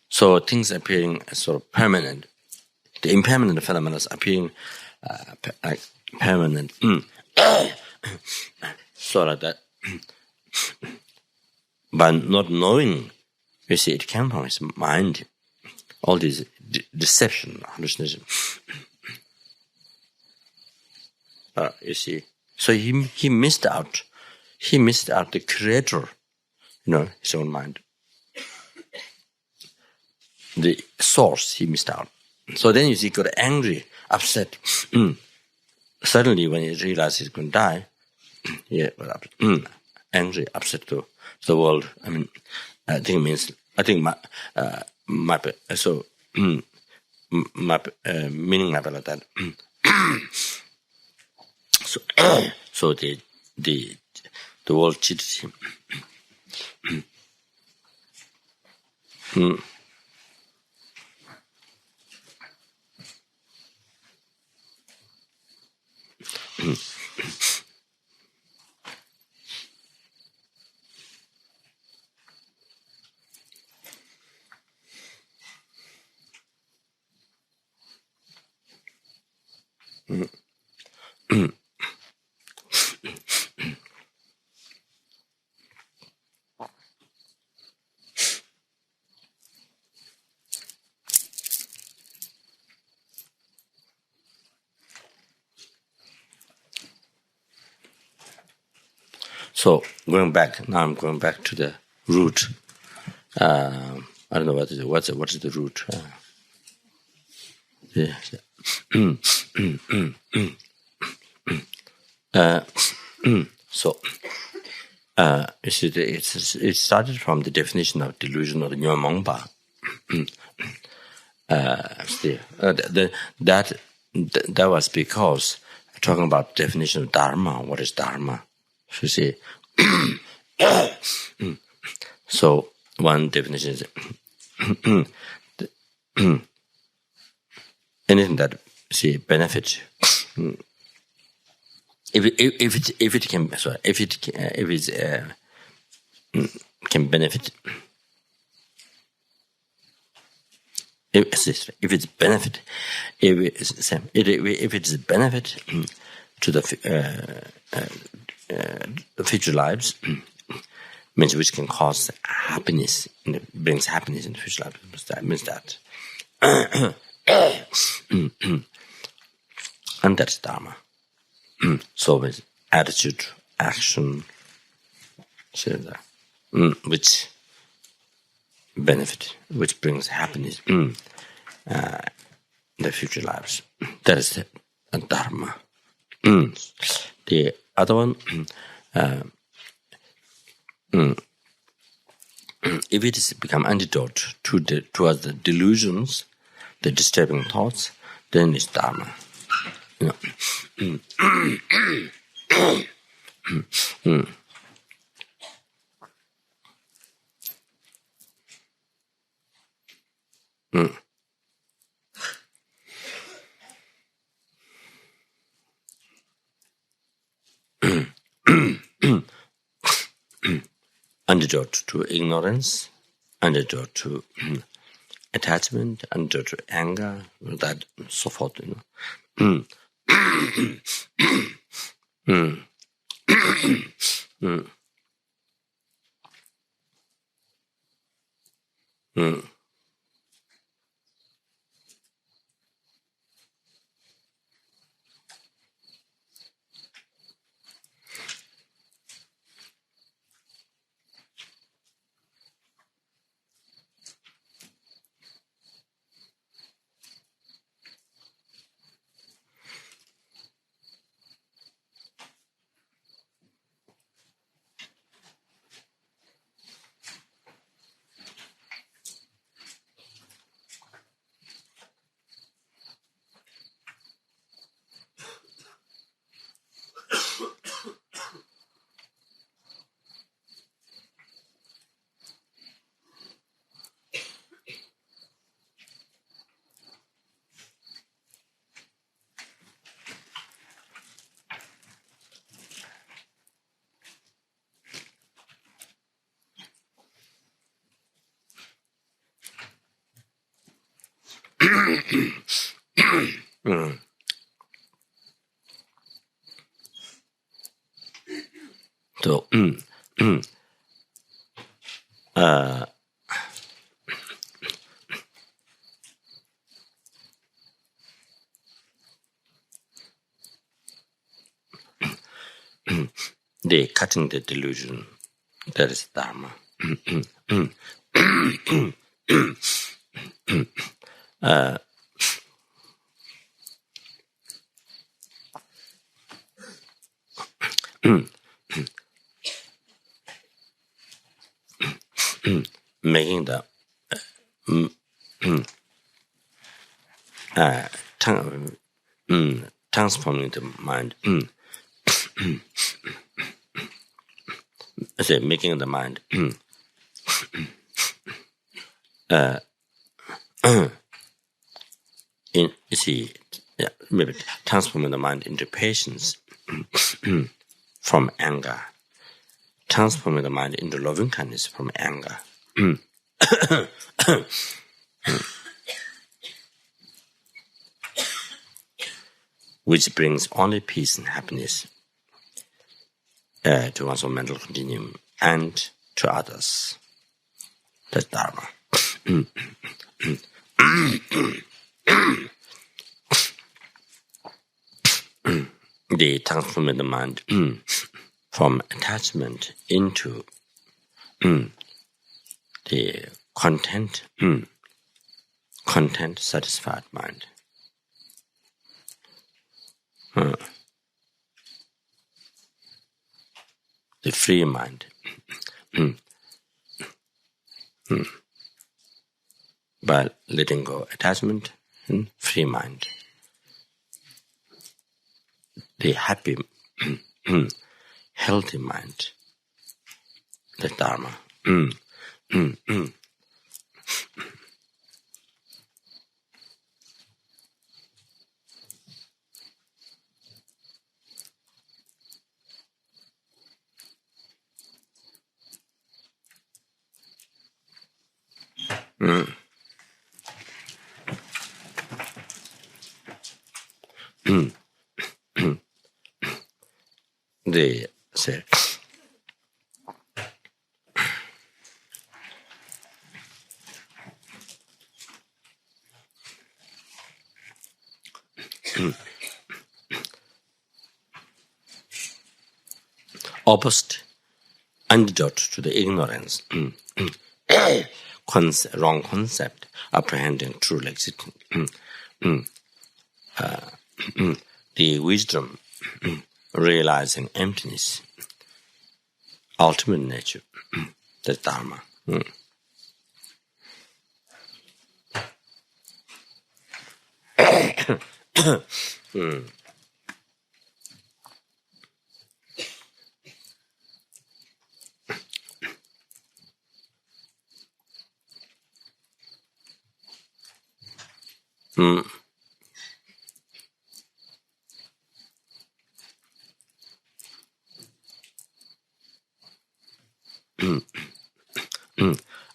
[SPEAKER 1] So things appearing as sort of permanent. The impermanent phenomena appearing like permanent. So like that. But not knowing, you see, it came from his mind. All this deception, hallucination. You see, so he missed out. He missed out the creator, his own mind. The source he missed out. So then you see, he got angry, upset. Suddenly, when he realized he's going to die, he was angry, upset to the world. I mean, I think it means, I think my so my meaning my like that. So so the world cheated him. So going back now, I'm going back to the root. I don't know what is the root. So it started from the definition of delusion of the Nyamongpa. That was because talking about definition of Dharma. What is Dharma? You see. So one definition is anything that benefits. If it can benefit. If it's benefit, if it's benefit to the future lives, means which can cause happiness, brings happiness in the future lives. That means that, and that's Dharma. So with attitude, action, which benefit, which brings happiness in the future lives. That is the Dharma. The other one, if it has become antidote towards the delusions, the disturbing thoughts, then it's Dharma. Antidote to ignorance, antidote to attachment, antidote to anger, that so forth. So, the cutting the delusion, that is Dharma. making the transforming the mind, making the mind maybe transforming the mind into patience from anger, transforming the mind into loving kindness from anger. Which brings only peace and happiness to one's own mental continuum and to others. That's Dharma. The transforming the mind from attachment into the content, satisfied mind. The free mind. By letting go attachment and free mind. The happy, healthy mind. The Dharma. They say opposite antidote to the ignorance, wrong concept, apprehending truly existing. The wisdom, realizing emptiness, ultimate nature, the Dharma.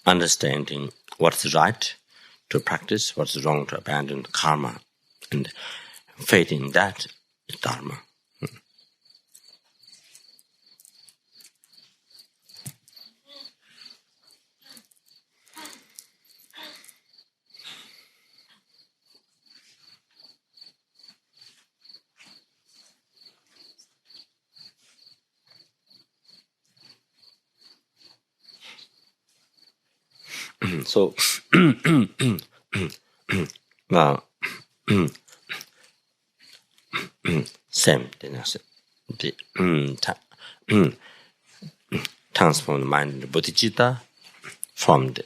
[SPEAKER 1] Understanding what's right to practice, what's wrong to abandon, karma, and faith in that is Dharma. So now same thing as the transform the mind into bodhicitta from the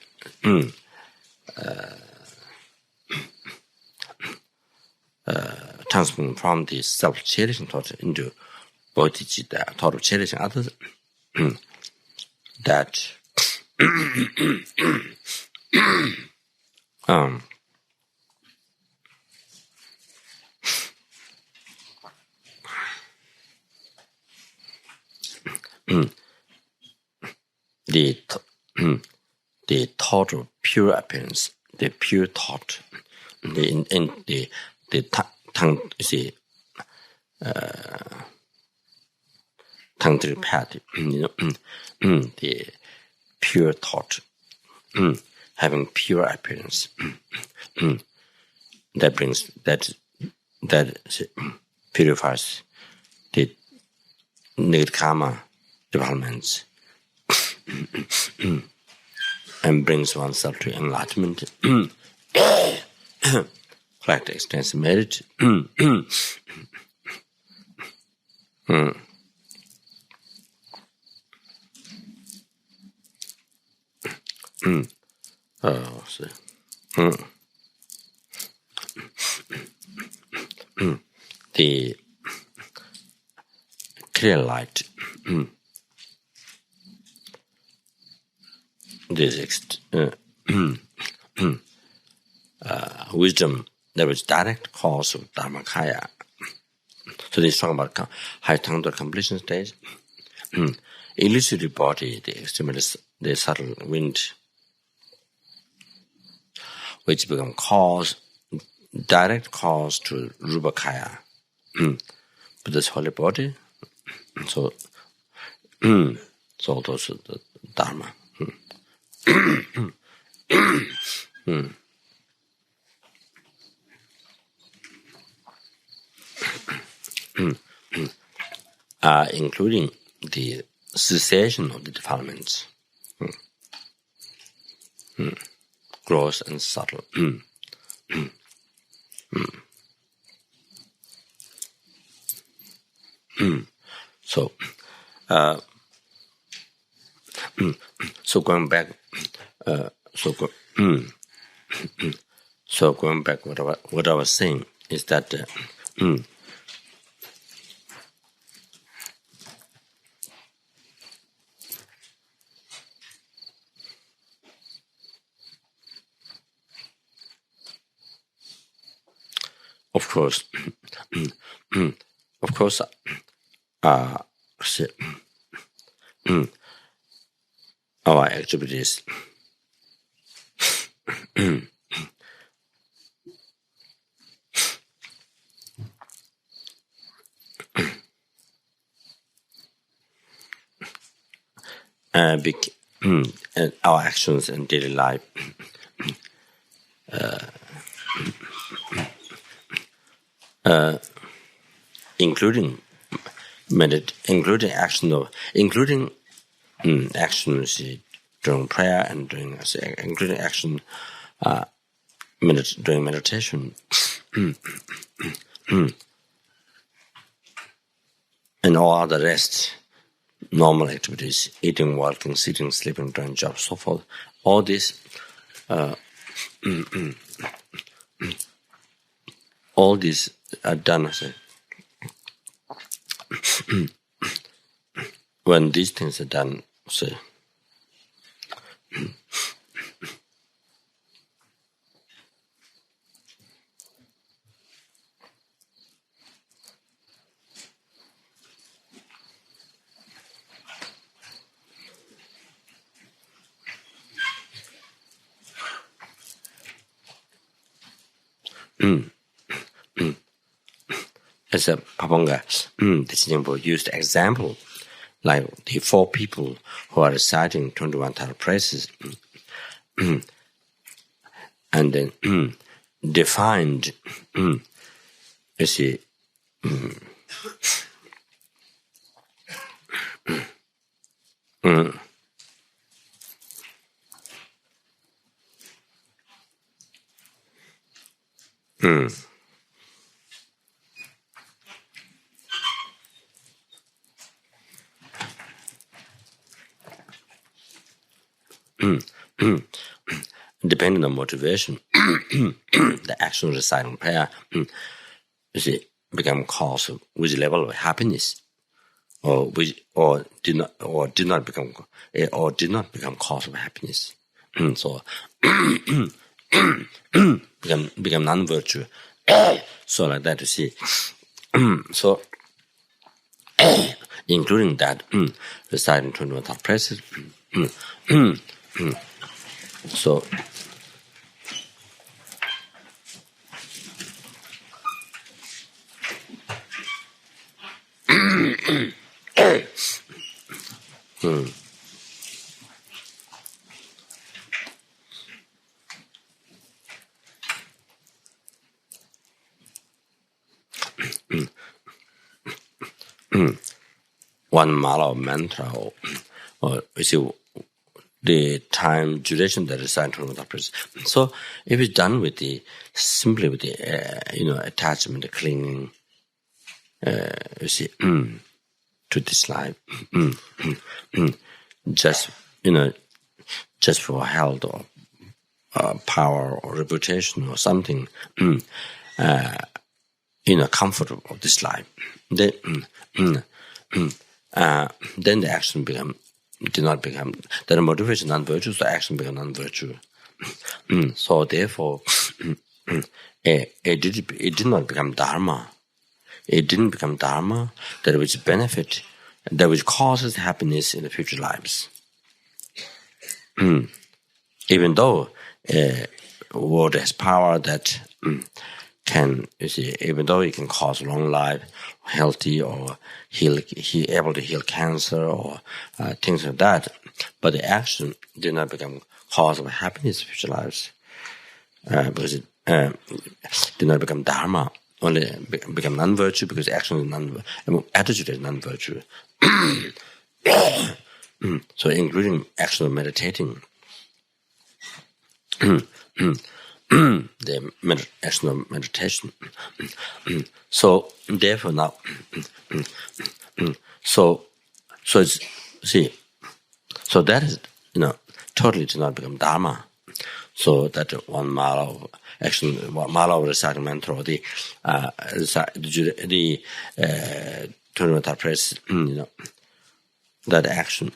[SPEAKER 1] transform from the self-cherishing thought into bodhicitta, thought of cherishing others. That the thought of pure appearance, the pure thought, the tongue, tongue path, the pure thought, having pure appearance, that brings that purifies the negative karma developments and brings oneself to enlightenment. Like the extensive merit. So, the clear light, this wisdom that was direct cause of Dharmakaya. So they talk about high tongue to completion stage. Illusory body, the subtle wind, which become cause, direct cause to Rupakaya. But this holy body, so those are the Dharma. Including the cessation of the defilements, gross and subtle. So, so going back, so going back, what I was saying is that. Of course, our activities and our actions in daily life including actions during prayer and including action during meditation and all other rest, normal activities, eating, walking, sitting, sleeping, doing jobs, so forth. All this, all these are done. When these things are done, as a Papanga, the Singapore used example, like the 4 people who are reciting 21 Tara praises, and then defined, you see, depending on motivation, the action of reciting prayer, you see, become cause of which level of happiness, or did not become cause of happiness. So become non-virtue. So like that, you see. So including that, reciting 21 praises. So one mala of mantra, or you see, the time duration that is assigned to the practice. So if it's done with simply with the attachment, clinging, you see, to this life, just just for health or power or reputation or something, comfort of this life, then the action did not become, the motivation non-virtue, so action become non-virtue. So therefore, it did not become Dharma. It didn't become Dharma that which benefit, that which causes happiness in the future lives. Even though word has power that can, even though it can cause long life, healthy, or able to heal cancer or things like that, but the action did not become cause of happiness in future lives, because it did not become Dharma. Only become non-virtue because action is attitude is non-virtue. So including action of meditating, the action of meditation. So therefore now, so it's, so that is, totally did not become Dharma. So that 1 mile of action, 1 mile of reciting mantra, or the tournament press, that action.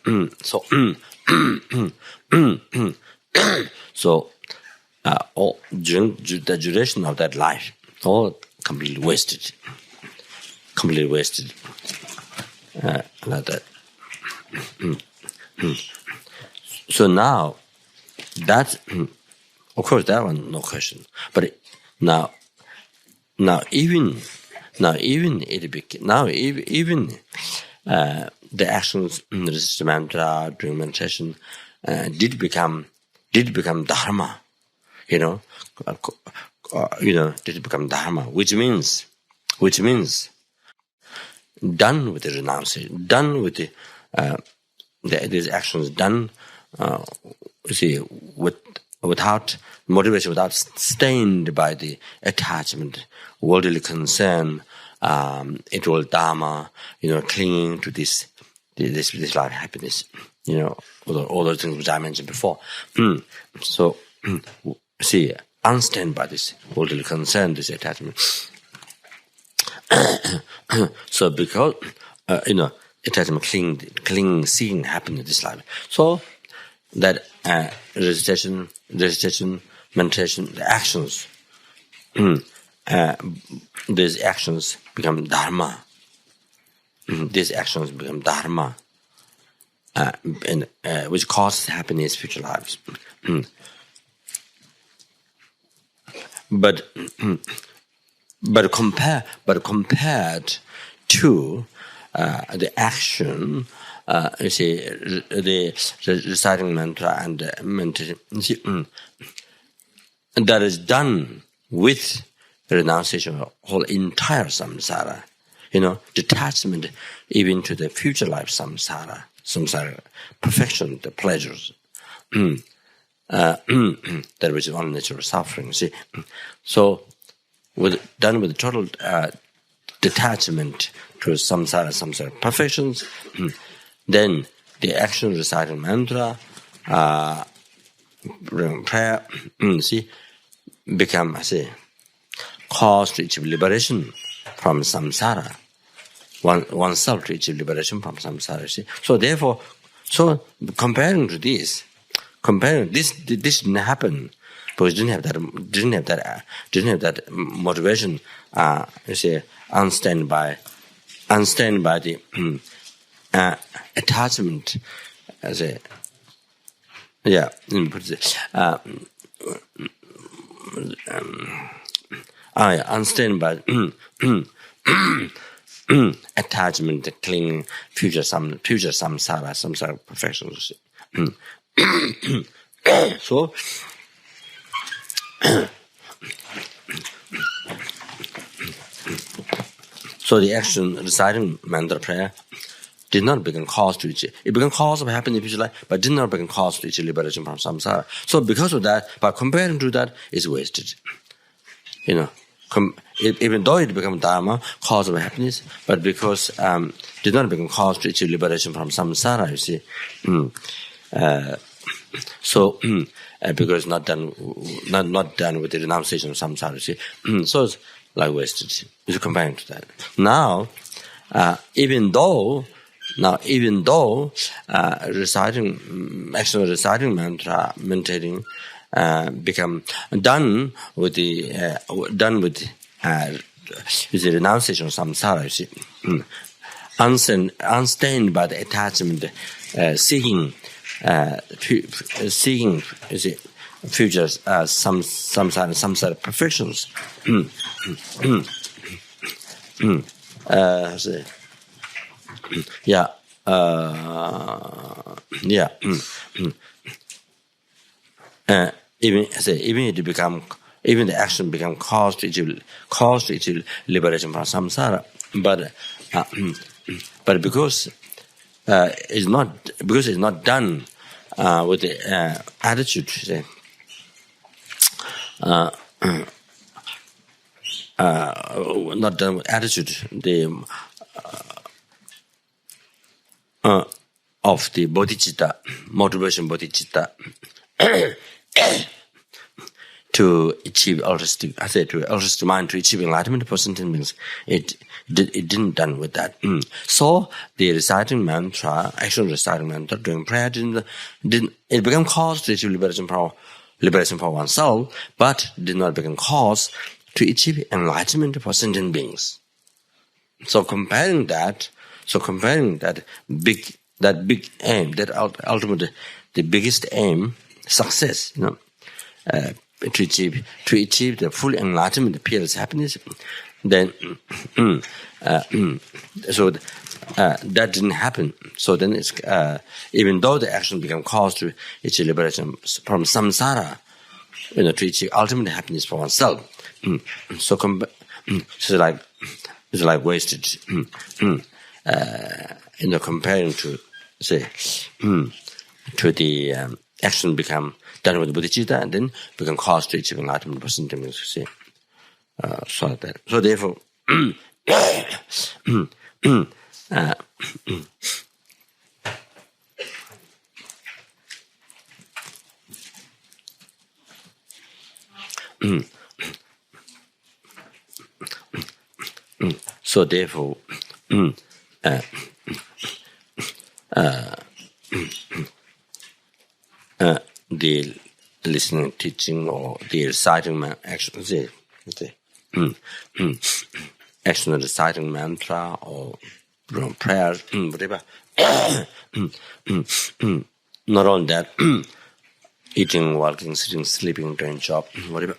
[SPEAKER 1] So all during the duration of that life, all completely wasted. Like that. So now that, of course, that one no question. But now even the actions resist mantra during meditation did become Dharma. Did become Dharma, which means done with the renunciation, done with these actions, done without motivation, without stained by the attachment, worldly concern, it will Dharma, clinging to this life happiness, all those things which I mentioned before. So unstained by this worldly concern, this attachment. So because attachment, clinging, seeking happiness in this life. So that recitation, meditation, the actions, these actions become Dharma. These actions become Dharma, which causes happiness in future lives. But compared to the action, the reciting mantra and meditation, that is done with renunciation of whole entire samsara, detachment even to the future life samsara, perfection, the pleasures. That which is one nature of suffering. So done with total detachment to samsara perfections, then the action reciting mantra, prayer, become cause to achieve liberation from samsara. Oneself to achieve liberation from samsara. So therefore, comparing this didn't happen because didn't have that motivation. Unstained by the attachment, unstained by attachment, clinging, future samsara perfections. So the action reciting mantra prayer did not become cause to it. It became cause of happiness in future life, but did not become cause to its liberation from samsara. So because of that, by comparing to that, it's wasted. Even though it became Dharma, cause of happiness, but because did not become cause to achieve liberation from samsara, So because not done with the renunciation of samsara, see, so it's like wasted. It's comparing to that. Now, even though reciting mantra, meditating, become done with the renunciation of samsara, you see, unstained by the attachment, seeking, you see, futures, samsara perfections. Yeah. Yeah. Even it become, even the action become cause to achieve liberation from samsara, but because it's not done with the attitude, say, not done with attitude, the of the bodhicitta, motivation bodhicitta, to achieve altruistic mind, to achieve enlightenment for sentient beings. It didn't done with that. So the reciting mantra, actual reciting mantra, doing prayer, it became cause to achieve liberation for oneself, but did not become cause to achieve enlightenment for sentient beings. So comparing that big aim, that ultimately the biggest aim, success, to achieve the full enlightenment, the peerless happiness, then so that didn't happen. So then it's even though the action became cause to achieve liberation from samsara, to achieve ultimate happiness for oneself. So it's like wasted. Comparing to, say, to the action become done with bodhicitta and then become cause to achieve enlightenment for sentient beings, see. So that. So therefore, so therefore, the listening, teaching, or the reciting action, action of reciting mantra or prayer, whatever. Not only that, eating, walking, sitting, sleeping, doing job, whatever.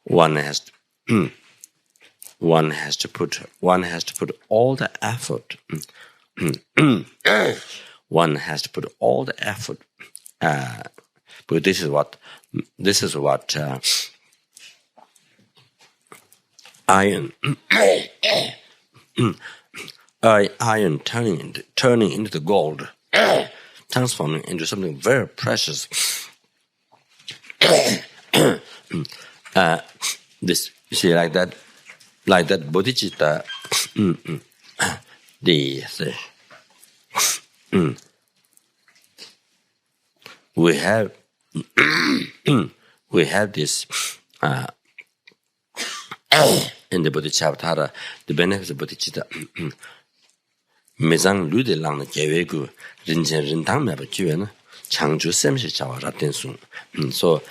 [SPEAKER 1] One has to put all the effort. One has to put all the effort. But this is what iron turning into the gold, transforming into something very precious. This, you see, like that bodhicitta, we have this in the bodhicitta, the benefits of bodhicitta. Mezang lu de lang na gewe gu rinchen rintang me ba jiwe na changju semshi chawa raten sun. So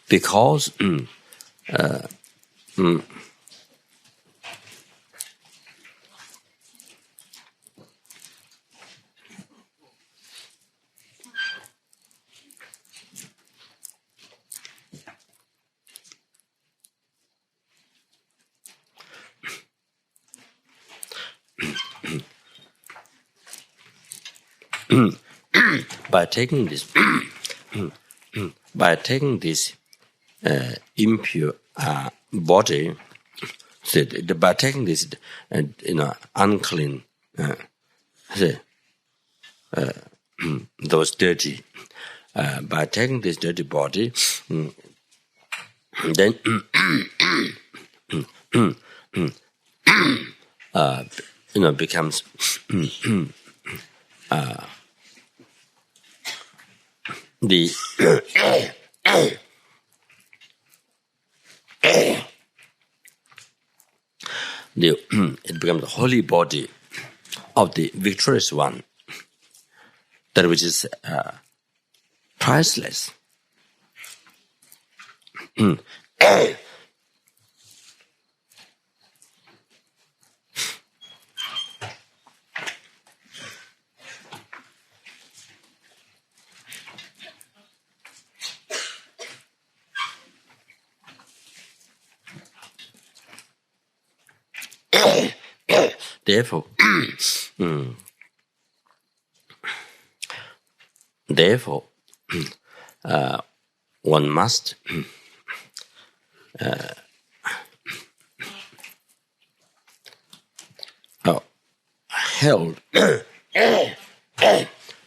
[SPEAKER 1] because by taking this impure body, by taking this unclean, those dirty by taking this dirty body, then becomes the it becomes the holy body of the victorious one, that which is priceless. Therefore, one must held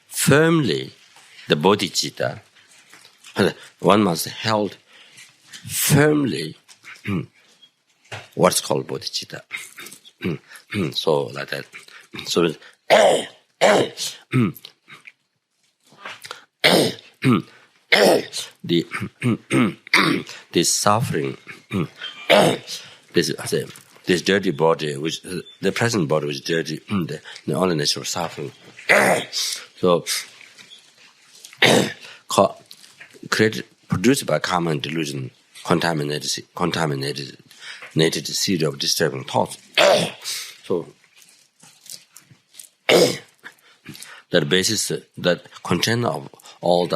[SPEAKER 1] firmly the bodhicitta. One must held firmly what's called bodhicitta. So like that. So this suffering, this dirty body, which the present body which is dirty, the only natural suffering. So produced by karma and delusion, contaminated seed of disturbing thoughts. So that basis, that container of all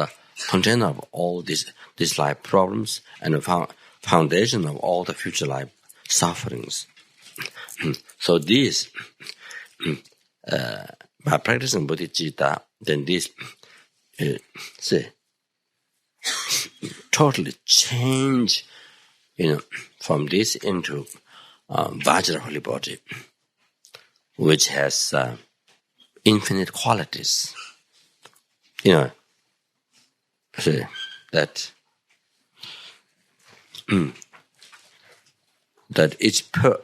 [SPEAKER 1] these life problems, and the foundation of all the future life sufferings. So these, by practicing bodhicitta, then this totally change, from this into Vajra holy body, which has infinite qualities. That each per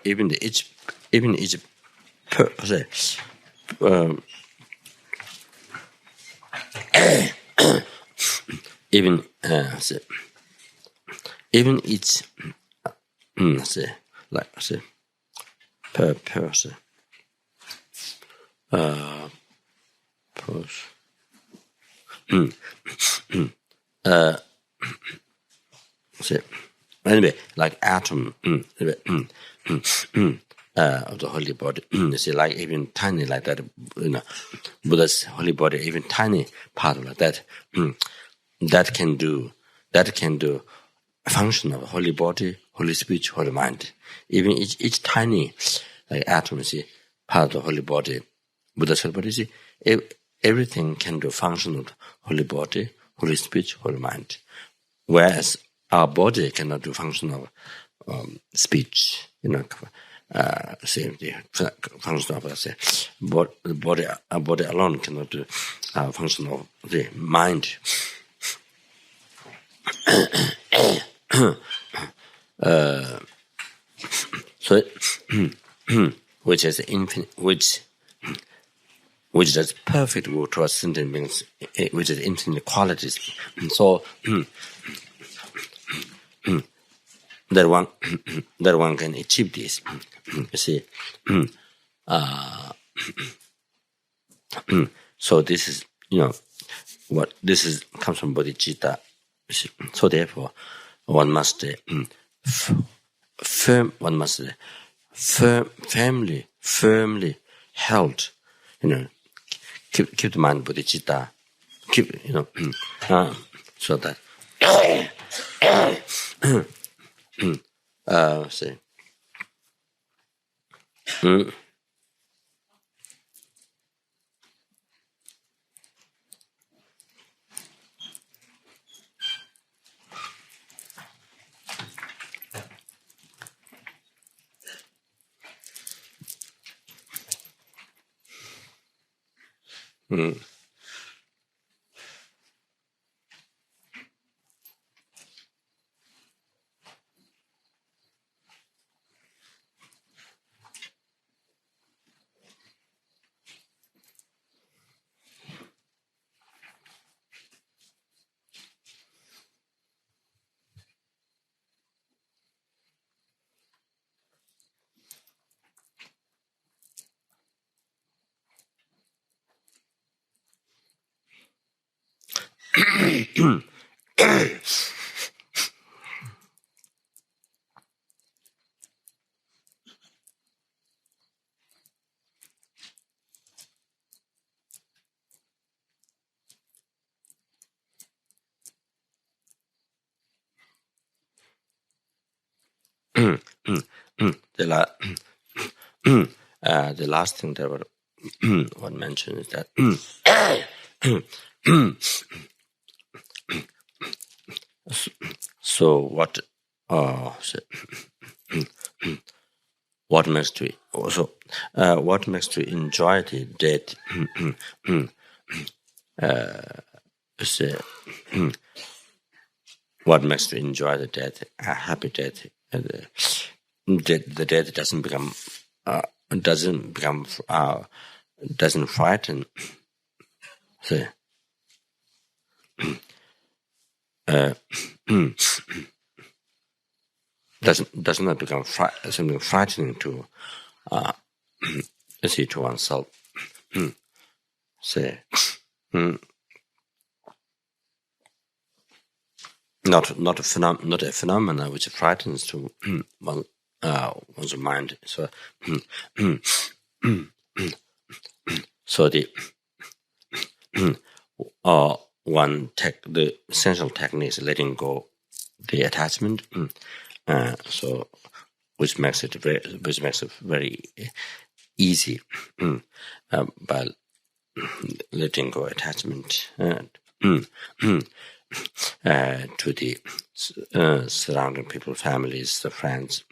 [SPEAKER 1] person anyway, like atom of the holy body, like even tiny like that, Buddha's holy body, even tiny part like that, that can do a function of holy body, holy speech, holy mind. Even each tiny like atom, part of the holy body, Buddha's holy body, everything can do function of holy body, holy speech, holy mind. Whereas our body cannot do function of speech, the function of the body. Our body alone cannot do function of the mind. So, which is infinite, which does perfect work towards sentient beings, which is infinite qualities. So that one can achieve this. You see, so this is what this is comes from bodhicitta. So therefore, one must firmly held. Keep the mind bodhicitta. Keep so that. Say. The last thing that one mentioned is that so what what makes to what makes to enjoy the death what makes to enjoy the death, a happy death, the death doesn't frighten. So, does not become something frightening to see to oneself. Say, not a phenomena which frightens to one's mind. So, so the the essential technique is letting go the attachment. So which makes it very easy by letting go attachment to the surrounding people, families, the friends,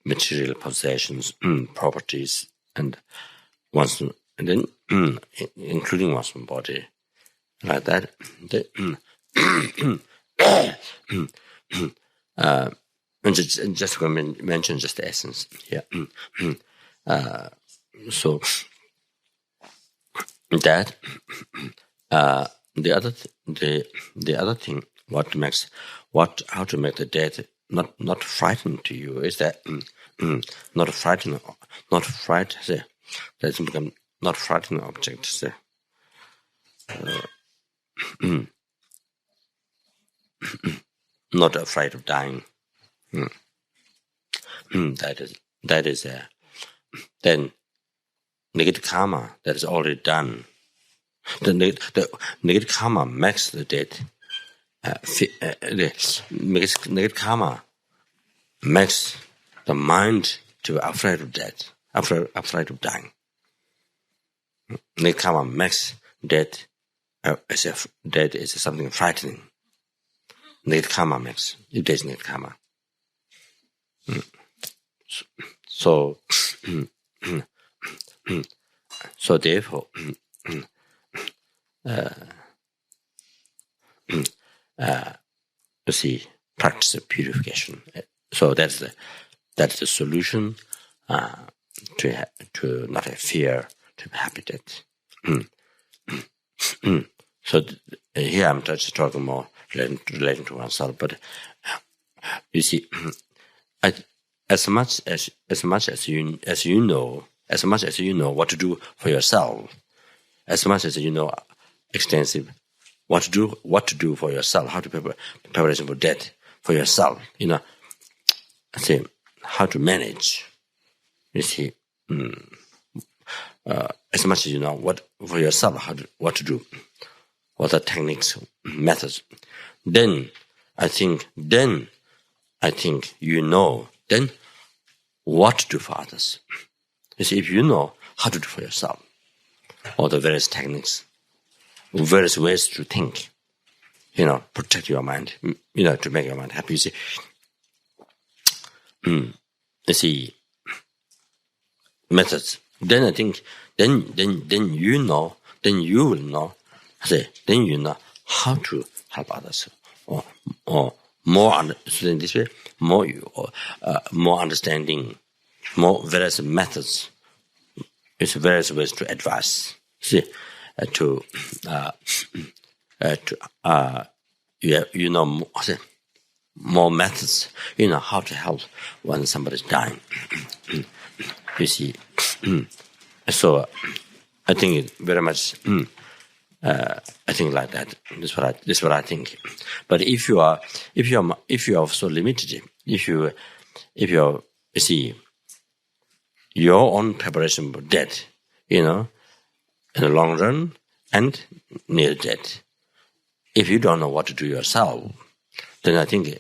[SPEAKER 1] material possessions, properties, and then including one's own body, like that. Just going to mention just the essence here. So that the other thing, how to make the death not frightening to you is that not frightening doesn't become not frightening objects. Not afraid of dying. That is then negative karma that is already done. The negative karma makes the death. Negative karma makes the mind to be afraid of death, afraid of dying. Negative karma makes death as if death is something frightening. Negative karma makes if there's negative karma. So therefore, you see, practice of purification. So that's the solution to not have fear, to be happy death. So here I'm just talking more relating to oneself, but you see, as much as you know what to do for yourself, as much as you know extensive what to do for yourself, how to preparation for death for yourself, say how to manage. You see, as much as you know what for yourself, what to do, what are techniques, methods, then I think you know then what to do for others. You see, if you know how to do for yourself, all the various techniques, various ways to think, protect your mind, to make your mind happy. You see, methods. Then I think, then you will know how to help others, or more. So in this way, more understanding, more various methods. It's various ways to advise. See, more methods. How to help when somebody's dying. You see, so I think it very much I think like that. This is what I think. But if you are so limited, if you see your own preparation for death, in the long run and near death, if you don't know what to do yourself, then I think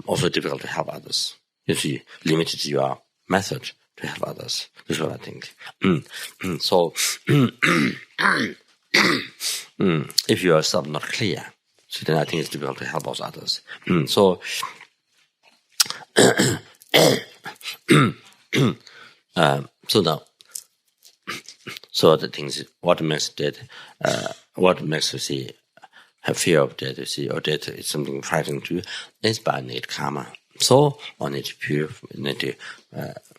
[SPEAKER 1] also difficult to help others. You see, limited your method to help others. This is what I think. So, if yourself not clear, so then I think it's difficult to help also others. So, so now, so the things, what makes death, what makes you see have fear of death, you see, or death is something frightening to you, is by need karma. So, one need to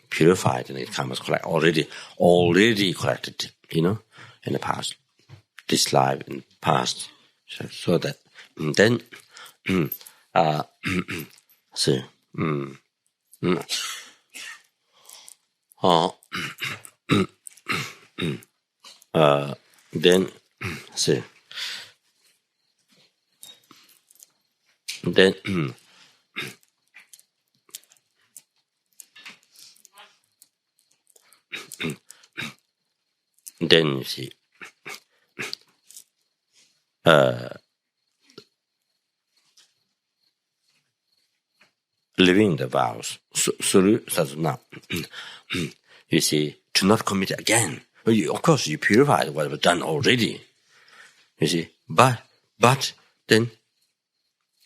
[SPEAKER 1] purify the need karma already collected, in the past, this life in the past, so that then, see, then, see, then, then you see, living the vows, now, you see, to not commit again. Of course, you purified what was done already. You see, but then,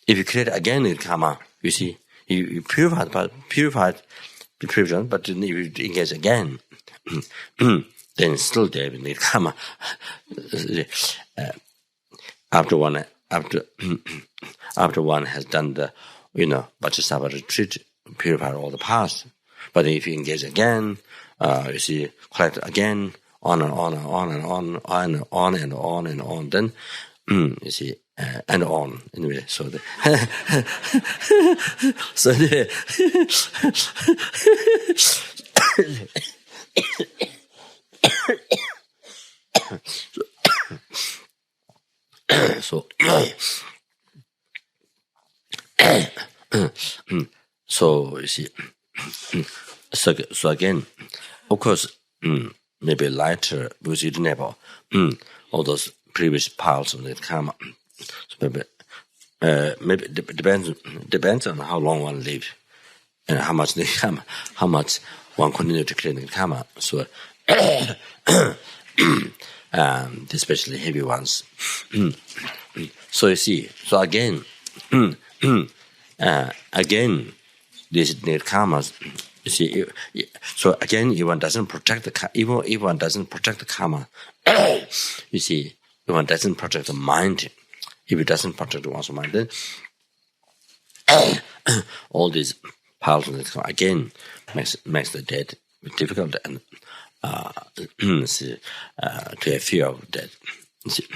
[SPEAKER 1] if you create again in karma, you see, you purified the previous one, but then if you engage again, then still there in karma. After one has done the, Vajrasattva retreat, purify all the past. But if you engage again, you see, collect again, on and on and on and on and on and on and on, then, you see, and on. Anyway, so the, so the, so you see, so again, of course, maybe lighter because you didn't have all those previous piles of that karma. So maybe depends on how long one live and how much the karma, how much one continue to clean the karma. So, especially heavy ones. So you see, so again, these need karmas. You see, so again, if one doesn't protect the karma, if one doesn't protect the karma, you see, if one doesn't protect the mind, if it doesn't protect one's mind, then all these piles of the karma again makes the death difficult and to have fear of death. See,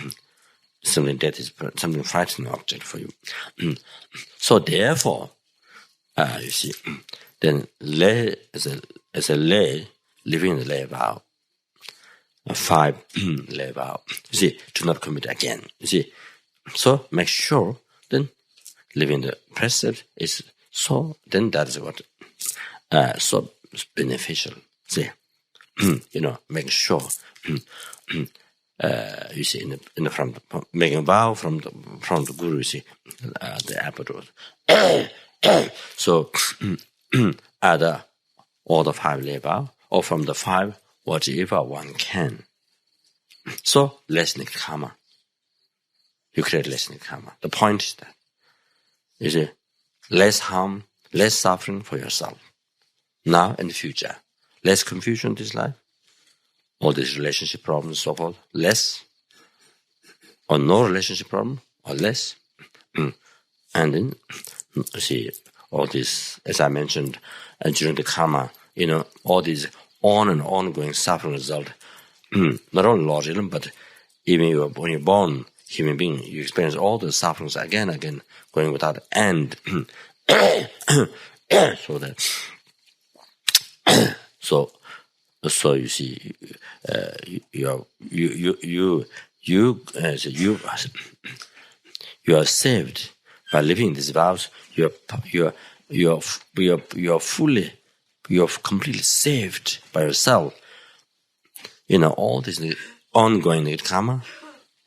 [SPEAKER 1] something death is something frightening object for you. So therefore, you see, then lay as a lay, living the lay vow, 5 lay vow. You see, to not commit again. You see, so make sure then living the precept is so. Then that is what so beneficial. See, make sure. You see, in the front, making a vow from the guru. You see, the apple. So either all the 5 lay vow, or from the 5 whatever one can. So lessening karma. You create lessening karma. The point is that, you see, less harm, less suffering for yourself, now and the future. Less confusion in this life, all these relationship problems, so forth, less, or no relationship problem, or less. And then, you see, all this, as I mentioned, during the karma, all these on and ongoing suffering result, not only Lord Ilum, but even when you're born human being, you experience all the sufferings again, going without end. So that, so you see, you are saved by living these vows. You're completely saved by yourself. All this ongoing negative karma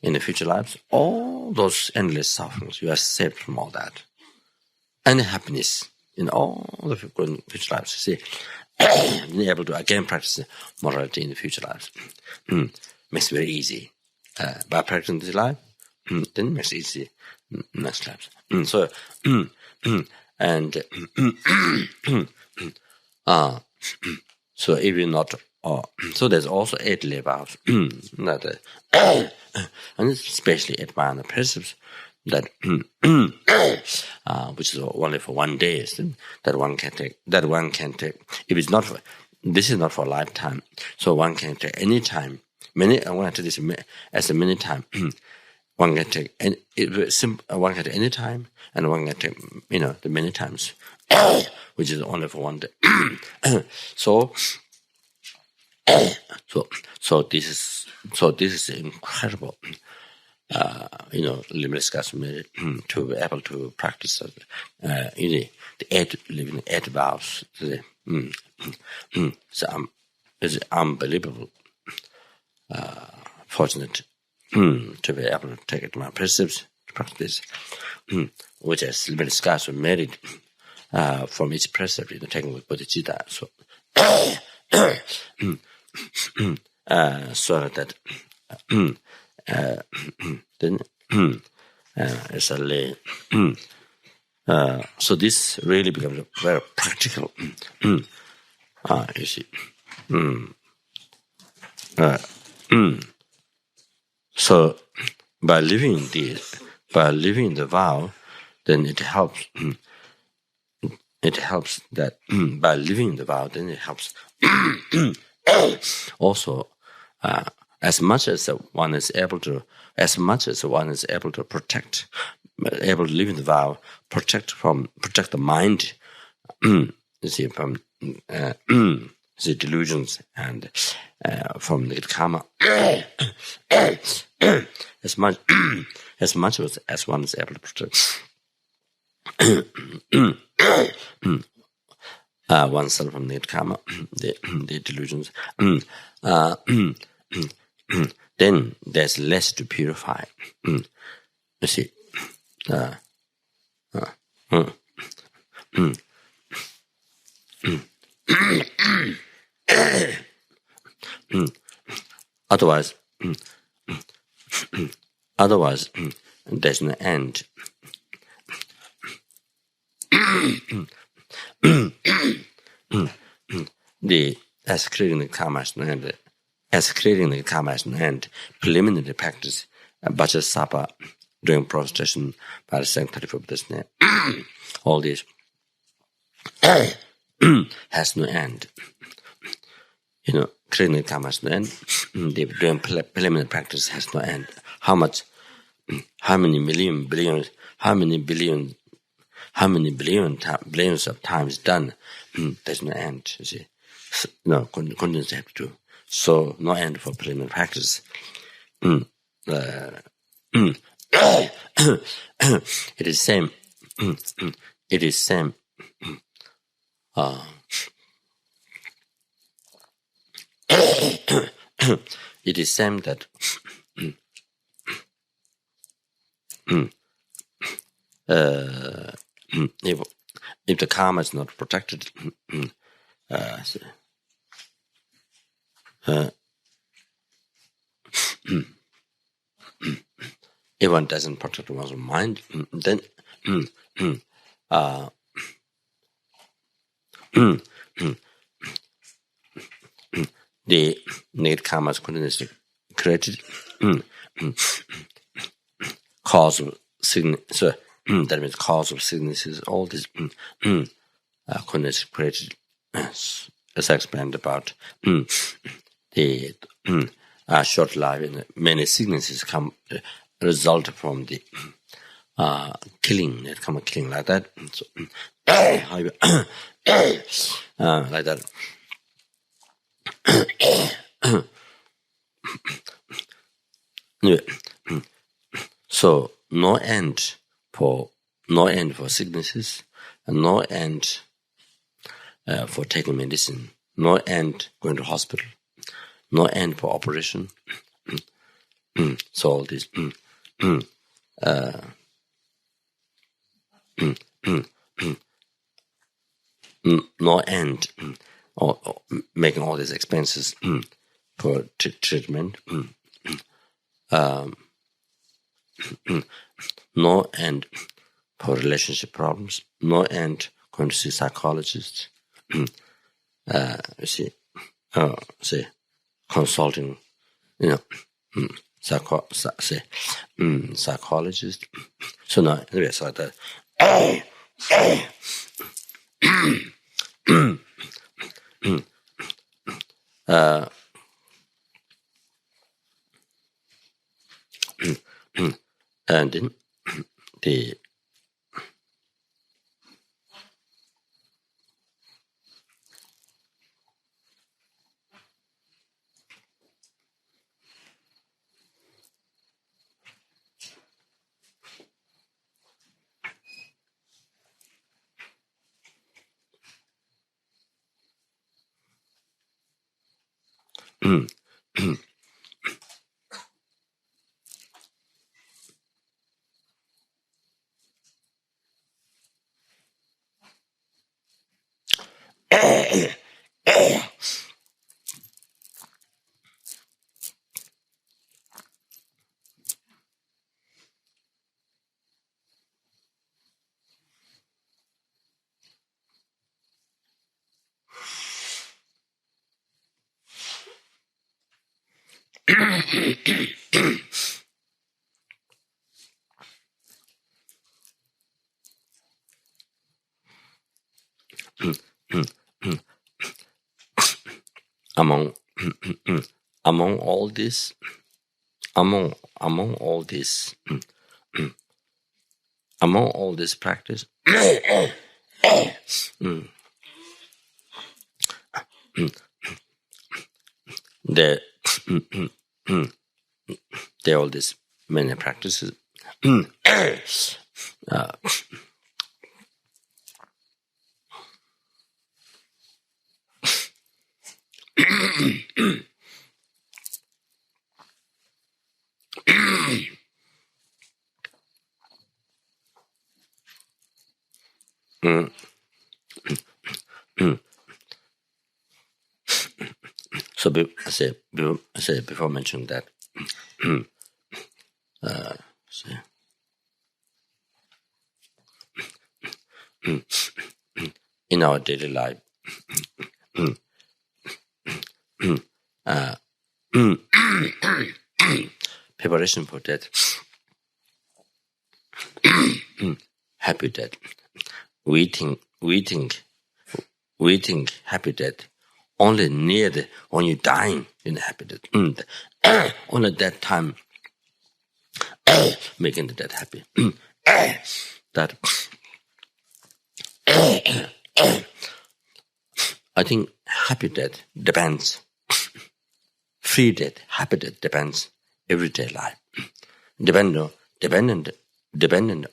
[SPEAKER 1] in the future lives, all those endless sufferings, you are saved from all that. And happiness in all the future lives. See, being able to again practice morality in the future lives makes it very easy. By practicing this life, then it makes it easy next lives. So if you're not, so there's also 8 lay vows, and especially 8 minor precepts that which is only for 1 day, that one can take. If it's not for, this is not for a lifetime, so one can take any time. I want to take this as a many time. One can take one can take any time, and one can take the many times, which is only for 1 day. So this is incredible. Limitless God's merit to be able to practice the 8 living 8 vows. So it's unbelievable. Fortunate to be able to take it to my precepts to practice, which has limitless God's merit from each precept, taken with bodhicitta. So, so that then it's a lay. So this really becomes very practical. You see. So by living the vow, then it helps. It helps that by living the vow, then it helps also as much as one is able to protect, able to live in the vow, protect the mind, you see, from the delusions and from negative karma, as much as one is able to protect oneself from negative karma, the delusions, then there's less to purify. You see, otherwise, there's no end. As creating the karma and preliminary practice, Vajrasattva, doing prostration, by saying 34 Buddha's name, all this has no end. Creating the karma has no end. Doing preliminary practice has no end. How many billions of times done, there's no end, you see. Continuously have to do. So no end for preliminary practice. It is same. It is same. It is same that if the karma is not protected, if one doesn't protect one's mind, then the negative karma is continuously created, cause of sickness. So that means cause of sicknesses. All this continuously created, as I explained about the short life, and many sicknesses come result from the killing. It come killing like that. So, like that. anyway, so no end for sicknesses, and no end for taking medicine, no end going to hospital, no end for operation. So all this, no end, or making all these expenses for treatment. No end for relationship problems, no end going to see psychologists, say consulting, psychologist. So now, anyway, so that and then the among all this, among all this practice, there are all these many practices. So I say before mentioning that, in our daily life, preparation for death, happy death. We think happy death only near when you're dying in the happy death. Only that time making the death happy. That I think happy death depends. Free death, happy death depends everyday life. Dependent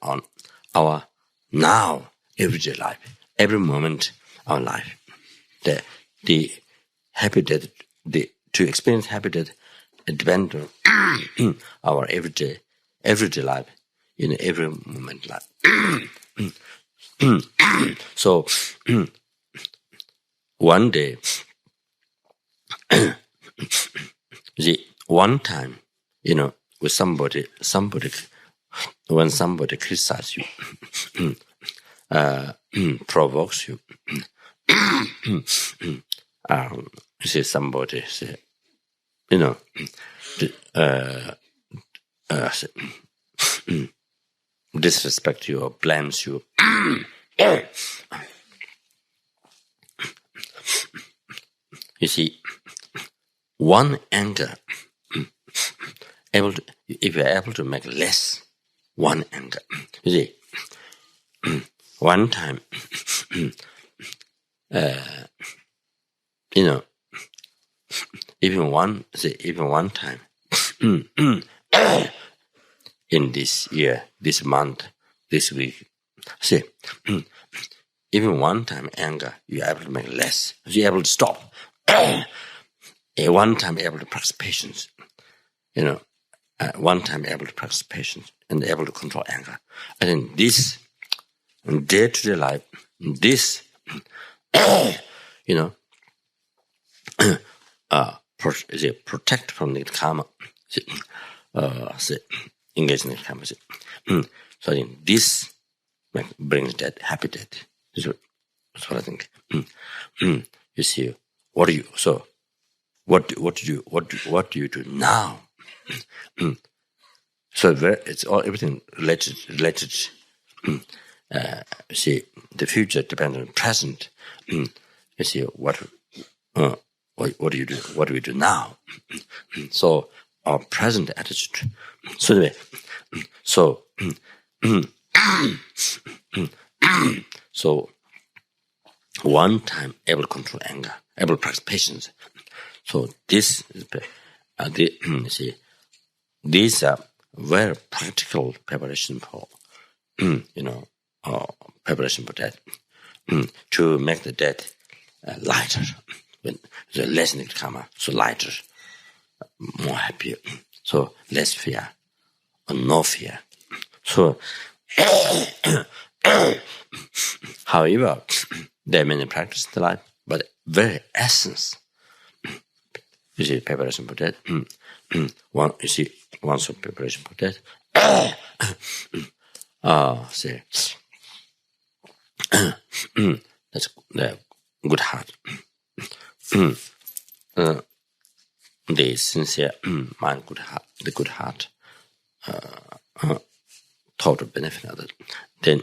[SPEAKER 1] on our now everyday life, every moment of life. The happy death, to experience happy death, it depends on our everyday life, in every moment life. So one day, one time, with somebody, when somebody criticizes you, provokes you, say somebody say, disrespect you or blames you. You see, one anger, if you're able to make less one anger, you see, one time, even one time, in this year, this month, this week. See, even one time anger, you're able to make less. You're able to stop. One time you're able to practice patience. One time you're able to practice patience and able to control anger. I think this day-to-day life, this, protect from negative karma. Engage in negative karma. So I think this brings that happy death. That's what I think. You see, what do you do now? So it's all everything related. You see, the future depends on the present. You see, what do you do? What do we do now? So our present attitude. So one time able to control anger, able to practice patience. So this is these are very practical preparation for preparation for death, to make the death lighter, when the less negative karma, so lighter, more happier, so less fear, or no fear. So, however, there are many practices in life, but very essence, you see, preparation for death. Once of preparation for death. That's the good heart. The sincere mind, good heart, the good heart, total benefit of it. Then,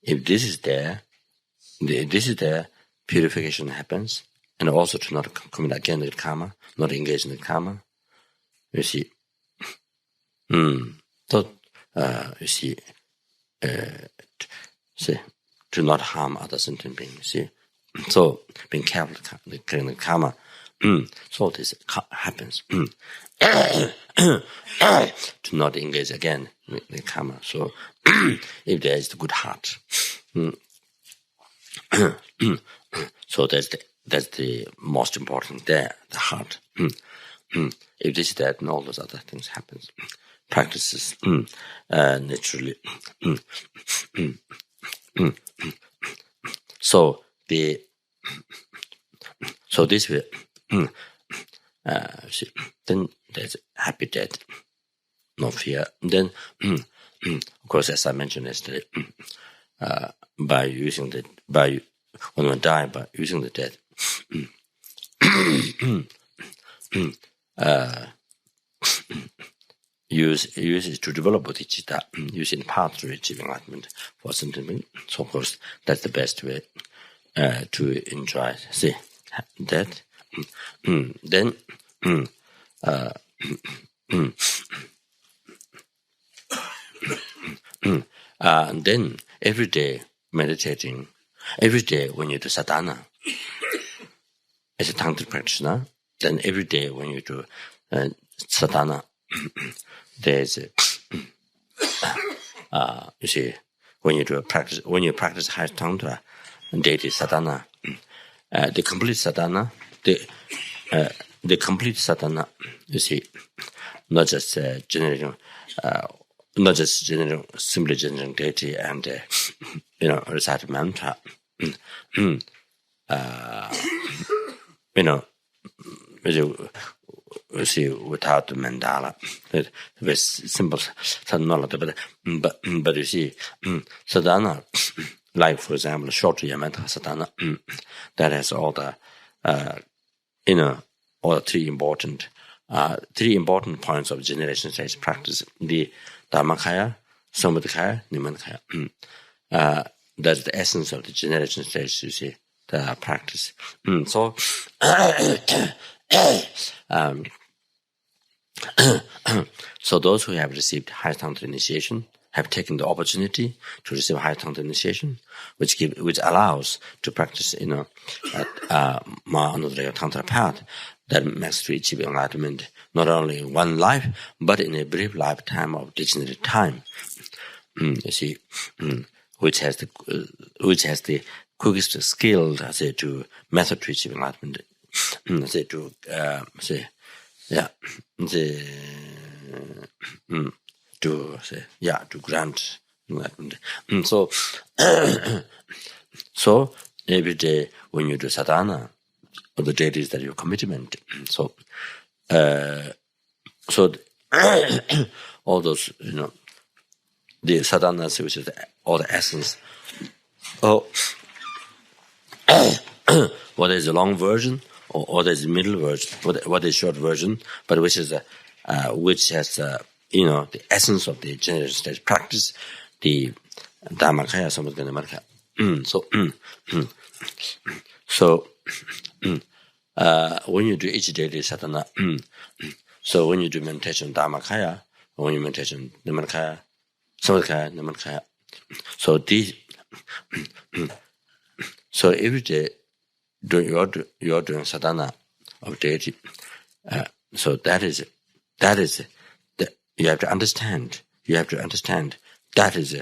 [SPEAKER 1] if this is there, purification happens, and also to not commit again with karma, not engage in the karma. You see, to not harm other sentient beings. See, so being careful with the karma. So this happens. To not engage again with the karma. So if there is the good heart, so that's the most important there, the heart. If this is that, and all those other things happens. Practices naturally. So this way, then there's happy death, no fear. Then, of course, as I mentioned yesterday, when we die by using the death, use it to develop bodhicitta, use in path to achieve enlightenment for sentiment. So of course that's the best way to enjoy. See that. Then and then every day meditating, every day when you do sadhana as a tantric practitioner, then every day when you do sadhana, there's you see, when you practice high tantra and daily sadhana, the complete sadhana, you see, not just simply generating deity and recite mantra. You see, without the mandala, very simple sadhana, but you see, sadhana, like for example, short yamanta sadhana, that has all the all the three important points of generation stage practice: the Dharmakaya, Samadhikaya, Nimanakaya. That's the essence of the generation stage. You see, the practice. So. So those who have received high tantra initiation have taken the opportunity to receive high tantra initiation, which allows to practice Mahanudaya tantra path that makes to achieve enlightenment, not only in one life, but in a brief lifetime of dictionary time. You see, which has the quickest skill, I say, to method to achieve enlightenment. Say to to grant enlightenment. So every day when you do sadhana, or the deities that your commitment, all those, the sadhanas, which is all the essence. What is the long version, or what is the middle version, what is short version, but which is which has the essence of the general stage practice, the Dharma kaya samudgana marka. So when you do each daily sadhana, so when you do meditation Dharma kaya, or when you meditation Nimanakaya, Samadkaya, Nimanakaya, so these, so every day you're doing sadhana of deity. So that is you have to understand. You have to understand that is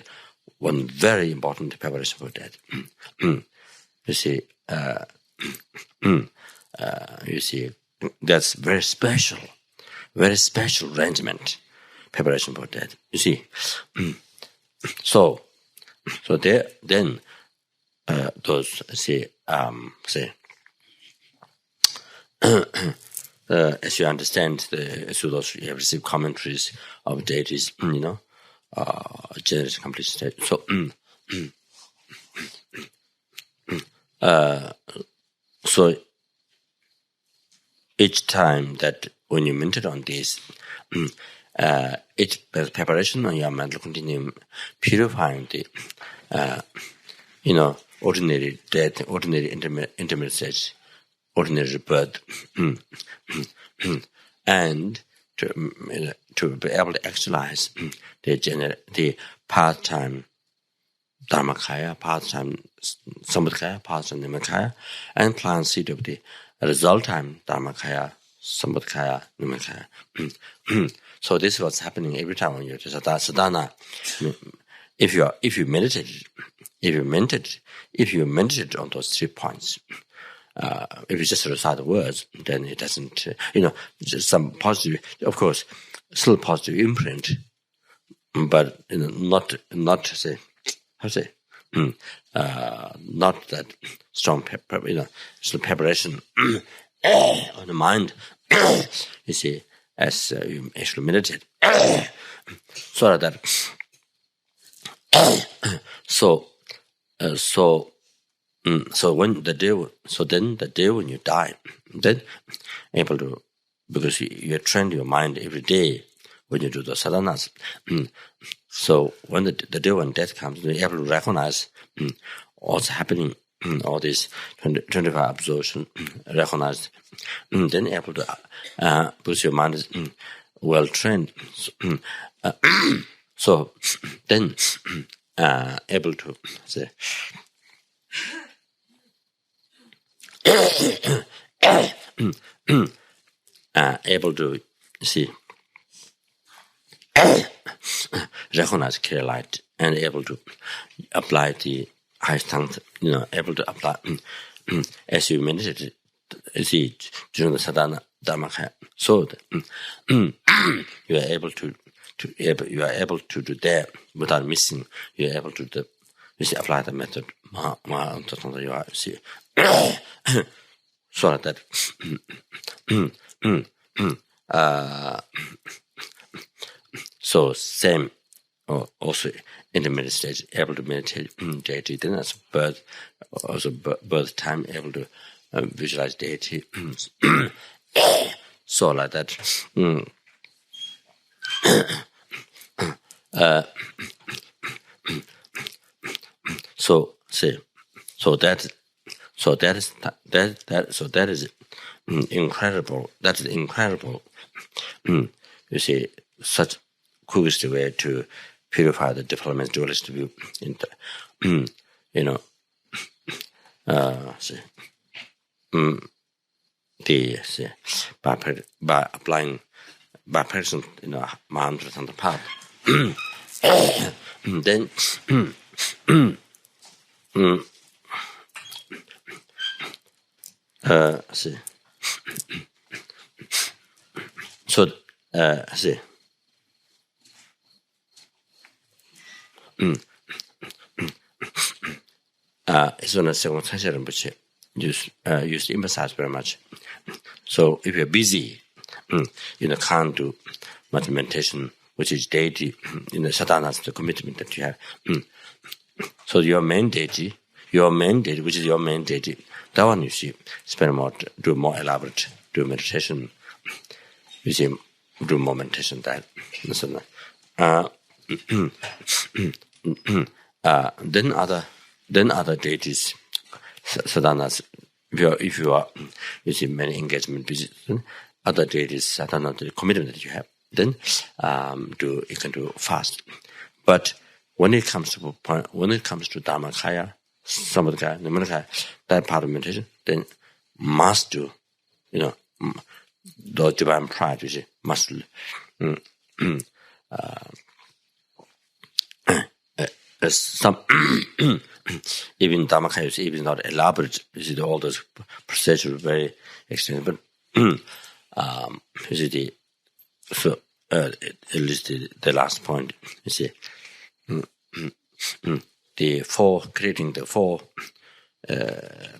[SPEAKER 1] one very important preparation for that. You see, that's very special arrangement, preparation for that. You see, so there then those as you understand, through those you have received commentaries of deities, generous complete state. So, so each time that when you meditate on this, each preparation on your mental continuum, purifying the, ordinary death, ordinary intermediate stage, ordinary birth, and to be able to actualize the part-time Dharmakaya, part-time Sambodhikaya, part-time Nimakaya, and plant seed of the result-time Dharmakaya, Sambodhikaya, Nimakaya. So this is what's happening every time when you do sadhana. If you meditate on those 3 points, if you just recite the words, then it doesn't, just some positive, of course, still positive imprint, but not say, not that strong still preparation on the mind. You see, as you actually meditate, so that so when the day when you die, then able to, because you train your mind every day when you do the sadhanas. So when the day when death comes, you're able to recognize what's happening, all this 25 absorption recognized, then able to because your mind is well trained. So then able to say. Able to see, recognize clear light, and able to apply the high strength, able to apply as you meditate, see, during the sadhana dharmakaya. So you are able to do that without missing. You are able to apply the method. You are see. So that so same also in the intermediate stage, able to meditate deity, then as birth, also birth time, able to visualize deity. So like that. So that is incredible. That is incredible. You see, such quickest way to purify the development dualist view in the, by applying, by practicing, mantras on the path, then see. So see. It's on a second session, but used to emphasize very much. So if you're busy, can't do much meditation, which is deity, sadhana's the commitment that you have. So your main deity, which is your main deity, that one you see, spend more, do more elaborate, do meditation, you see, do more meditation that. Then other deities, sadhanas, if you are using many engagement busy, other deities, sadhana, the commitment that you have, then you can do fast. But when it comes to Dharmakaya, Samadhikaya, Nimanakaya, that part of meditation, then must do, the divine pride, you see, must some even Dharmakaya is even not elaborate. You see, all those procedures are very extensive. But you see, at least the last point, you see, creating the four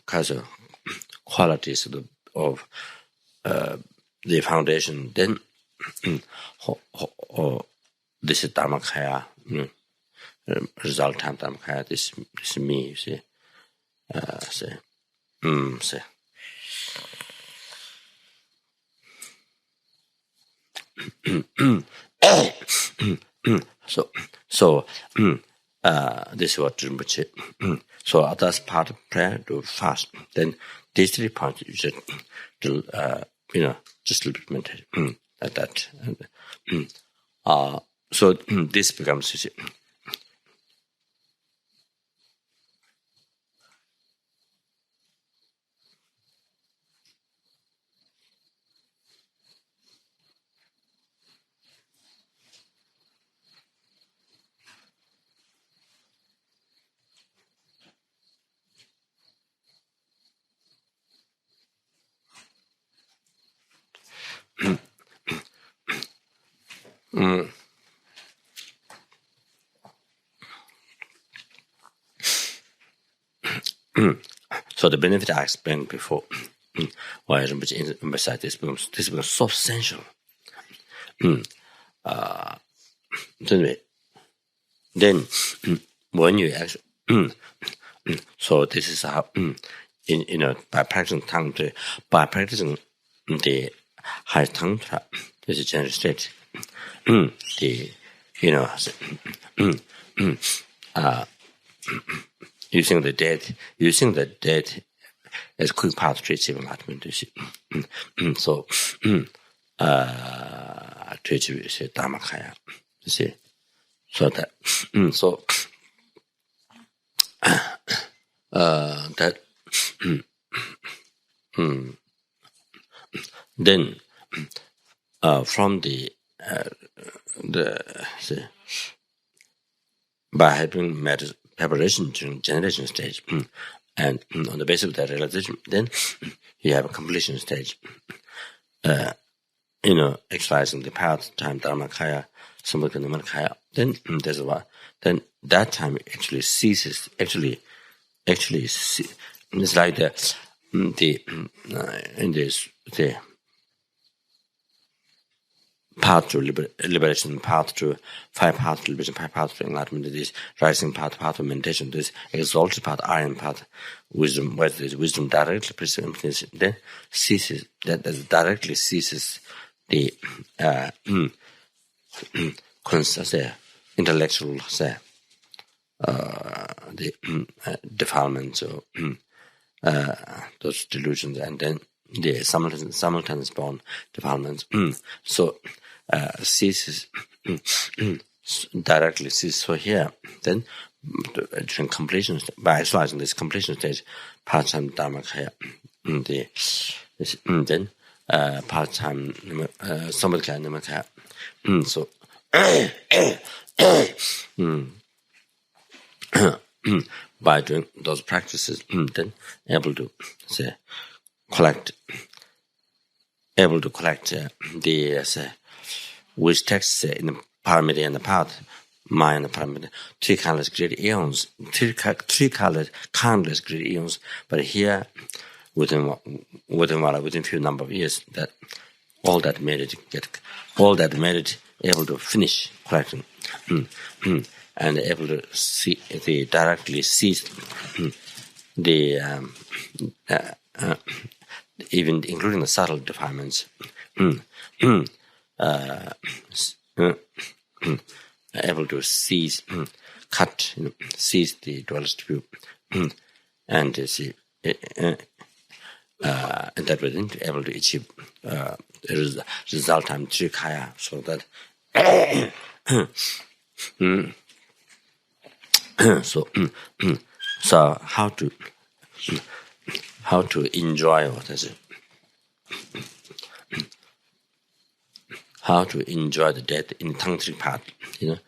[SPEAKER 1] kinds of qualities of the foundation. Then this is Dharmakaya. Resultant Dharmakaya. This is me. You see, see. So this is what Rinpoche. So others part of prayer do fast. Then these 3 points you should do, just a little bit meditation like that. So this becomes, you see, so the benefit I explained before, why Rinpoche emphasized this becomes so essential. Then when you actually, so this is how, by practicing by practicing the high tantra, this is general state, using the dead as quick path to achieve enlightenment. You see, so to achieve Dharmakaya. You see, so that that then from the by having preparation during generation stage, and on the basis of that realization, then you have a completion stage. Exercising the path, time, Dharmakaya, Samadhi, Nimanakaya. Then there's a then that time actually ceases. Actually, it's like the path to liberation, path to five paths to liberation, five paths to enlightenment, this rising path, path of meditation, this exalted path, iron path, wisdom, where there is wisdom directly presents emptiness, then ceases, that directly ceases the intellectual the defilements or those delusions, and then the simultaneous born defilements. So ceases directly ceases. So here, then during completion, by exercising this completion stage, part-time Dharmakaya, then part-time somebody can so by doing those practices, then able to say able to collect the which texts in the pyramid and the path, mind and pyramid, three countless great eons, three countless great eons. But here, within few number of years, that all that merit able to finish collecting, and able to see the directly seize the even including the subtle defilements, able to seize, seize the dualist view, and see, and that way able to achieve result time trikaya, so that so how to enjoy what is it? How to enjoy the death in tantric path, you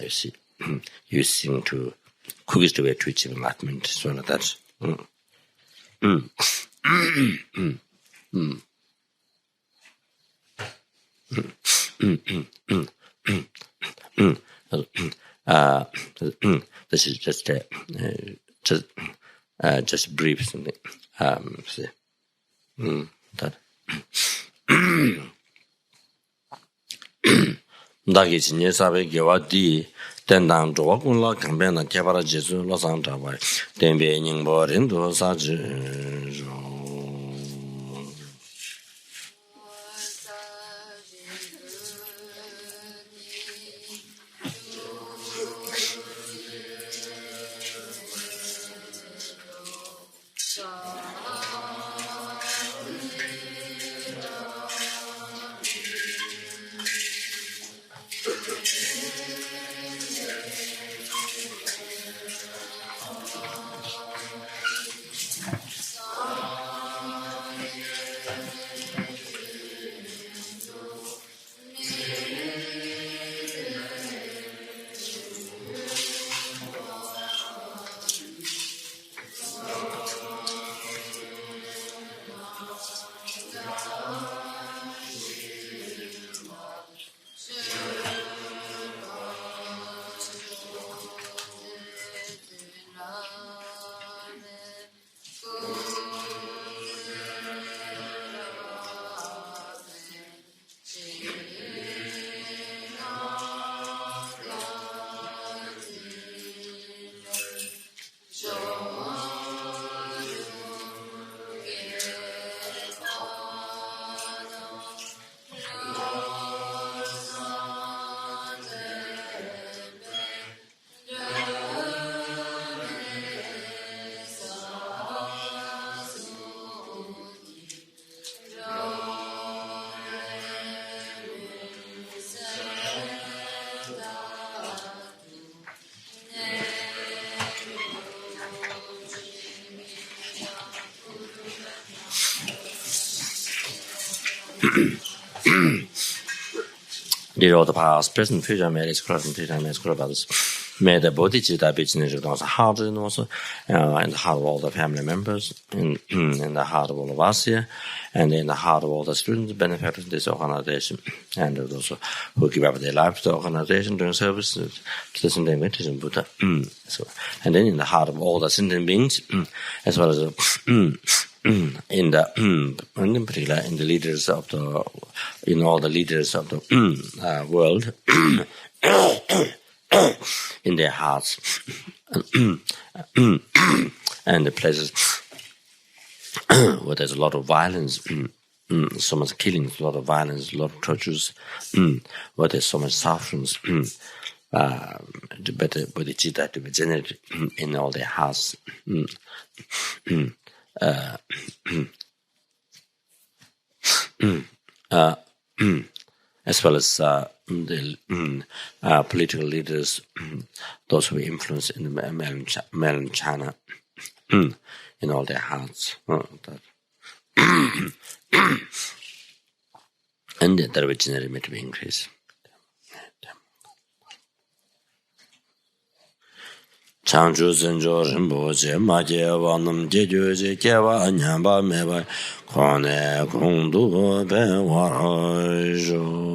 [SPEAKER 1] see, using to quickest way to achieve enlightenment, so that's this is just brief something. See, that. Dagi jinye sabe gewa di tendang zhuwa gong la gangbian na tiabara jesu la sang zhabai tenbie nyingbo rindu sa zhi Dear the past, present, future, merits, current, future, merits, others. May the bodhicitta be in the heart and also in the heart of all the family members, in the heart of all of us here, and in the heart of all the students, benefactors of this organization, and those who give up their lives to the organization during service to the sentient meditation Buddha. So, and then in the heart of all the sentient beings, as well as in particular in the leaders of the, in all the leaders of the world, in their hearts, and the places where there's a lot of violence, so much killing, a lot of violence, a lot of tortures, where there's so much sufferings, the better bodhicitta to be generated in all their hearts. As well as the political leaders, those who influence in the mainland China, in all their hearts. and that will generate increase. Changju Zenjo Rinpoche Maje Wanam Jeju Jewa Nyamba Meba Kone Kundu Be Warajo.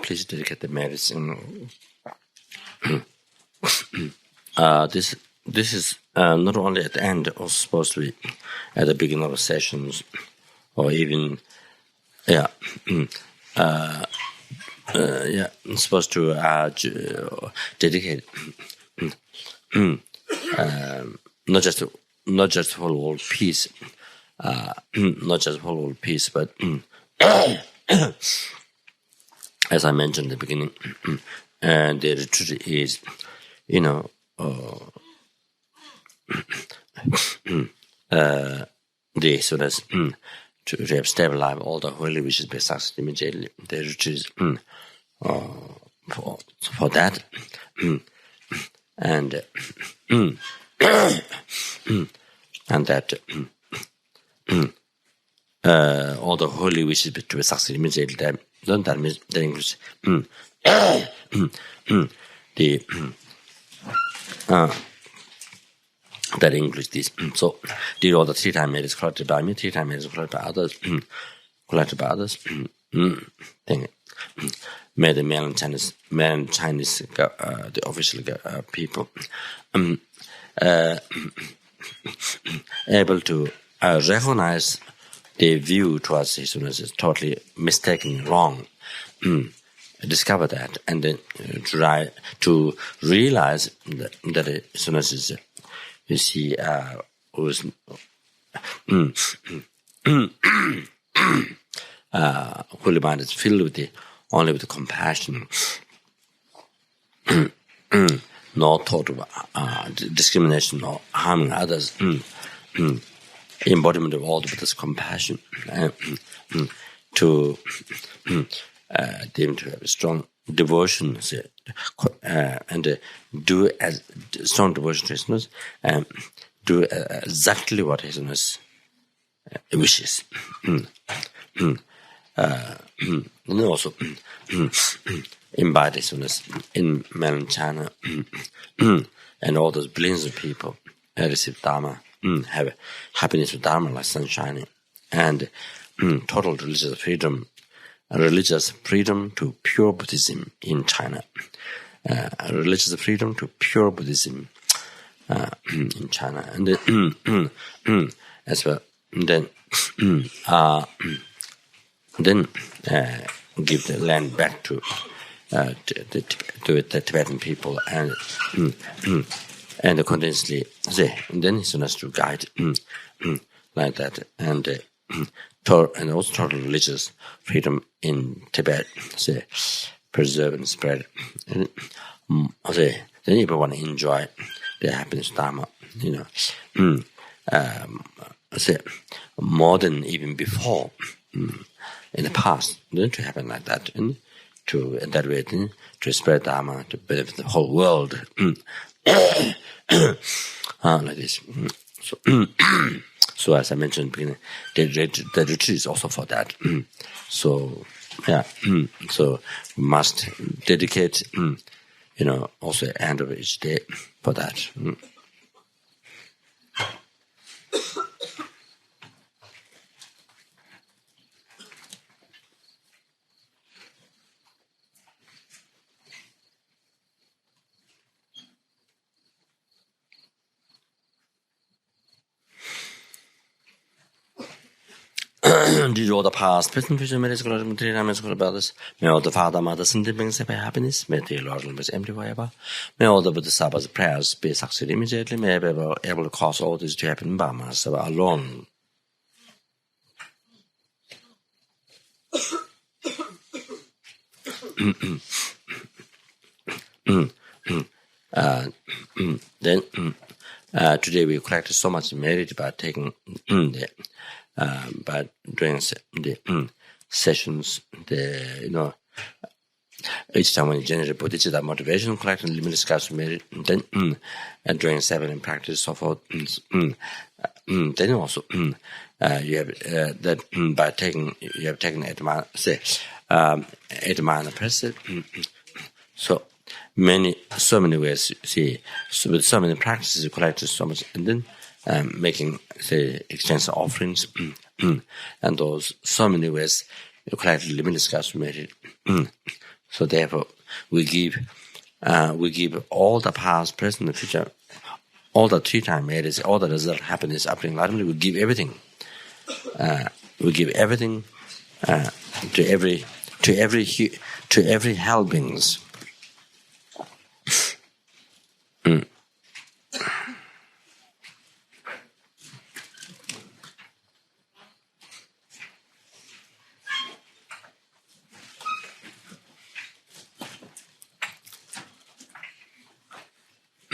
[SPEAKER 1] Please dedicate the medicine. This is not only at the end, also supposed to be at the beginning of the sessions, or even supposed to dedicate not just for world peace, but as I mentioned at the beginning, and the retreat is, the so that's to have stabilized all the holy wishes be successful immediately. The retreat is for that, and that all the holy wishes be to be successful immediately. That means that includes that includes this. So, did all the 3 times it is collected by me, 3 times it is collected by others, May the mainland Chinese, the official people, able to recognize the view towards his Holiness is totally mistaken, wrong. Discover that, and then try to realize that his Holiness is, you see, was holy mind is filled with only with compassion, no thought of discrimination or harming others. Embodiment of all with this compassion, to them to have a strong devotion, and do as strong devotion to His Holiness, do exactly what His Holiness wishes, and also embody His Holiness in mainland China, and all those billions of people receive Dharma. Have happiness with Dharma like sun shining, and total religious freedom to pure Buddhism in China, religious freedom to pure Buddhism in China, and as well then give the land back to the Tibetan people, and continuously then His Holiness to guide like that, and also total religious freedom in Tibet, preserve and spread, and then everyone enjoy the happiness Dharma, more than even before in the past, then to happen like that, and to in that way to spread Dharma to benefit the whole world. Like this. So as I mentioned, the retreat is also for that. So so we must dedicate, also a hand of each day for that. Did all the past, present, future, merits, glory, material, damage, glory, brothers. May all the Father, Mother, Son, brings happy happiness. May the Lord be empty forever. May all the Bodhisattvas' prayers be succeed immediately. May I be able to cause all this to happen by myself alone. Then today we collected so much merit by taking by doing the sessions. Each time when you generate bodhicitta motivation, collecting limited discuss merit, then during 7 practice so forth. Then also you have that by taking you have taken 8 minor precept. So many ways, see, so with so many practices you collected so much, and then making, say, exchange offerings, and those so many ways you collected limitless merit. So therefore, we give all the past, present, and future, all the 3-time merits, all the result, happiness, upbringing, enlightenment. We give everything. We give everything to every hell beings.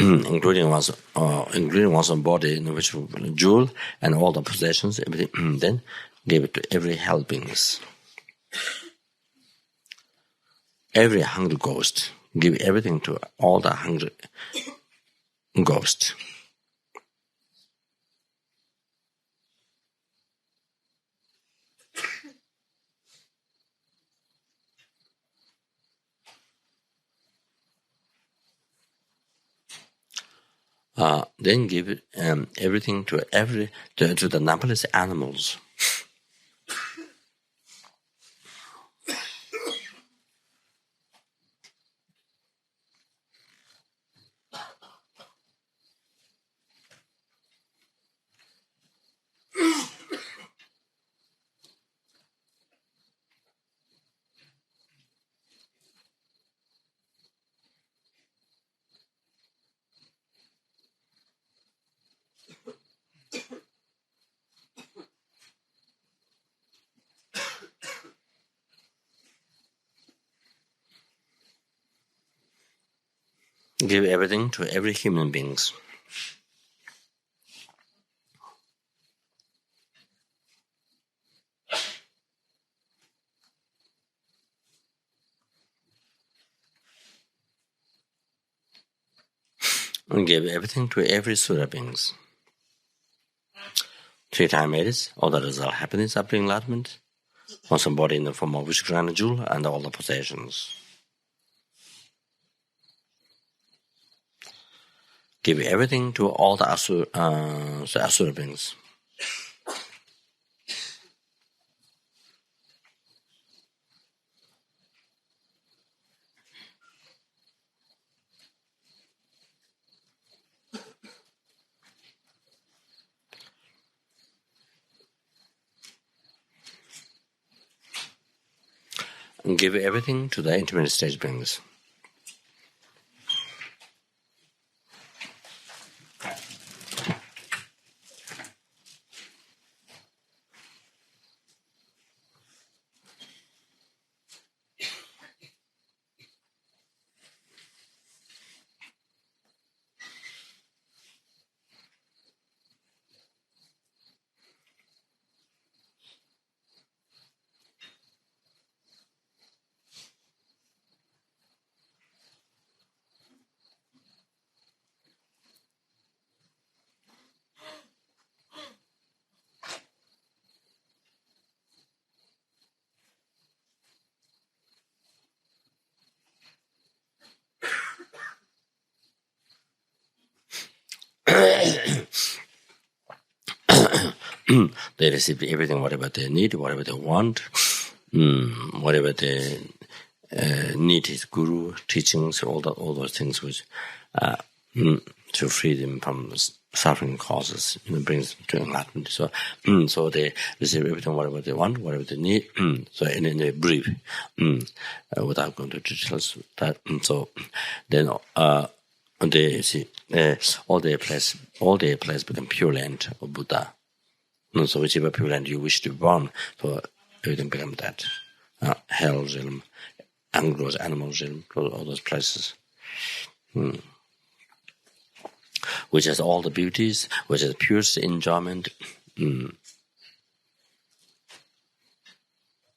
[SPEAKER 1] Including one's own body, which jewel and all the possessions, everything. Then give it to every hell beings, every hungry ghost. Give everything to all the hungry ghosts. Then give everything to the numberless animals. Give everything to every human beings. And give everything to every Sura beings. 3-time merits, all the result, happiness, upbringing, enlightenment, once embodied in the form of wish, grand jewel, and all the possessions. Give everything to all the Asura beings. And give everything to the intermediate stage beings. They receive everything, whatever they need, whatever they want, whatever they need is guru teachings, all those things which to free them from suffering causes, brings to enlightenment. So, so they receive everything, whatever they want, whatever they need. So, in a brief, without going to details, that so then they see all their place become pure land of Buddha. So, whichever pure land you wish to be born, so everything becomes that hell realm, gross animal realm, all those places. Which has all the beauties, which has purest enjoyment,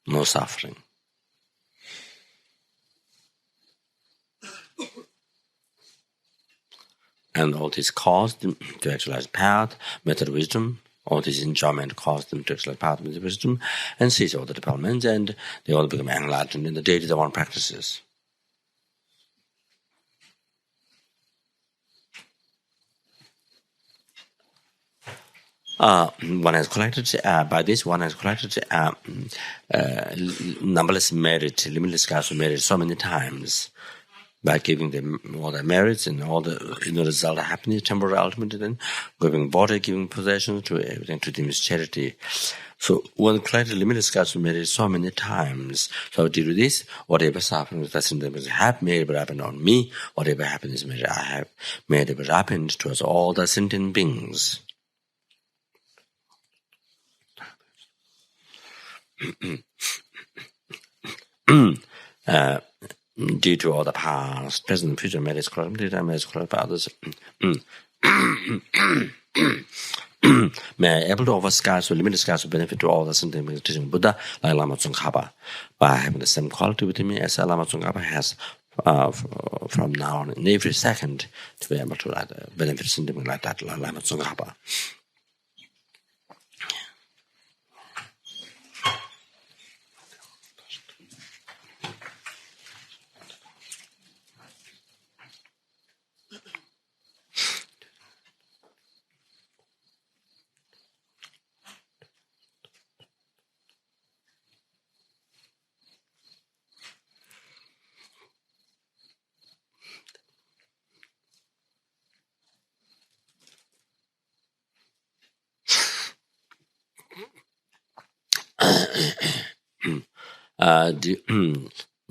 [SPEAKER 1] no suffering. And all this caused them to actualize path, method, wisdom. All this enjoyment caused them to actualize path, method, wisdom, and cease all the developments, and they all become enlightened in the daily Dharma practices. One has collected numberless merit, limitless class of merit so many times by giving them all the merits and all the result of happiness, temporary, ultimate, then giving body, giving possessions to everything, to them is charity. So one collected limitless class of merit so many times. So due to this, whatever suffering that's in them may ever happen on me, whatever happiness may I have, may ever happen towards all the sentient beings. Due to all the past, present, and future merits collected by others, may I able to offer scarce or limited scarce benefit to all the sentient beings teaching Buddha, like Lama Tsongkhapa, by having the same quality with me as Lama Tsongkhapa has from now on in every second to be able to benefit sentient beings like that, like Lama Tsongkhapa.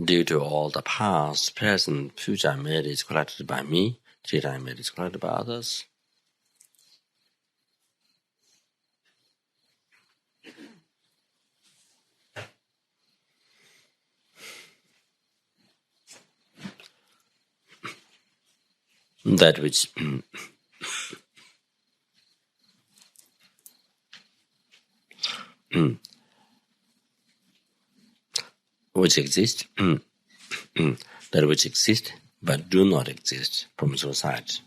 [SPEAKER 1] Due to all the past, present, future merits collected by me, three-time merits collected by others, that which which exist, that which exist but do not exist from society.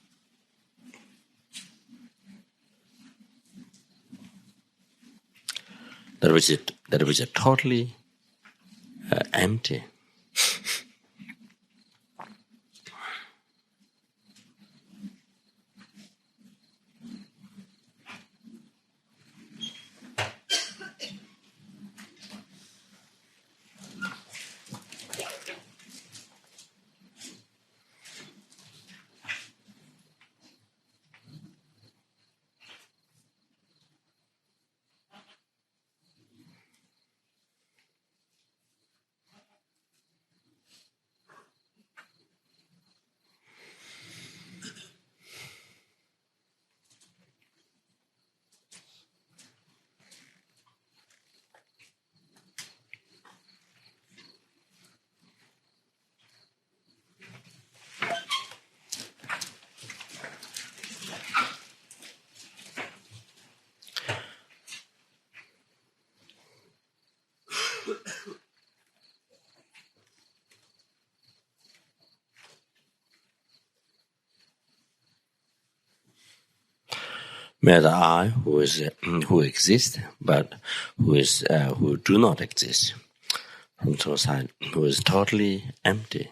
[SPEAKER 1] That which are totally empty. May the I who exist but who do not exist from society, who is totally empty.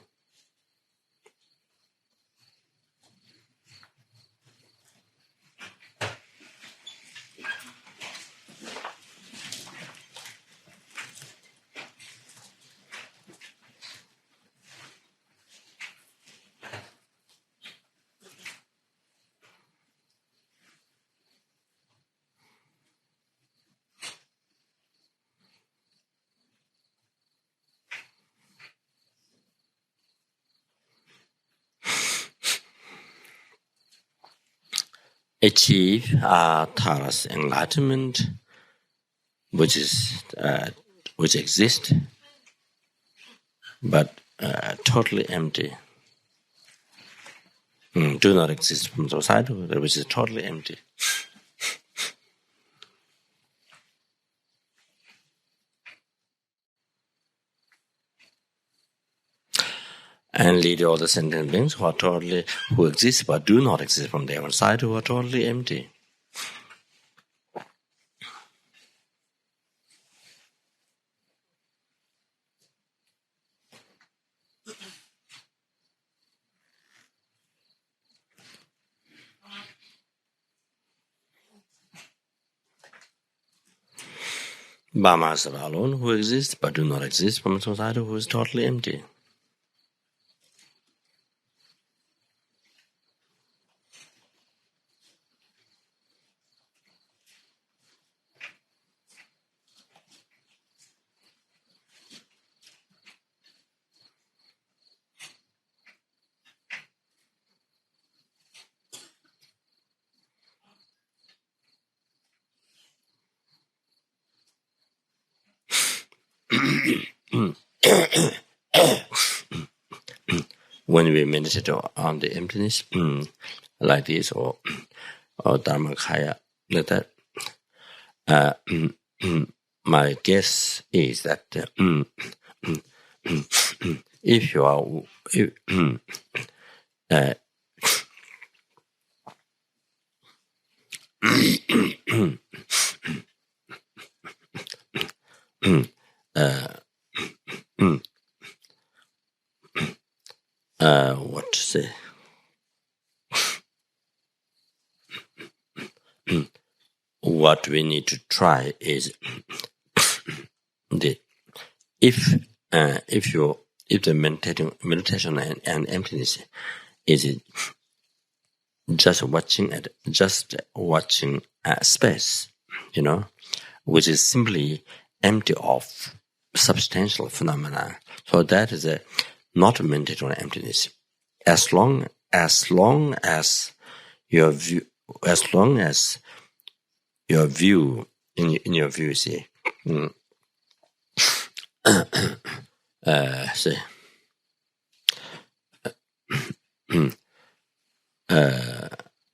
[SPEAKER 1] achieve Tara's enlightenment, which exists, but totally empty. Do not exist from society, which is totally empty. And lead all the sentient beings who exist but do not exist from their own side, who are totally empty. Brahmas are alone who exist but do not exist from a society who is totally empty. When we meditate on the emptiness like this, or Dharma Kaya, like that, my guess is that if you are what to say? What we need to try is if the meditation and emptiness is just watching space, which is simply empty of substantial phenomena. So that is not meditation on emptiness. As long as your view, in your view, see, say,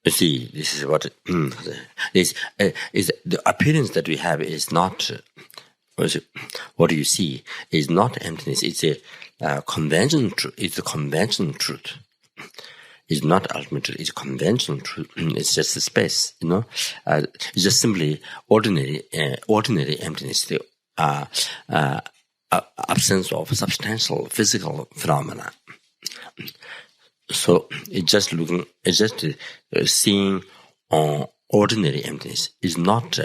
[SPEAKER 1] you see, this is what is the appearance that we have is not. What you see is not emptiness. It's a conventional truth. It's a conventional truth. It's not ultimate truth. It's a conventional truth. It's just a space. It's just simply ordinary emptiness. The absence of substantial physical phenomena. So it's just seeing ordinary emptiness. It's not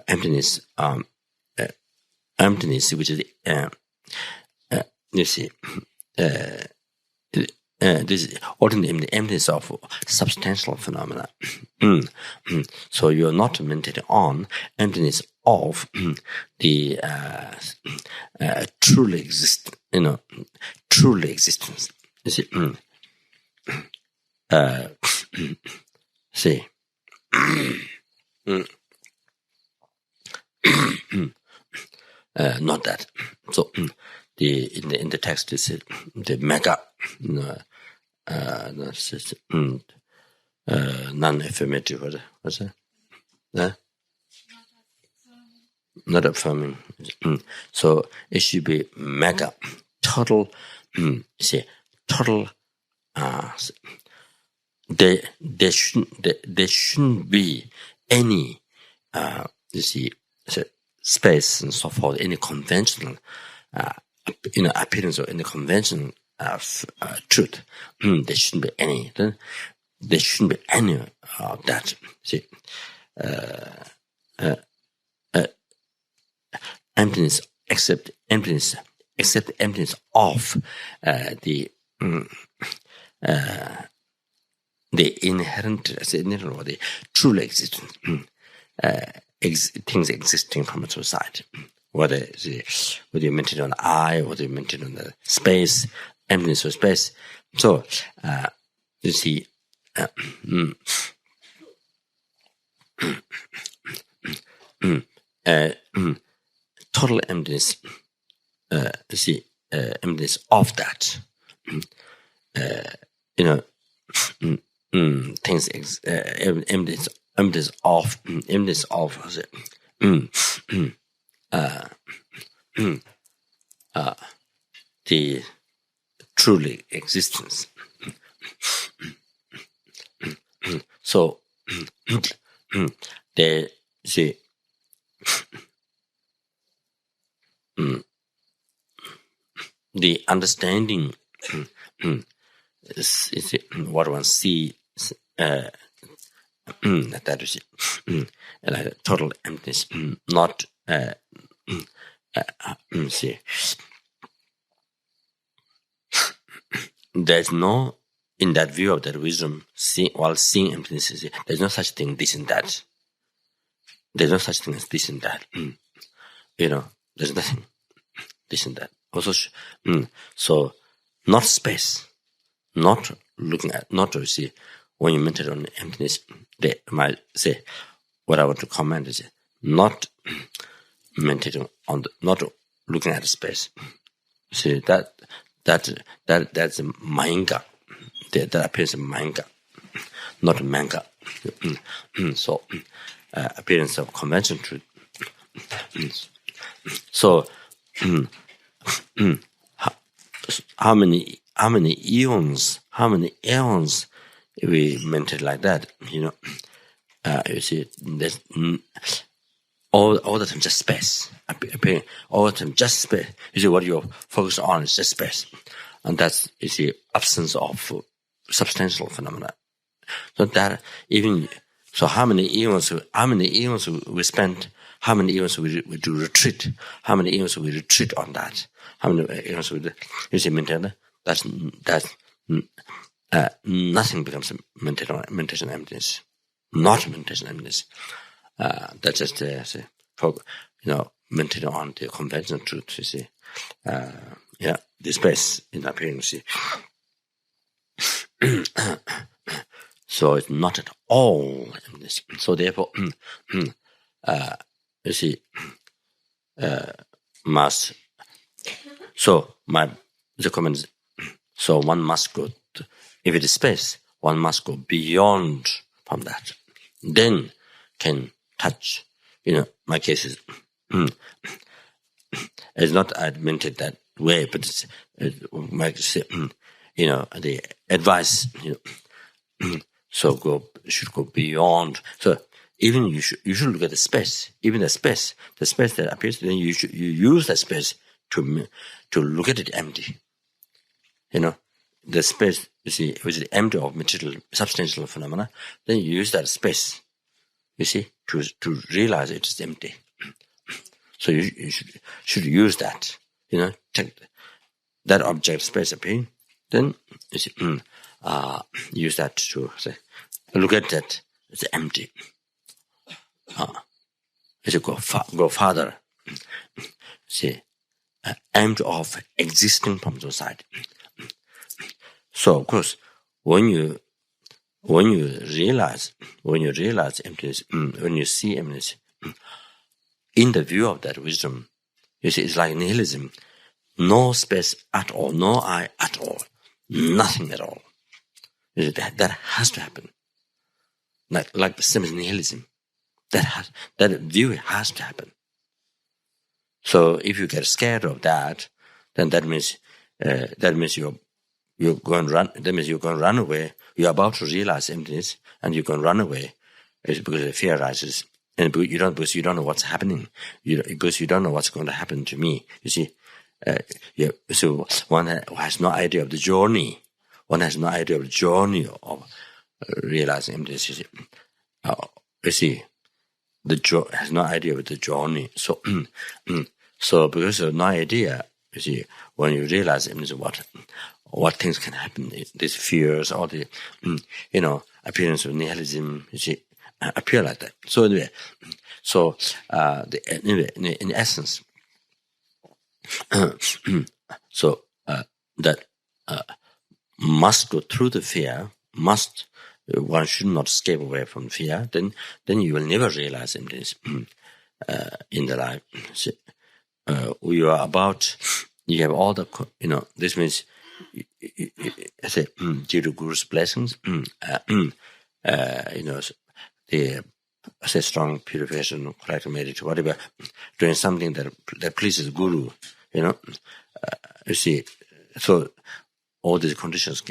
[SPEAKER 1] emptiness. Emptiness, which is you see, this ordinary emptiness of substantial phenomena. So you are not meditating on emptiness of the truly existence. You see, see. Not that. So in the text is the mega non-affirmative. What's that? Not affirming. So it should be mega, total. See, total. There shouldn't be any. You see. Space and so forth, any conventional, appearance or any conventional truth. There shouldn't be any. There shouldn't be any of that. See, emptiness, except emptiness of the inherent, or the truly existence. Things existing from its side, whether you mention on the I, whether you mention on the space, emptiness of space. So you see, total emptiness. Emptiness of that. Things. Emptiness of. Emptiness of. The truly existence. So the understanding is what one sees that is like total emptiness, not there's no, in that view of that wisdom, while seeing emptiness, there's no such thing this and that. There's no such thing as this and that. There's nothing this and that. Also, so not space, not looking at, not to see. When you meditate on emptiness, they might say, what I want to comment is not meditating on not looking at the space. See that's a manga. That appears in manga, not manga. So appearance of convention truth. So how many eons we meditate like that? You see, there's all the time just space. All the time just space. You see, what you're focused on is just space, and that's the absence of substantial phenomena. So that even so, how many eons we spend? How many eons we do retreat? How many eons we retreat on that? How many eons we do? You see, maintain that's nothing becomes meditation emptiness, not meditation emptiness. That's just meditating on the conventional truth. You see, the space in appearance. So it's not at all emptiness. So therefore, you see, must. So the comment is, so one must go. If it is space, one must go beyond from that. Then can touch. My case is it's not admitted that way, but it's the advice. So should go beyond. So even you should look at the space. Even the space that appears, then you use that space to look at it empty. The space, you see, which is empty of material, substantial phenomena. Then you use that space, you see, to realize it is empty. So you should use that. Take that object space appearing. Then you see, use that to say, look at that. It's empty. You go farther. See, empty of existing from the side. So of course, when you realize emptiness, when you see emptiness, in the view of that wisdom, you see, it's like nihilism. No space at all, no I at all, nothing at all. That has to happen. Like the same as nihilism. That view has to happen. So if you get scared of that, then that means you're going to run. That means you're going to run away. You're about to realize emptiness, and you're going to run away. It's because the fear arises, and because you don't know what's happening. Because you don't know what's going to happen to me. You see, so one has no idea of the journey. One has no idea of the journey of realizing emptiness. You see, has no idea of the journey. So, so because of no idea, you see, when you realize emptiness, what things can happen, these fears, all the, appearance of nihilism, you see, appear like that. So anyway, in essence, so that must go through the fear, must one should not escape away from fear, then you will never realize emptiness in the life. So, you are about, you have all the, this means, I say, due to Guru's blessings, the strong purification, correct meditation, whatever, doing something that pleases Guru, you see, so all these conditions,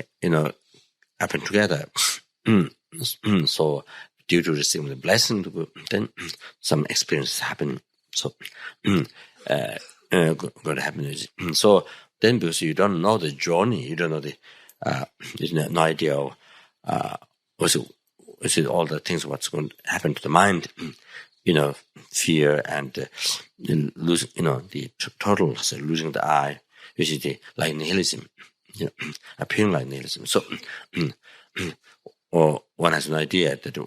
[SPEAKER 1] happen together. So due to receiving the blessing, then some experiences happen. So going to happen. So then, because you don't know the journey, you don't know there's no idea of all the things what's going to happen to the mind, fear and losing, the total, losing the I, which is like nihilism, appearing like nihilism. So, or one has an idea that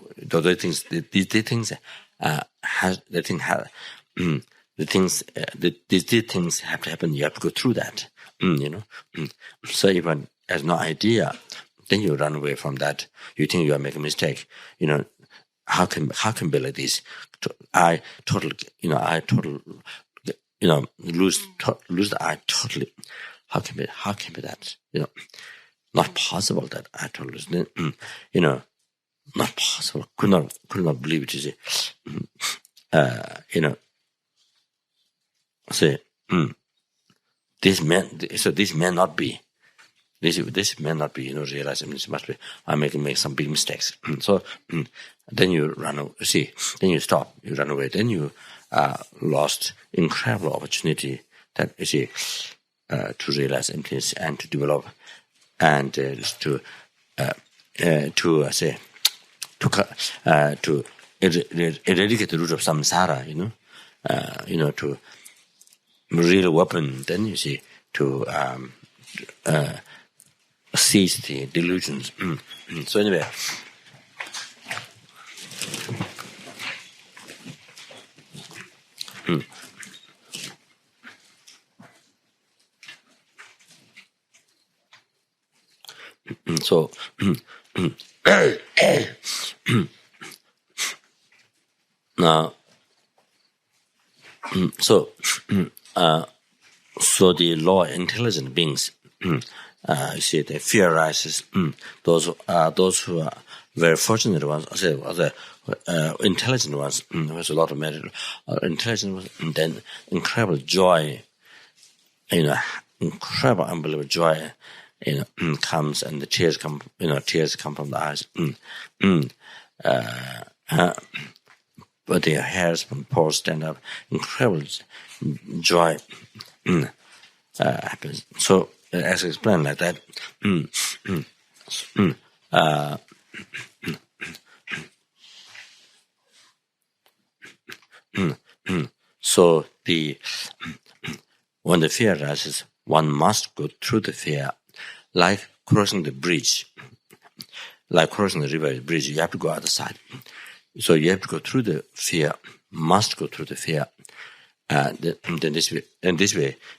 [SPEAKER 1] these things have to happen. You have to go through that, So if one has no idea, then you run away from that. You think you are making a mistake. How can be like this? I total, lose the I totally. How can be that? Not possible that I told us. Not possible. Could not believe it. Say, this may not be. This may not be. Realizing this must be. I make some big mistakes. So then you run away. See, then you stop. You run away. Then you lost incredible opportunity that to realize emptiness and to develop. And to eradicate the root of samsara, to real weapon. Then you see to seize the delusions. So anyway. So, now, so the lower intelligent beings, you see, the fear arises. Those who are very fortunate ones, the intelligent ones, there's a lot of merit, intelligent ones, and then incredible joy, incredible, unbelievable joy. Comes and the tears come from the eyes. But their hairs from pores stand up. Incredible joy happens. So, as I explained like that, so when the fear arises, one must go through the fear. Like crossing the bridge, like crossing the river bridge, you have to go other side. So you have to go through the fear, must go through the fear. Then this way,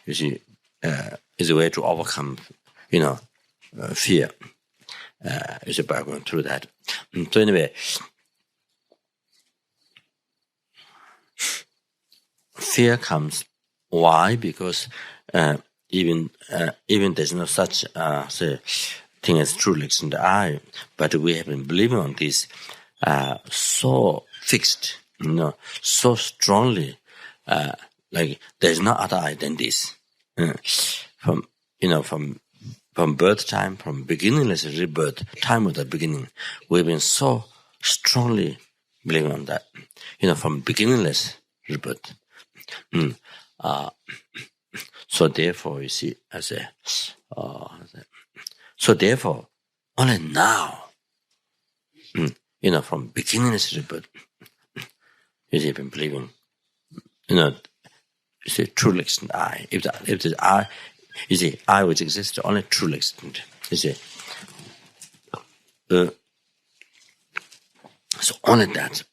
[SPEAKER 1] you see, is a way to overcome, fear. Is by going through that. So anyway, fear comes. Why? Because even there's no such thing as true licks in the eye, but we have been believing on this so fixed, so strongly, like there's no other eye than this. From birth time, from beginningless rebirth, time of the beginning, we've been so strongly believing on that. From beginningless rebirth. So therefore, you see, so therefore, only now, from beginningless rebirth, you see, been believing, you see, truly existent I. If the I, you see, I which exists only truly existent. You see, so only that.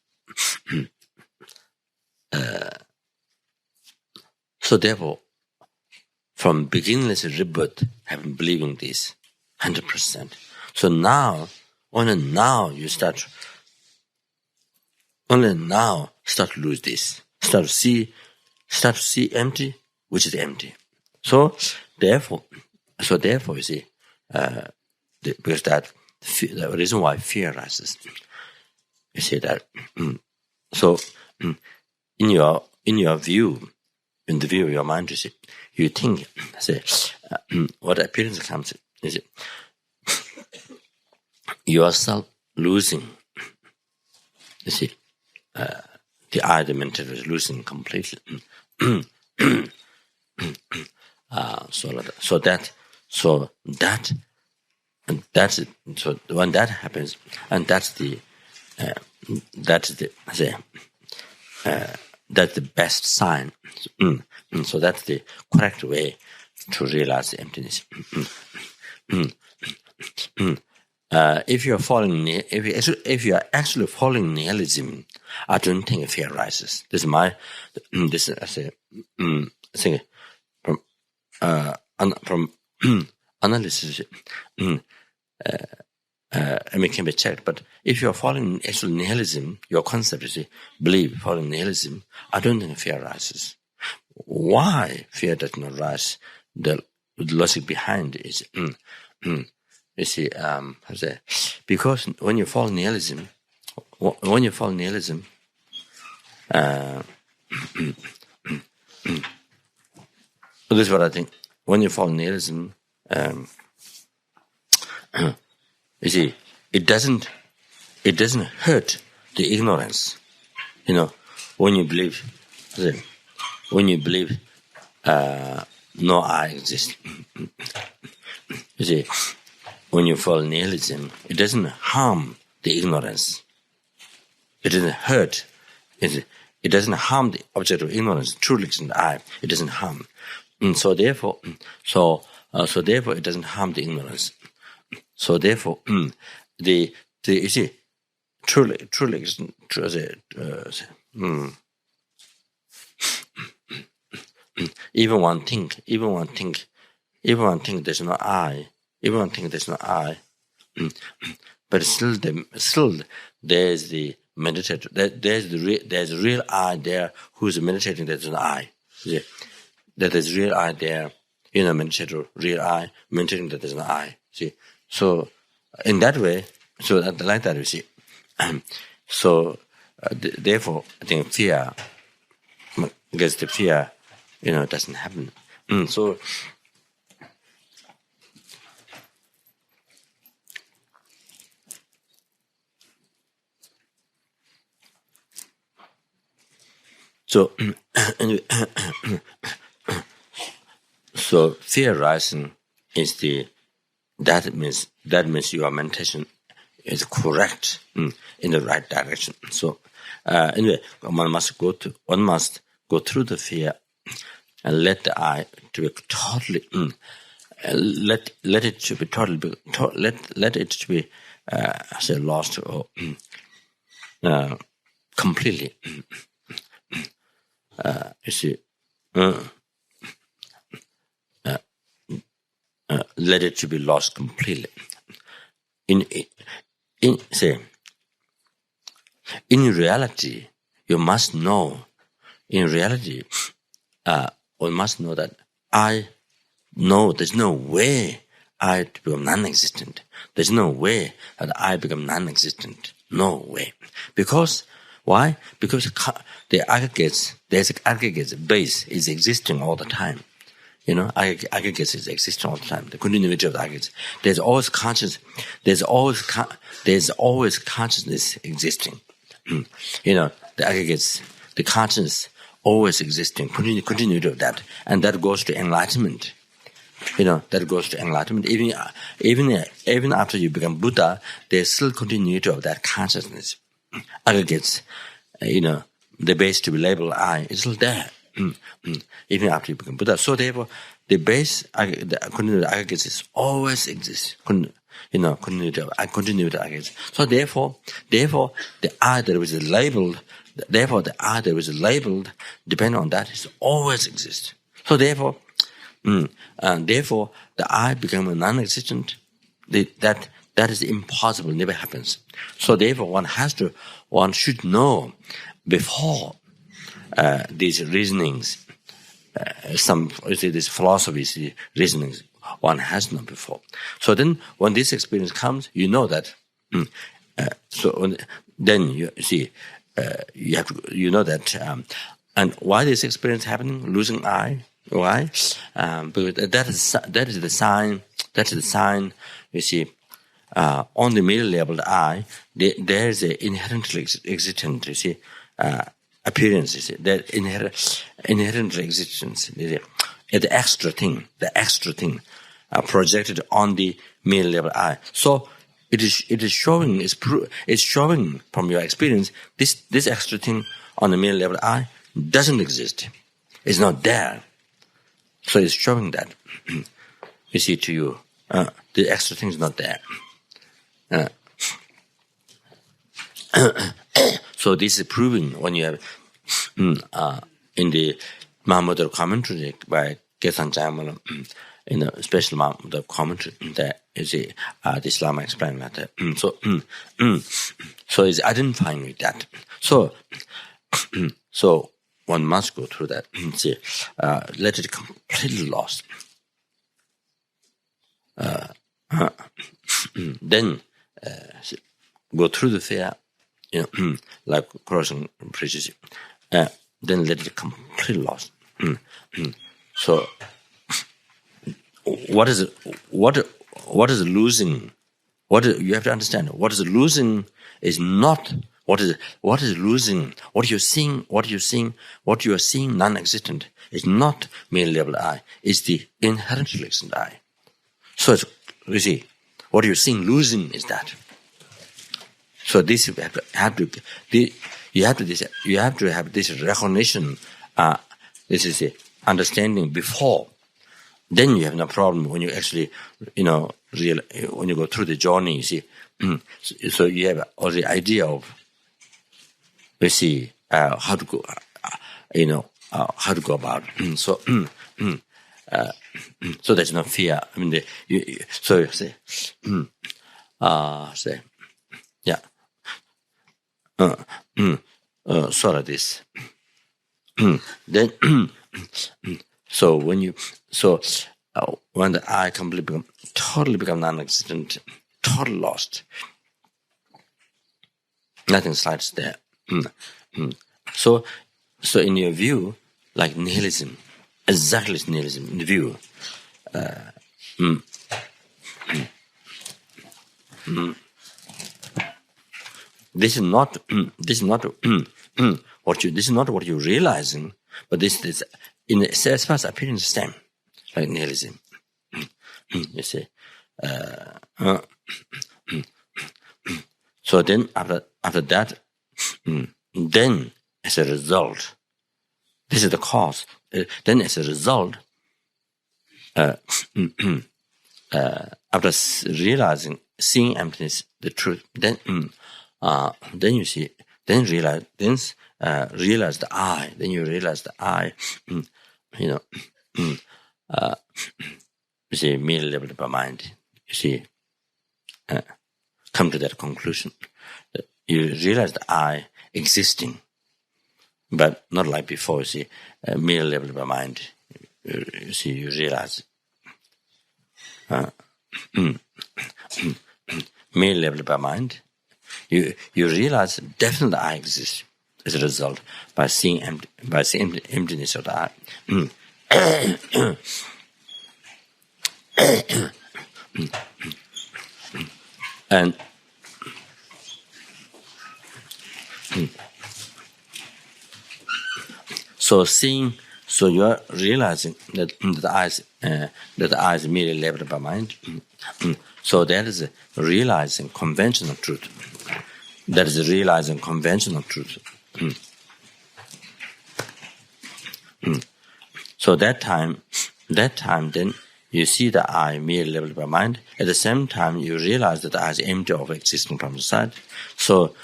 [SPEAKER 1] So therefore, from beginningless rebirth, have been believing this 100%. So now, only now you start. Only now start to lose this. Start to see empty, which is empty. So therefore, you see, because that the reason why fear arises. You see that. So in your view, in the view of your mind, you see, you think, say, what appearance comes, you see, yourself losing, you see, the I, the mental is losing completely. So when that happens, and that's the best sign. So that's the correct way to realize the emptiness. If you're actually following nihilism, I don't think fear arises. This is my thing from analysis. It can be checked, but if you're following actual nihilism, your concept is believe following nihilism, I don't think fear arises. Why fear does not rise? The logic behind is, you see, because when you follow nihilism, this is what I think. When you follow nihilism, you see, it doesn't hurt the ignorance. You know, when you believe no I exist. You see, when you follow nihilism, it doesn't harm the ignorance. It doesn't hurt. It doesn't harm the object of ignorance. Truly existent I. It doesn't harm. So therefore, it doesn't harm the ignorance. So therefore, you see, truly existent. Even one think there's no I. Even one think there's no I. But still there's the meditator. There's a real I there who's meditating. There's an I. See? That there's real I there. Meditator, real I meditating. That there's an I. See. So in that way, like that you see. Therefore, I think fear, because the fear, doesn't happen. So fear rising is that means your meditation is correct in the right direction. So anyway, one must go through the fear and let the I to be totally let it to be totally let it to be lost or completely. You see, let it to be lost completely. In reality, you must know. In reality, one must know that I know there's no way I to become non-existent. There's no way that I become non-existent. No way. Because why? Because the aggregates base is existing all the time. Aggregates is existing all the time. The continuity of the aggregates. There's always consciousness existing. The aggregates, the consciousness always existing. Continuity of that, and that goes to enlightenment. That goes to enlightenment. Even after you become Buddha, there's still continuity of that consciousness. Aggregates, the base to be labeled I is still there. Even after you become Buddha. So therefore, the base, the continuity of aggregates is always exists. Continuity of aggregates. So therefore, the I that is labeled, depending on that, is always exists. So therefore, the I become non-existent. That that is impossible, never happens. So therefore one should know before these reasonings, these philosophies, reasonings, one has known before. So then when this experience comes, you know that, then you see, you know that, and why this experience happening, losing I, why? Because that is the sign, you see, on the middle level, I, there is a inherently existent, you see, appearance, you see, that inherently existence, the extra thing, projected on the middle level I. So it is showing, it's showing from your experience, this extra thing on the middle level I doesn't exist. It's not there. So it's showing that, you see, to you, the extra thing is not there. So this is proving when you have, in the Mahamudra commentary by Ketan Jamala, in the special Mahamudra commentary, that you see, the Islam explained that. So it's identifying with that. So one must go through that. See, let it completely lost. Then go through the fear, like crossing bridges. Then let it completely lost. So, what is losing? You have to understand? What is losing is not. What is losing? What you are seeing, non-existent, is not mere level I. It's the inherently existent I. So you see, what you're seeing losing is that. So this you have to have this recognition. This is the understanding before. Then you have no problem when you actually, when you go through the journey. You see, so you have all the idea of, you see, how to go, how to go about. So there's no fear. I mean, so you say, yeah. Sort of this. Then, so when the I totally become non-existent, totally lost, nothing slides there. So in your view, like nihilism, exactly nihilism in the view. This is not what you're realizing, but this is as far as appearance is same, like nihilism. You see. So then after that, then as a result, this is the cause. Then as a result, after realizing, seeing emptiness, the truth, then you see, then realize the I. Then you realize the I. You see, middle level of mind. You see, come to that conclusion. You realize the I existing, but not like before. You see, middle level of mind. You see, you realize. Middle level of mind. You realize definitely I exist as a result by seeing emptiness of the I. And so you are realizing that the I is merely leveled by mind. So that is realizing conventional truth. That is realizing conventional truth. So that time then you see the I merely leveled by mind. At the same time, you realize that the I is empty of existing from the side. So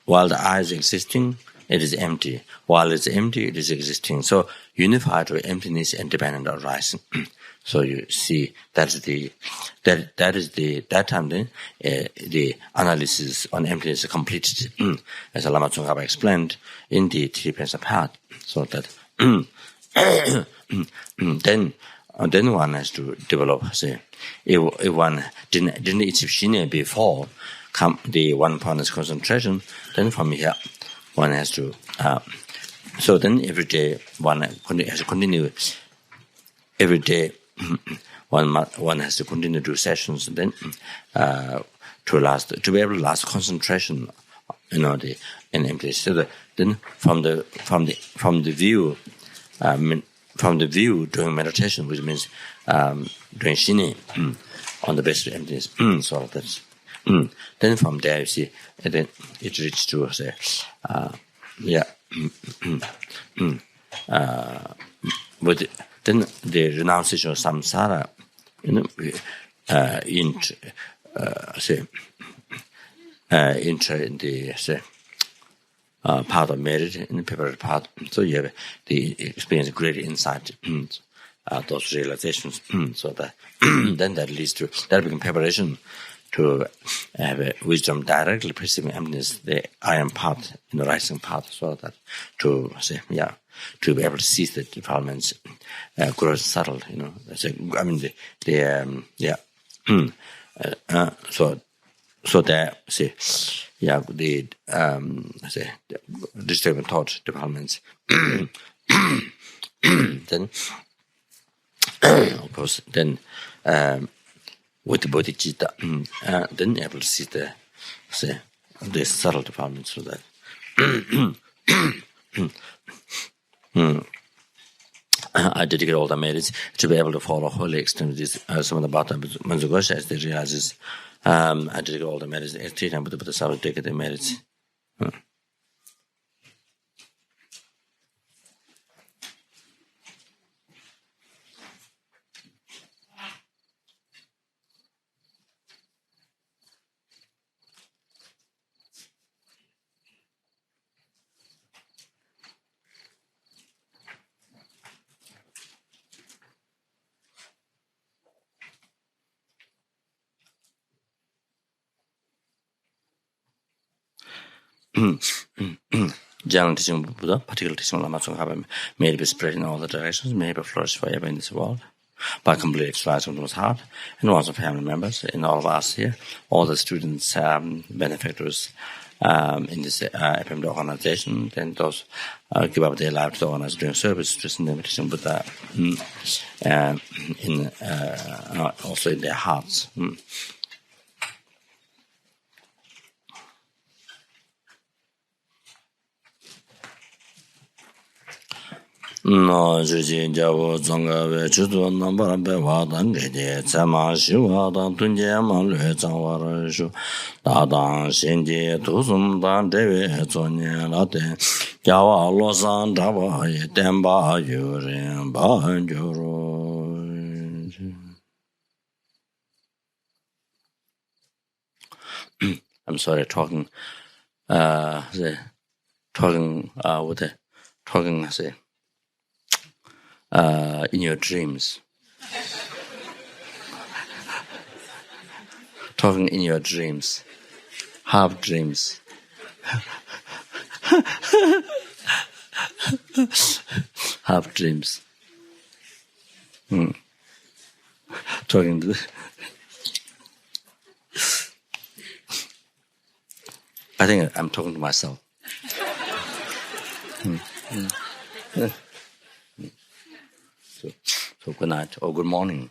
[SPEAKER 1] while the I is existing, it is empty. While it's empty, it is existing. So unified with emptiness and dependent arising. So you see that time then the analysis on emptiness is completed, as Lama Tsongkhapa explained in the three points apart. So that then one has to develop. Say, if one didn't achieve Shinya before, come the one point concentration. Then from here, one has to. So then every day one has to continue. Every day one has to continue to do sessions. And then to be able to last concentration, in emptiness. So then from the view. From the view during meditation, which means doing shini on the basis of emptiness, so that's then from there you see, and then it reaches to say, then the renunciation of samsara, enter in the say. Part of merit in the preparatory part, so you have the experience greater insight, those realizations, so that then that leads to that become preparation to have a wisdom directly perceiving emptiness, the iron part in the rising part, so that to say to be able to seize the developments, gross subtle, That's so that say. The disturbing thought developments. Then, of course, then with the bodhicitta, then able to see the subtle developments so that. I dedicate all the merits to be able to follow holy extremities. Some of the Bhata Manzugosha, as they realizes. I dedicate all the merits. Three times Buddha Sava dedicate the merits. General teaching of Buddha, particular teaching of Lama Tsongkhapa, may be spread in all the directions, may be flourish forever in this world, by complete exercise of one's heart, and also family members, and all of us here, all the students, benefactors in this FPMT organization, then those give up their life to organize doing service, just in the teaching of Buddha, also in their hearts. No, Jin Javo Zonga, Chudu, number of Bewadan, Sama, Shiva, Tunjama, Lezawara, Dadan, Shinji, Tuzum, Dan, Devi, Sonia, Latte, Jawa, Losan, Dava, Demba, Yurin, Banjuro. I'm sorry, talking in your dreams. Talking in your dreams. Half dreams. Half dreams. Talking to I think I'm talking to myself. So good night or good morning.